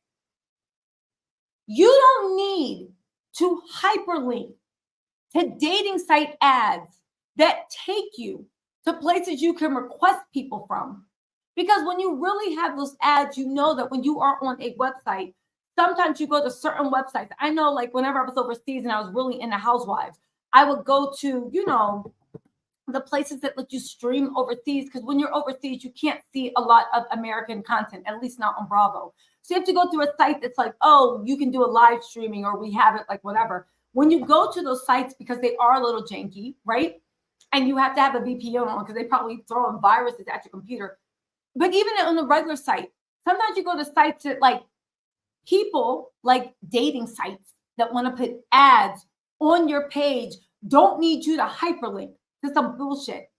You don't need to hyperlink to dating site ads that take you to places you can request people from. Because when you really have those ads, you know that when you are on a website, sometimes you go to certain websites. I know, like, whenever I was overseas and I was really into housewives, I would go to, you know, the places that let you stream overseas. Because when you're overseas, you can't see a lot of American content, at least not on Bravo. So you have to go through a site that's like, oh, you can do a live streaming or we have it, like whatever. When you go to those sites, because they are a little janky, right? And you have to have a VPN on because they probably throw in viruses at your computer. But even on a regular site, sometimes you go to sites that, like, people like dating sites that want to put ads on your page don't need you to hyperlink to some bullshit.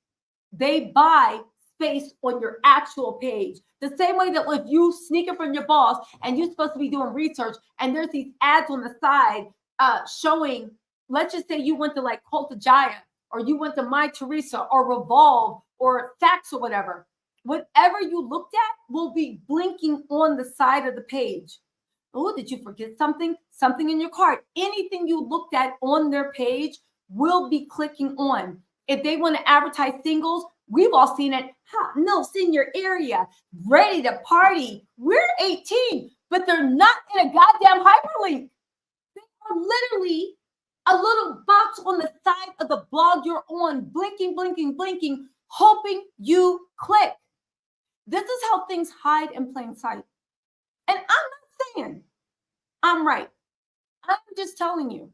They buy space on your actual page. The same way that if you sneak it from your boss and you're supposed to be doing research and there's these ads on the side showing, let's just say you went to like Cult of Jaya or you went to My Teresa or Revolve or Saks or whatever. Whatever you looked at will be blinking on the side of the page. Oh, did you forget something? Something in your cart. Anything you looked at on their page will be clicking on. If they want to advertise singles, we've all seen it. Hot milfs in your area, ready to party. We're 18, but they're not in a goddamn hyperlink. They are literally a little box on the side of the blog you're on, blinking, blinking, blinking, hoping you click. This is how things hide in plain sight. And I'm not saying I'm right. I'm just telling you.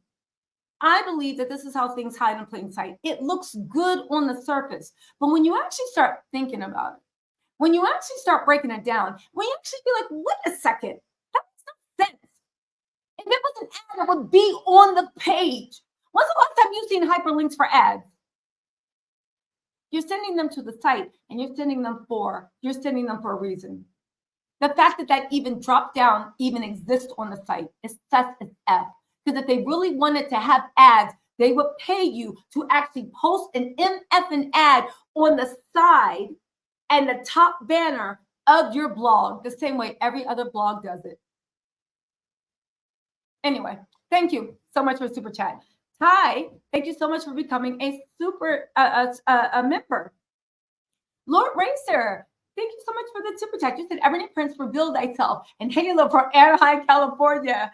I believe that this is how things hide in plain sight. It looks good on the surface. But when you actually start thinking about it, when you actually start breaking it down, when you actually be like, wait a second, that makes no sense. If it was an ad, it would be on the page. When's the last time you've seen hyperlinks for ads? You're sending them to the site and you're sending them for a reason. The fact that that even drop down even exists on the site is sus as F. Because if they really wanted to have ads, they would pay you to actually post an MFN ad on the side and the top banner of your blog, the same way every other blog does it. Anyway, Thank you so much for the super chat. Ty, thank you so much for becoming a member. Lord Racer, thank you so much for the super chat. You said, Ebony Prince, reveal thyself. And Halo from Anaheim, California.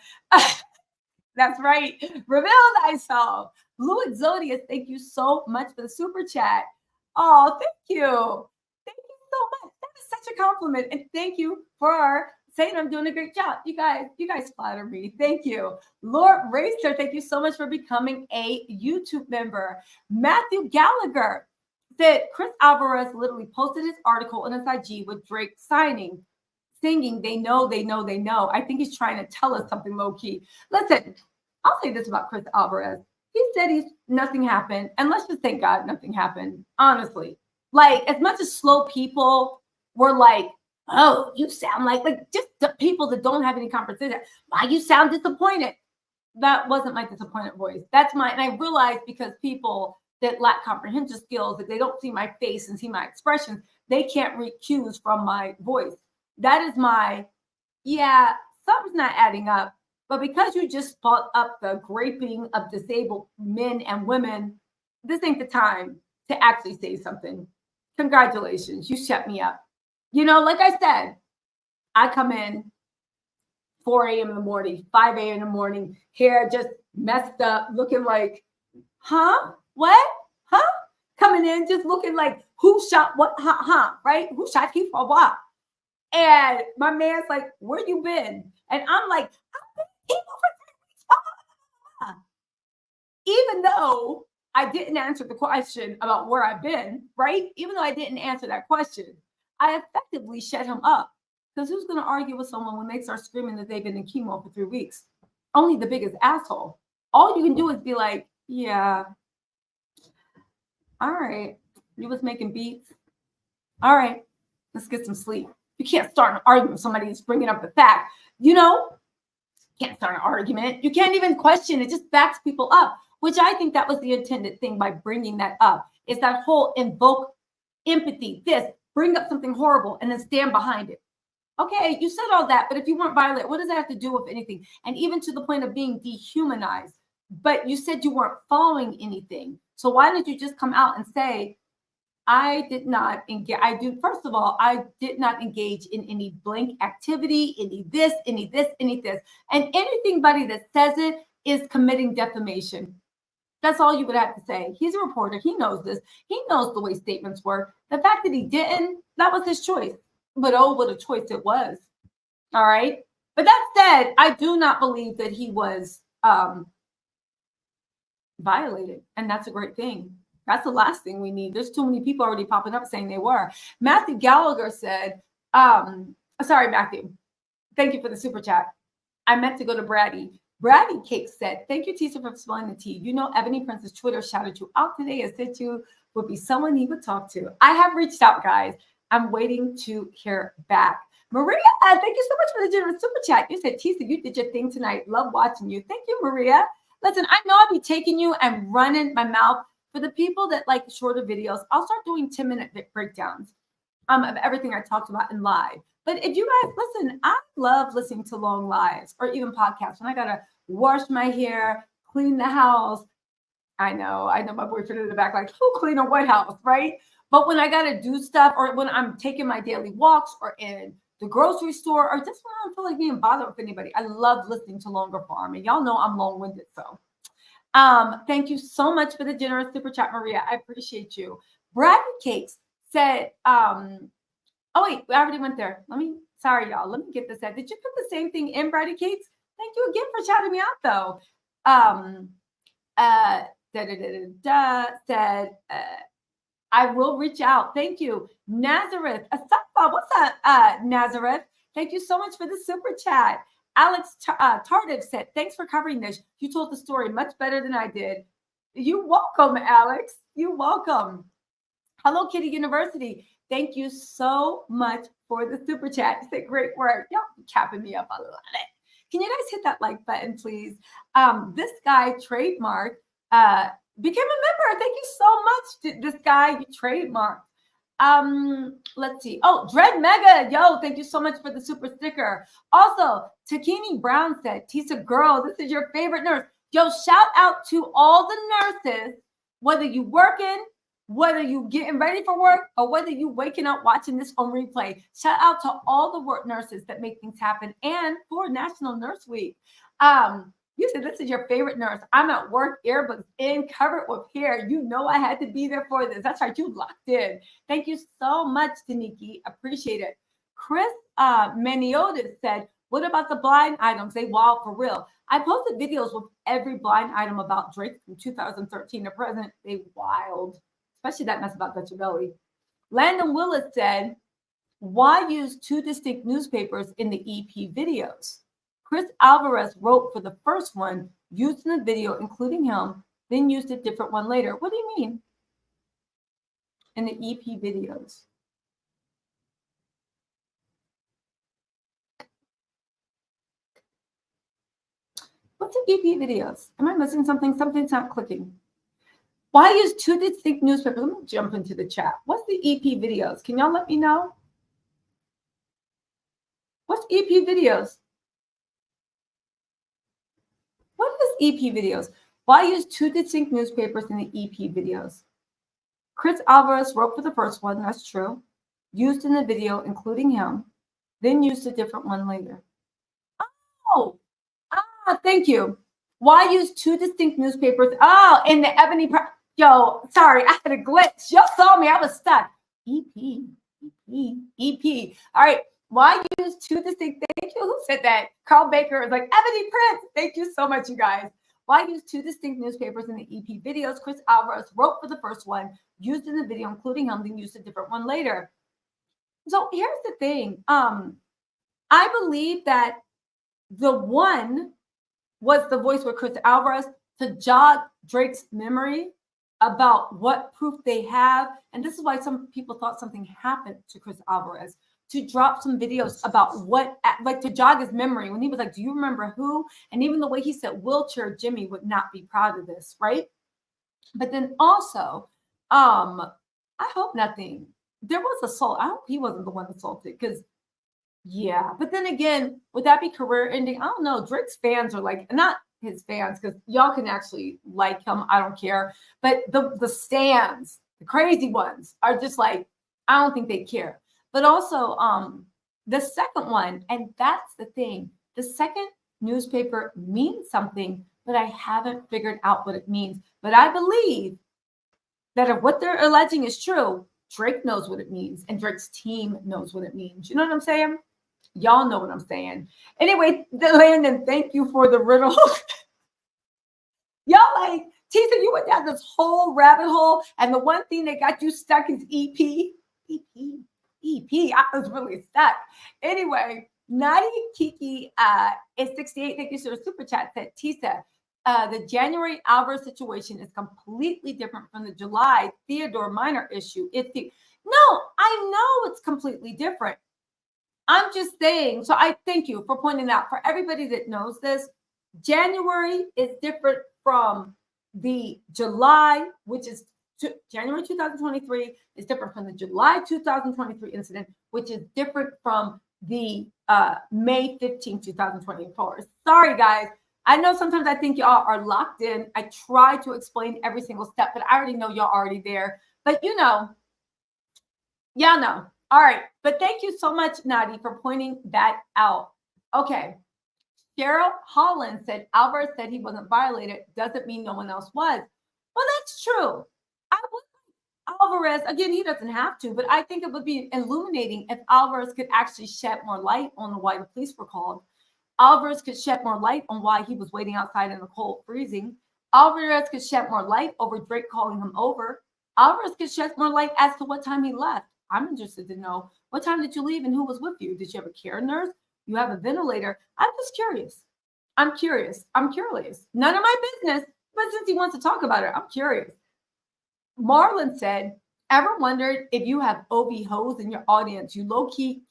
That's right. Reveal thyself. Blue Exodius, thank you so much for the super chat. Oh, thank you. Thank you so much. That is such a compliment. And thank you for saying I'm doing a great job. You guys flatter me. Thank you. Lord Racer, thank you so much for becoming a YouTube member. Matthew Gallagher said Chris Alvarez literally posted his article on his IG with Drake singing, they know. I think he's trying to tell us something low key. Listen, I'll say this about Chris Alvarez. He said nothing happened. And let's just thank God nothing happened. Honestly, like as much as slow people were like, oh, you sound like just the people that don't have any conversation. Why you sound disappointed? That wasn't my disappointed voice. That's and I realized because people that lack comprehension skills, that they don't see my face and see my expressions, they can't read cues from my voice. That is yeah, something's not adding up. But because you just brought up the graping of disabled men and women, this ain't the time to actually say something. Congratulations, you shut me up. You know, like I said, I come in 4 a.m. in the morning, 5 a.m. in the morning, hair just messed up, looking like, huh? What? Huh? Coming in just looking like, who shot what? Right? Who shot he for what? And my man's like, where you been? And I'm like, I've been here for 3 weeks. Even though I didn't answer the question about where I've been, right? Even though I didn't answer that question, I effectively shut him up. Because who's going to argue with someone when they start screaming that they've been in chemo for 3 weeks? Only the biggest asshole. All you can do is be like, yeah, all right, you was making beats. All right, let's get some sleep. You can't start an argument with somebody who's bringing up the fact. You know, you can't start an argument. You can't even question. It just backs people up, which I think that was the intended thing by bringing that up. Is that whole invoke empathy, bring up something horrible and then stand behind it. Okay, you said all that, but if you weren't violent, what does that have to do with anything? And even to the point of being dehumanized. But you said you weren't following anything. So why did you just come out and say, I did not engage? First of all, I did not engage in any blank activity, any this. And anybody that says it is committing defamation. That's all you would have to say. He's a reporter. He knows this. He knows the way statements work. The fact that he didn't, that was his choice. But oh, what a choice it was. All right. But that said, I do not believe that he was violated. And that's a great thing. That's the last thing we need. There's too many people already popping up saying they were. Matthew Gallagher said, sorry, Matthew. Thank you for the super chat. I meant to go to Brady. Brady Cake said, thank you, Tisa, for spilling the tea. You know, Ebony Prince's Twitter shouted you out today and said you would be someone he would talk to. I have reached out, guys. I'm waiting to hear back. Maria, thank you so much for the generous super chat. You said, Tisa, you did your thing tonight. Love watching you. Thank you, Maria. Listen, I know I'll be taking you and running my mouth. For the people that like shorter videos, I'll start doing 10-minute breakdowns of everything I talked about in live. But if you guys listen, I love listening to long lives or even podcasts when I gotta wash my hair, clean the house. I know my boyfriend in the back like, who clean a White House, right? But when I gotta do stuff or when I'm taking my daily walks or in the grocery store or just when I don't feel like being bothered with anybody, I love listening to longer form. And y'all know I'm long-winded, so. Thank you so much for the generous super chat, Maria. I appreciate you. Bradley Cakes said, oh wait, we already went there. Sorry, y'all. Let me get this out. Did you put the same thing in, Bradley Cakes? Thank you again for shouting me out, though. Said, I will reach out. Thank you. Nazareth. What's up, Nazareth? Thank you so much for the super chat. Alex Tardif said, thanks for covering this. You told the story much better than I did. You're welcome, Alex. You're welcome. Hello Kitty University. Thank you so much for the super chat. You said great work. Y'all capping me up. I love it. Can you guys hit that like button, please? This guy, Trademark, became a member. Thank you so much, this guy. You trademarked. Let's see. Oh, Dread Mega, yo, thank you so much for the super sticker. Also, Takini Brown said, Tisa girl, this is your favorite nurse. Yo, shout out to all the nurses, whether you working, whether you getting ready for work, or whether you waking up watching this on replay. Shout out to all the work nurses that make things happen, and for National Nurse Week. You said this is your favorite nurse. I'm at work, earbuds in, covered with hair. You know I had to be there for this. That's right, you locked in. Thank you so much, Taniki. Appreciate it. Chris Maniotis said, what about the blind items? They wild for real. I posted videos with every blind item about Drake from 2013 to present. They wild, especially that mess about Dutch Belly. Landon Willis said, why use two distinct newspapers in the EP videos? Chris Alvarez wrote for the first one, used in the video, including him, then used a different one later. What do you mean? In the EP videos. What's the EP videos? Am I missing something? Something's not clicking. Why use two distinct newspapers? Let me jump into the chat. What's the EP videos? Can y'all let me know? What's EP videos? What is EP videos? Why use two distinct newspapers in the EP videos? Chris Alvarez wrote for the first one, that's true. Used in the video, including him, then used a different one later. Oh, thank you. Why use two distinct newspapers? Oh, in the Ebony, yo, sorry, I had a glitch. Y'all saw me, I was stuck. EP. All right. Why use two distinct? Thank you. Who said that? Carl Baker is like, Ebony Prince. Thank you so much, you guys. Why use two distinct newspapers in the EP videos? Chris Alvarez wrote for the first one, used in the video, including him, then used a different one later. So here's the thing. I believe that the one was the voice with Chris Alvarez to jog Drake's memory about what proof they have. And this is why some people thought something happened to Chris Alvarez, to drop some videos about what, like to jog his memory when he was like, do you remember who? And even the way he said wheelchair Jimmy would not be proud of this, right? But then also, I hope nothing, there was assault. I hope he wasn't the one assaulted, because yeah. But then again, would that be career ending? I don't know. Drake's fans are like, not his fans, because y'all can actually like him. I don't care. But the stands, the crazy ones, are just like, I don't think they care. But also, the second one, and that's the thing, the second newspaper means something, but I haven't figured out what it means. But I believe that if what they're alleging is true, Drake knows what it means, and Drake's team knows what it means. You know what I'm saying? Y'all know what I'm saying. Anyway, Landon, thank you for the riddle. Y'all like, Tisa, you went down this whole rabbit hole, and the one thing that got you stuck is EP. I was really stuck. Anyway, Nadi Kiki is 68. Thank you for the super chat. Said, Tisa, the January Alvarez situation is completely different from the July Theodore Minor issue. No, I know it's completely different. I'm just saying. So I thank you for pointing out. For everybody that knows this, January is different from the July, which is January 2023 is different from the July 2023 incident, which is different from the May 15, 2024. Sorry, guys. I know sometimes I think y'all are locked in. I try to explain every single step, but I already know y'all already there. But you know, y'all know. All right. But thank you so much, Nadi, for pointing that out. Okay. Cheryl Holland said, Alvarez said he wasn't violated. Doesn't mean no one else was. Well, that's true. I would Alvarez, again, he doesn't have to, but I think it would be illuminating if Alvarez could actually shed more light on why the police were called. Alvarez could shed more light on why he was waiting outside in the cold, freezing. Alvarez could shed more light over Drake calling him over. Alvarez could shed more light as to what time he left. I'm interested to know, what time did you leave and who was with you? Did you have a care nurse? You have a ventilator? I'm just curious. I'm curious. None of my business, but since he wants to talk about it, I'm curious. Marlon said, ever wondered if you have OB hoes in your audience? You low-key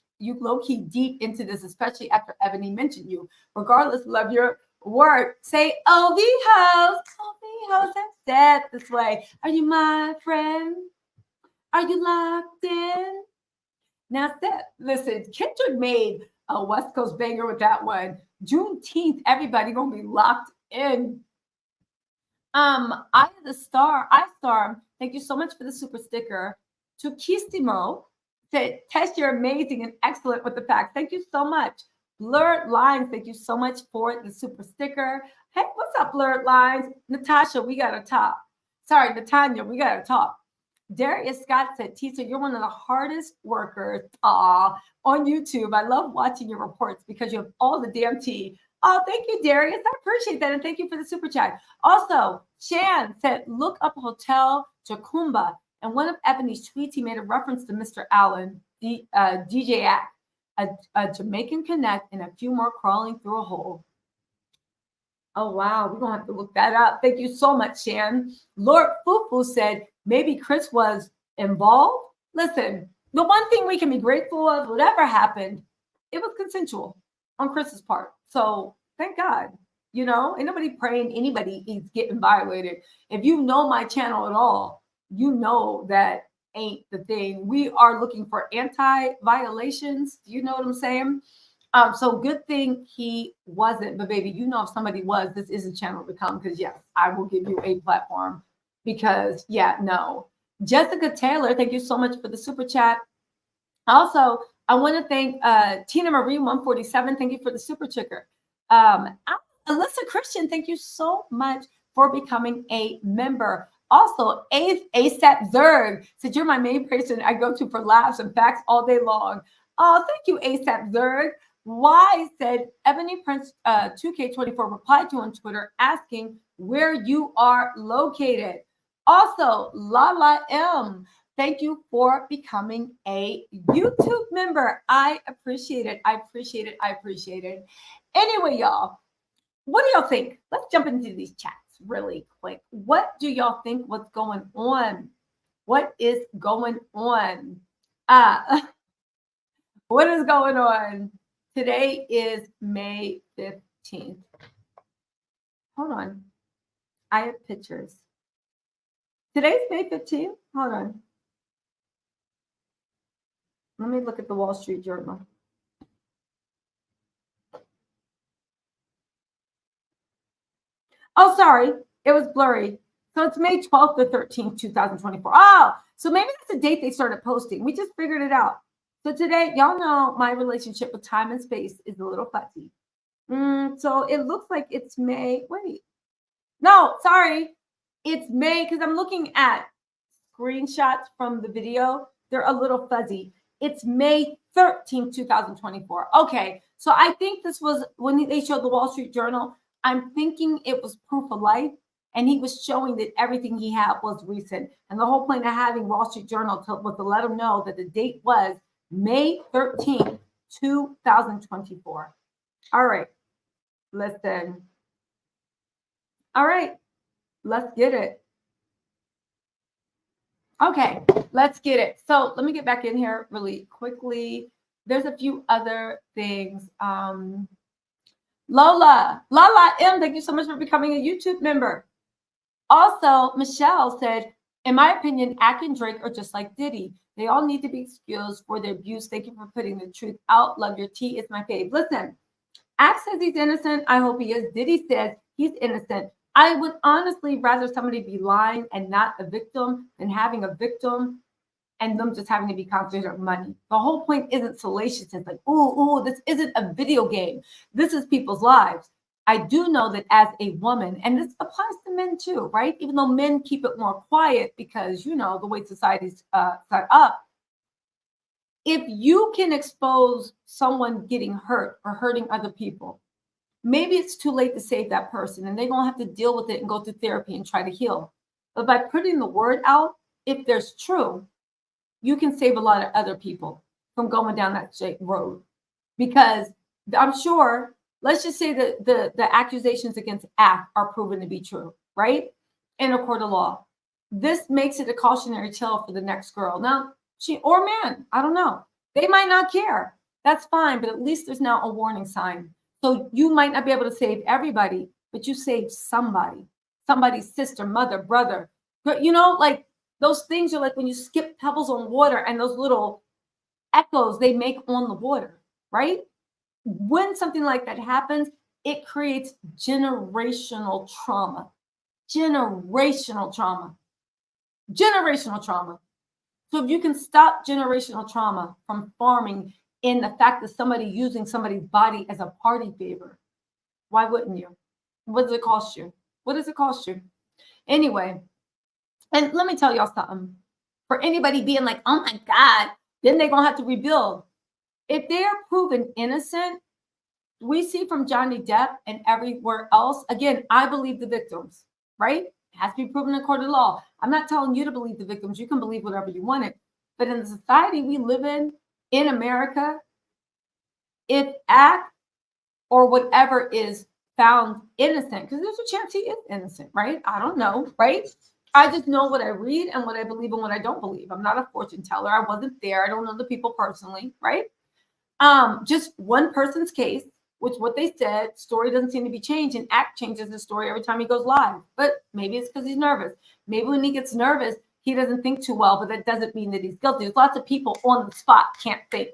deep into this, especially after Ebony mentioned you. Regardless, love your work. Say OB hoes. OB hoes, I'm sad this way. Are you my friend? Are you locked in? Now, listen, Kendrick made a West Coast banger with that one. Juneteenth, everybody gonna be locked in. I the star, I star. Thank you so much for the super sticker. To Kistimo said, Tess, you're amazing and excellent with the facts. Thank you so much. Blurred Lines, thank you so much for the super sticker. Hey, what's up, Blurred Lines? Natasha, we gotta talk. Sorry, Natanya, we gotta talk. Darius Scott said, Tisa, you're one of the hardest workers on YouTube. I love watching your reports because you have all the damn tea. Oh, thank you, Darius. I appreciate that. And thank you for the super chat. Also, Shan said, look up Hotel Jacumba. And one of Ebony's tweets, he made a reference to Mr. Allen, DJ Act, a Jamaican connect, and a few more crawling through a hole. Oh, wow. We're going to have to look that up. Thank you so much, Shan. Lord Fufu said, maybe Chris was involved. Listen, the one thing we can be grateful of, whatever happened, it was consensual on Chris's part. So thank God, ain't nobody praying anybody is getting violated. If you know my channel at all, you know that ain't the thing. We are looking for anti-violations. You know what I'm saying? So good thing he wasn't, but baby, if somebody was, this is a channel to come because yes, I will give you a platform because no. Jessica Taylor, thank you so much for the super chat. Also, I want to thank Tina Marie 147. Thank you for the super chicker. Alyssa Christian, thank you so much for becoming a member. Also, ASAP Zerg said, you're my main person I go to for laughs and facts all day long. Oh, thank you, ASAP Zerg. Y said, Ebony Prince 2K24 replied to on Twitter asking where you are located. Also, Lala M, thank you for becoming a YouTube member. I appreciate it. I appreciate it. I appreciate it. Anyway, y'all, what do y'all think? Let's jump into these chats really quick. What do y'all think what's going on? What is going on? What is going on? Today is May 15th. Hold on. I have pictures. Today's May 15th. Hold on. Let me look at the Wall Street Journal. Oh, sorry. It was blurry. So it's May 12th or 13th, 2024. Oh, so maybe that's the date they started posting. We just figured it out. So today, y'all know my relationship with time and space is a little fuzzy. So it looks like it's May. Wait. No, sorry. It's May because I'm looking at screenshots from the video. They're a little fuzzy. It's May 13th, 2024. Okay. So I think this was when they showed the Wall Street Journal. I'm thinking it was proof of life. And he was showing that everything he had was recent. And the whole point of having Wall Street Journal was to let him know that the date was May 13th, 2024. All right. Listen. All right. Let's get it. Okay. Let's get it. So let me get back in here really quickly. There's a few other things. Lala M, thank you so much for becoming a YouTube member. Also, Michelle said, in my opinion, Ak and Drake are just like Diddy. They all need to be excused for their abuse. Thank you for putting the truth out. Love your tea. It's my fave. Listen, Ak says he's innocent. I hope he is. Diddy says he's innocent. I would honestly rather somebody be lying and not a victim than having a victim and them just having to be concentrated on money. The whole point isn't salacious. It's like, ooh, this isn't a video game. This is people's lives. I do know that as a woman, and this applies to men too, right? Even though men keep it more quiet because, the way society's set up, if you can expose someone getting hurt or hurting other people, maybe it's too late to save that person and they're going to have to deal with it and go through therapy and try to heal. But by putting the word out, if there's truth, you can save a lot of other people from going down that road. Because I'm sure, let's just say that the accusations against Ak are proven to be true, right? In a court of law. This makes it a cautionary tale for the next girl. Now, she or man, I don't know. They might not care. That's fine, but at least there's now a warning sign. So you might not be able to save everybody, but you saved somebody, somebody's sister, mother, brother. But Those things are like when you skip pebbles on water and those little echoes they make on the water, right? When something like that happens, it creates generational trauma. Generational trauma. Generational trauma. So if you can stop generational trauma from forming in the fact that somebody using somebody's body as a party favor, why wouldn't you? What does it cost you? What does it cost you? Anyway, and let me tell y'all something. For anybody being like, oh my God, then they're going to have to rebuild. If they are proven innocent, we see from Johnny Depp and everywhere else, again, I believe the victims, right? It has to be proven in court of law. I'm not telling you to believe the victims. You can believe whatever you want it. But in the society we live in America, if act or whatever is found innocent, because there's a chance he is innocent, right? I don't know, right? I just know what I read and what I believe and what I don't believe. I'm not a fortune teller. I wasn't there. I don't know the people personally, right? Just one person's case, which what they said, story doesn't seem to be changed, and Act changes the story every time he goes live. But maybe it's because he's nervous. Maybe when he gets nervous, he doesn't think too well, but that doesn't mean that he's guilty. There's lots of people on the spot can't think.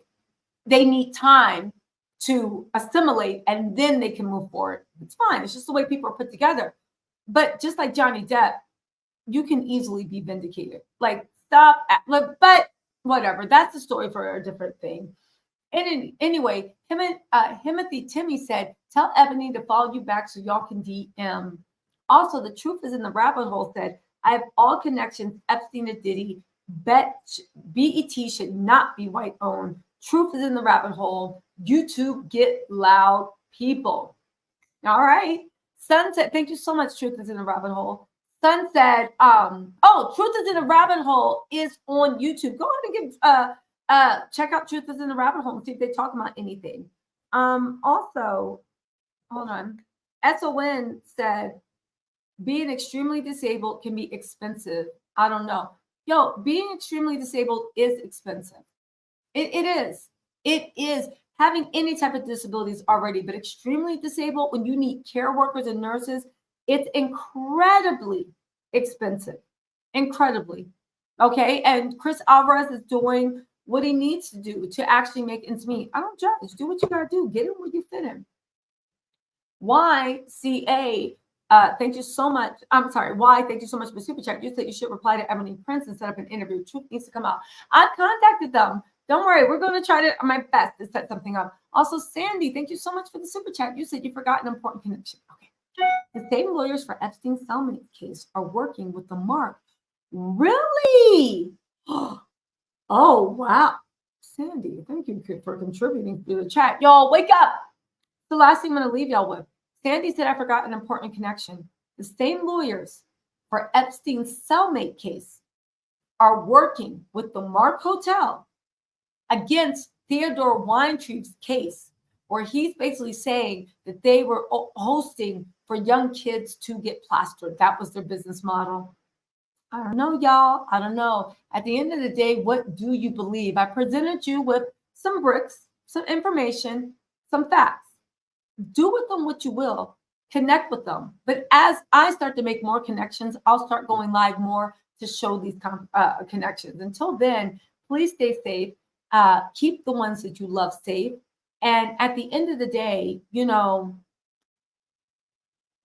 They need time to assimilate and then they can move forward. It's fine. It's just the way people are put together. But just like Johnny Depp, you can easily be vindicated. Like, stop. But whatever. That's a story for a different thing. And anyway, Timothy Timmy said, tell Ebony to follow you back so y'all can DM. Also, the truth is in the rabbit hole said, I have all connections, Epstein and Diddy. BET should not be white owned. Truth is in the rabbit hole. YouTube, get loud, people. All right. Sunset, thank you so much. Truth is in the rabbit hole. Sun said, Truth is in the rabbit hole is on YouTube. Go ahead and give check out Truth is in the rabbit hole and see if they talk about anything. Also, hold on. SON said, being extremely disabled can be expensive. I don't know. Yo, being extremely disabled is expensive. It is. It is. Having any type of disabilities already, but extremely disabled, when you need care workers and nurses, it's incredibly expensive. Incredibly. Okay. And Chris Alvarez is doing what he needs to do to actually make ends meet. I don't judge. Do what you got to do. Get in where you fit in. YCA, thank you so much. I'm sorry. Why? Thank you so much for Super Chat. You said you should reply to Ebony Prince and set up an interview. Truth needs to come out. I've contacted them. Don't worry. We're going to try to my best to set something up. Also, Sandy, thank you so much for the Super Chat. You said you forgot an important connection. Okay. The same lawyers for Epstein's cellmate case are working with the Mark. Really? Oh, wow. Sandy, thank you for contributing to the chat. Y'all, wake up. The last thing I'm going to leave y'all with. Sandy said I forgot an important connection. The same lawyers for Epstein's cellmate case are working with the Mark Hotel against Theodore Weintreub's case, where he's basically saying that they were hosting for young kids to get plastered. That was their business model. I don't know, y'all. I don't know. At the end of the day, what do you believe? I presented you with some bricks, some information, some facts. Do with them what you will. Connect with them. But as I start to make more connections, I'll start going live more to show these connections. Until then, please stay safe. Keep the ones that you love safe. And at the end of the day, you know,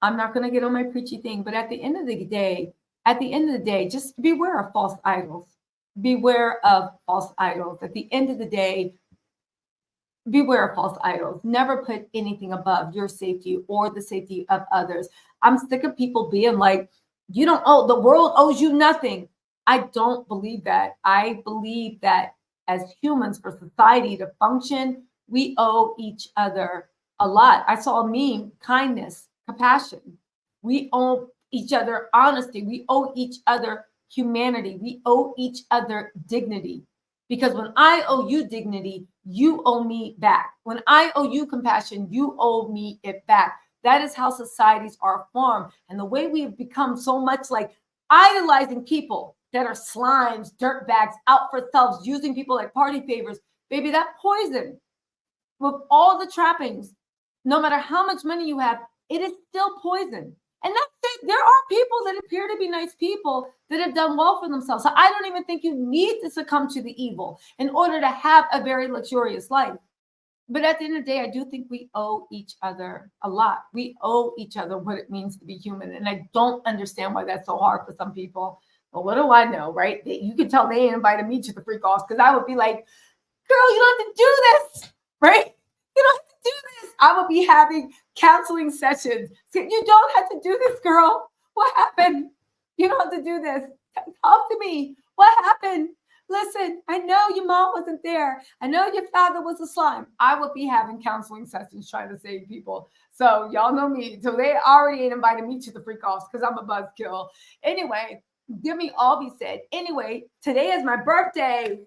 I'm not going to get on my preachy thing, but at the end of the day, just beware of false idols. Beware of false idols. At the end of the day, beware of false idols. Never put anything above your safety or the safety of others. I'm sick of people being like, you don't owe, the world owes you nothing. I don't believe that. I believe that as humans, for society to function, we owe each other a lot. I saw a meme, kindness, compassion. We owe each other honesty. We owe each other humanity. We owe each other dignity. Because when I owe you dignity, you owe me back. When I owe you compassion, you owe me it back. That is how societies are formed. And the way we have become so much like idolizing people that are slimes, dirtbags, out for themselves, using people like party favors, baby, that poison with all the trappings, no matter how much money you have, it is still poison. And that's it. There are people that appear to be nice people that have done well for themselves. So I don't even think you need to succumb to the evil in order to have a very luxurious life. But at the end of the day, I do think we owe each other a lot. We owe each other what it means to be human. And I don't understand why that's so hard for some people. But what do I know, right? You can tell they ain't invited me to the freak offs because I would be like, girl, you don't have to do this, right? You don't have to do this. I would be having counseling sessions. You don't have to do this, girl. What happened? You don't have to do this. Talk to me. What happened? Listen, I know your mom wasn't there. I know your father was a slime. I would be having counseling sessions trying to save people. So y'all know me. So they already ain't invited me to the freak offs because I'm a buzzkill. Anyway, Demi Albee said, anyway, today is my birthday.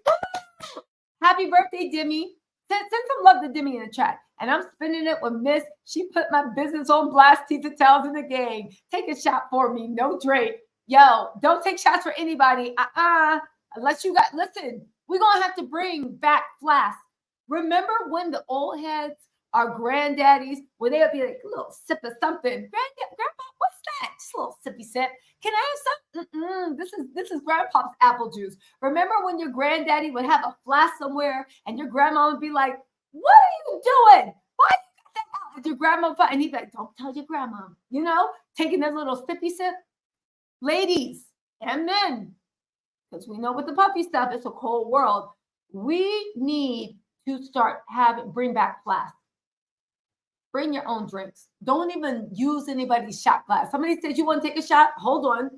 Happy birthday, Demi. Send some love to Demi in the chat. And I'm spending it with Miss. She put my business on blast. Tita tells in the game. Take a shot for me. No Drake. Yo, don't take shots for anybody. Unless you got, listen, we're going to have to bring back flasks. Remember when the old heads, our granddaddies, where they would be like a little sip of something. Grandpa, what's that? Just a little sippy sip. Can I have some? This is grandpa's apple juice. Remember when your granddaddy would have a flask somewhere and your grandma would be like, what are you doing? Why you got that out with your grandma? And he'd be like, don't tell your grandma, you know, taking that little sippy sip. Ladies and men, because we know with the puppy stuff, it's a cold world. We need to start bring back flasks. Bring your own drinks. Don't even use anybody's shot glass. Somebody says you want to take a shot, hold on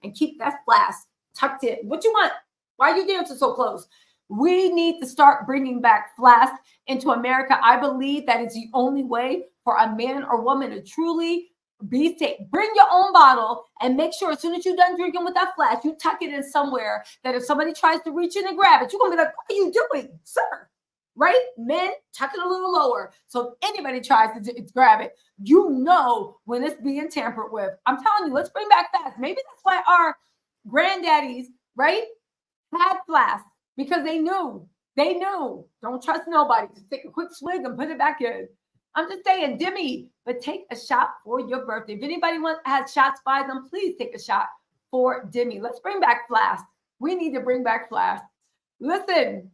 and keep that flask tucked in. What you want? Why are you dancing so close? We need to start bringing back flasks into America. I believe that is the only way for a man or woman to truly be safe. Bring your own bottle and make sure as soon as you're done drinking with that flask, you tuck it in somewhere that if somebody tries to reach in and grab it, you're going to be like, what are you doing, sir? Right? Men, tuck it a little lower. So if anybody tries to grab it, you know when it's being tampered with. I'm telling you, let's bring back flasks. Maybe that's why our granddaddies, right, had flasks because they knew. They knew. Don't trust nobody. Just take a quick swig and put it back in. I'm just saying, Demi, but take a shot for your birthday. If anybody has shots by them, please take a shot for Demi. Let's bring back flasks. We need to bring back flasks. Listen,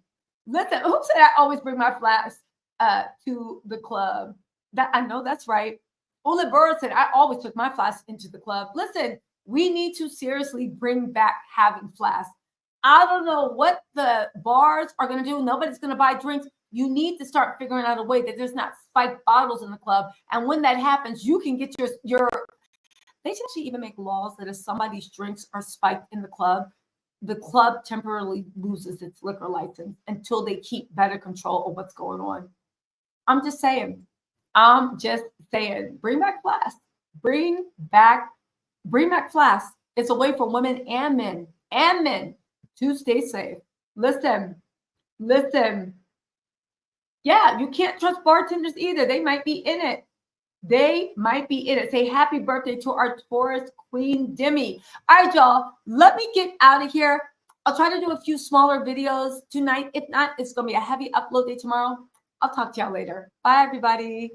who said I always bring my flasks to the club? That I know that's right. Ola Burr said I always took my flasks into the club. Listen, we need to seriously bring back having flasks. I don't know what the bars are going to do. Nobody's going to buy drinks. You need to start figuring out a way that there's not spiked bottles in the club. And when that happens, you can get your they should actually even make laws that if somebody's drinks are spiked in the club temporarily loses its liquor license until they keep better control of what's going on. I'm just saying. Bring back flasks. Bring back flasks. It's a way for women and men to stay safe. Listen. Yeah, you can't trust bartenders either. They might be in it. Say happy birthday to our Taurus queen, Demi. All right, y'all, let me get out of here. I'll try to do a few smaller videos tonight. If not, it's going to be a heavy upload day tomorrow. I'll talk to y'all later. Bye, everybody.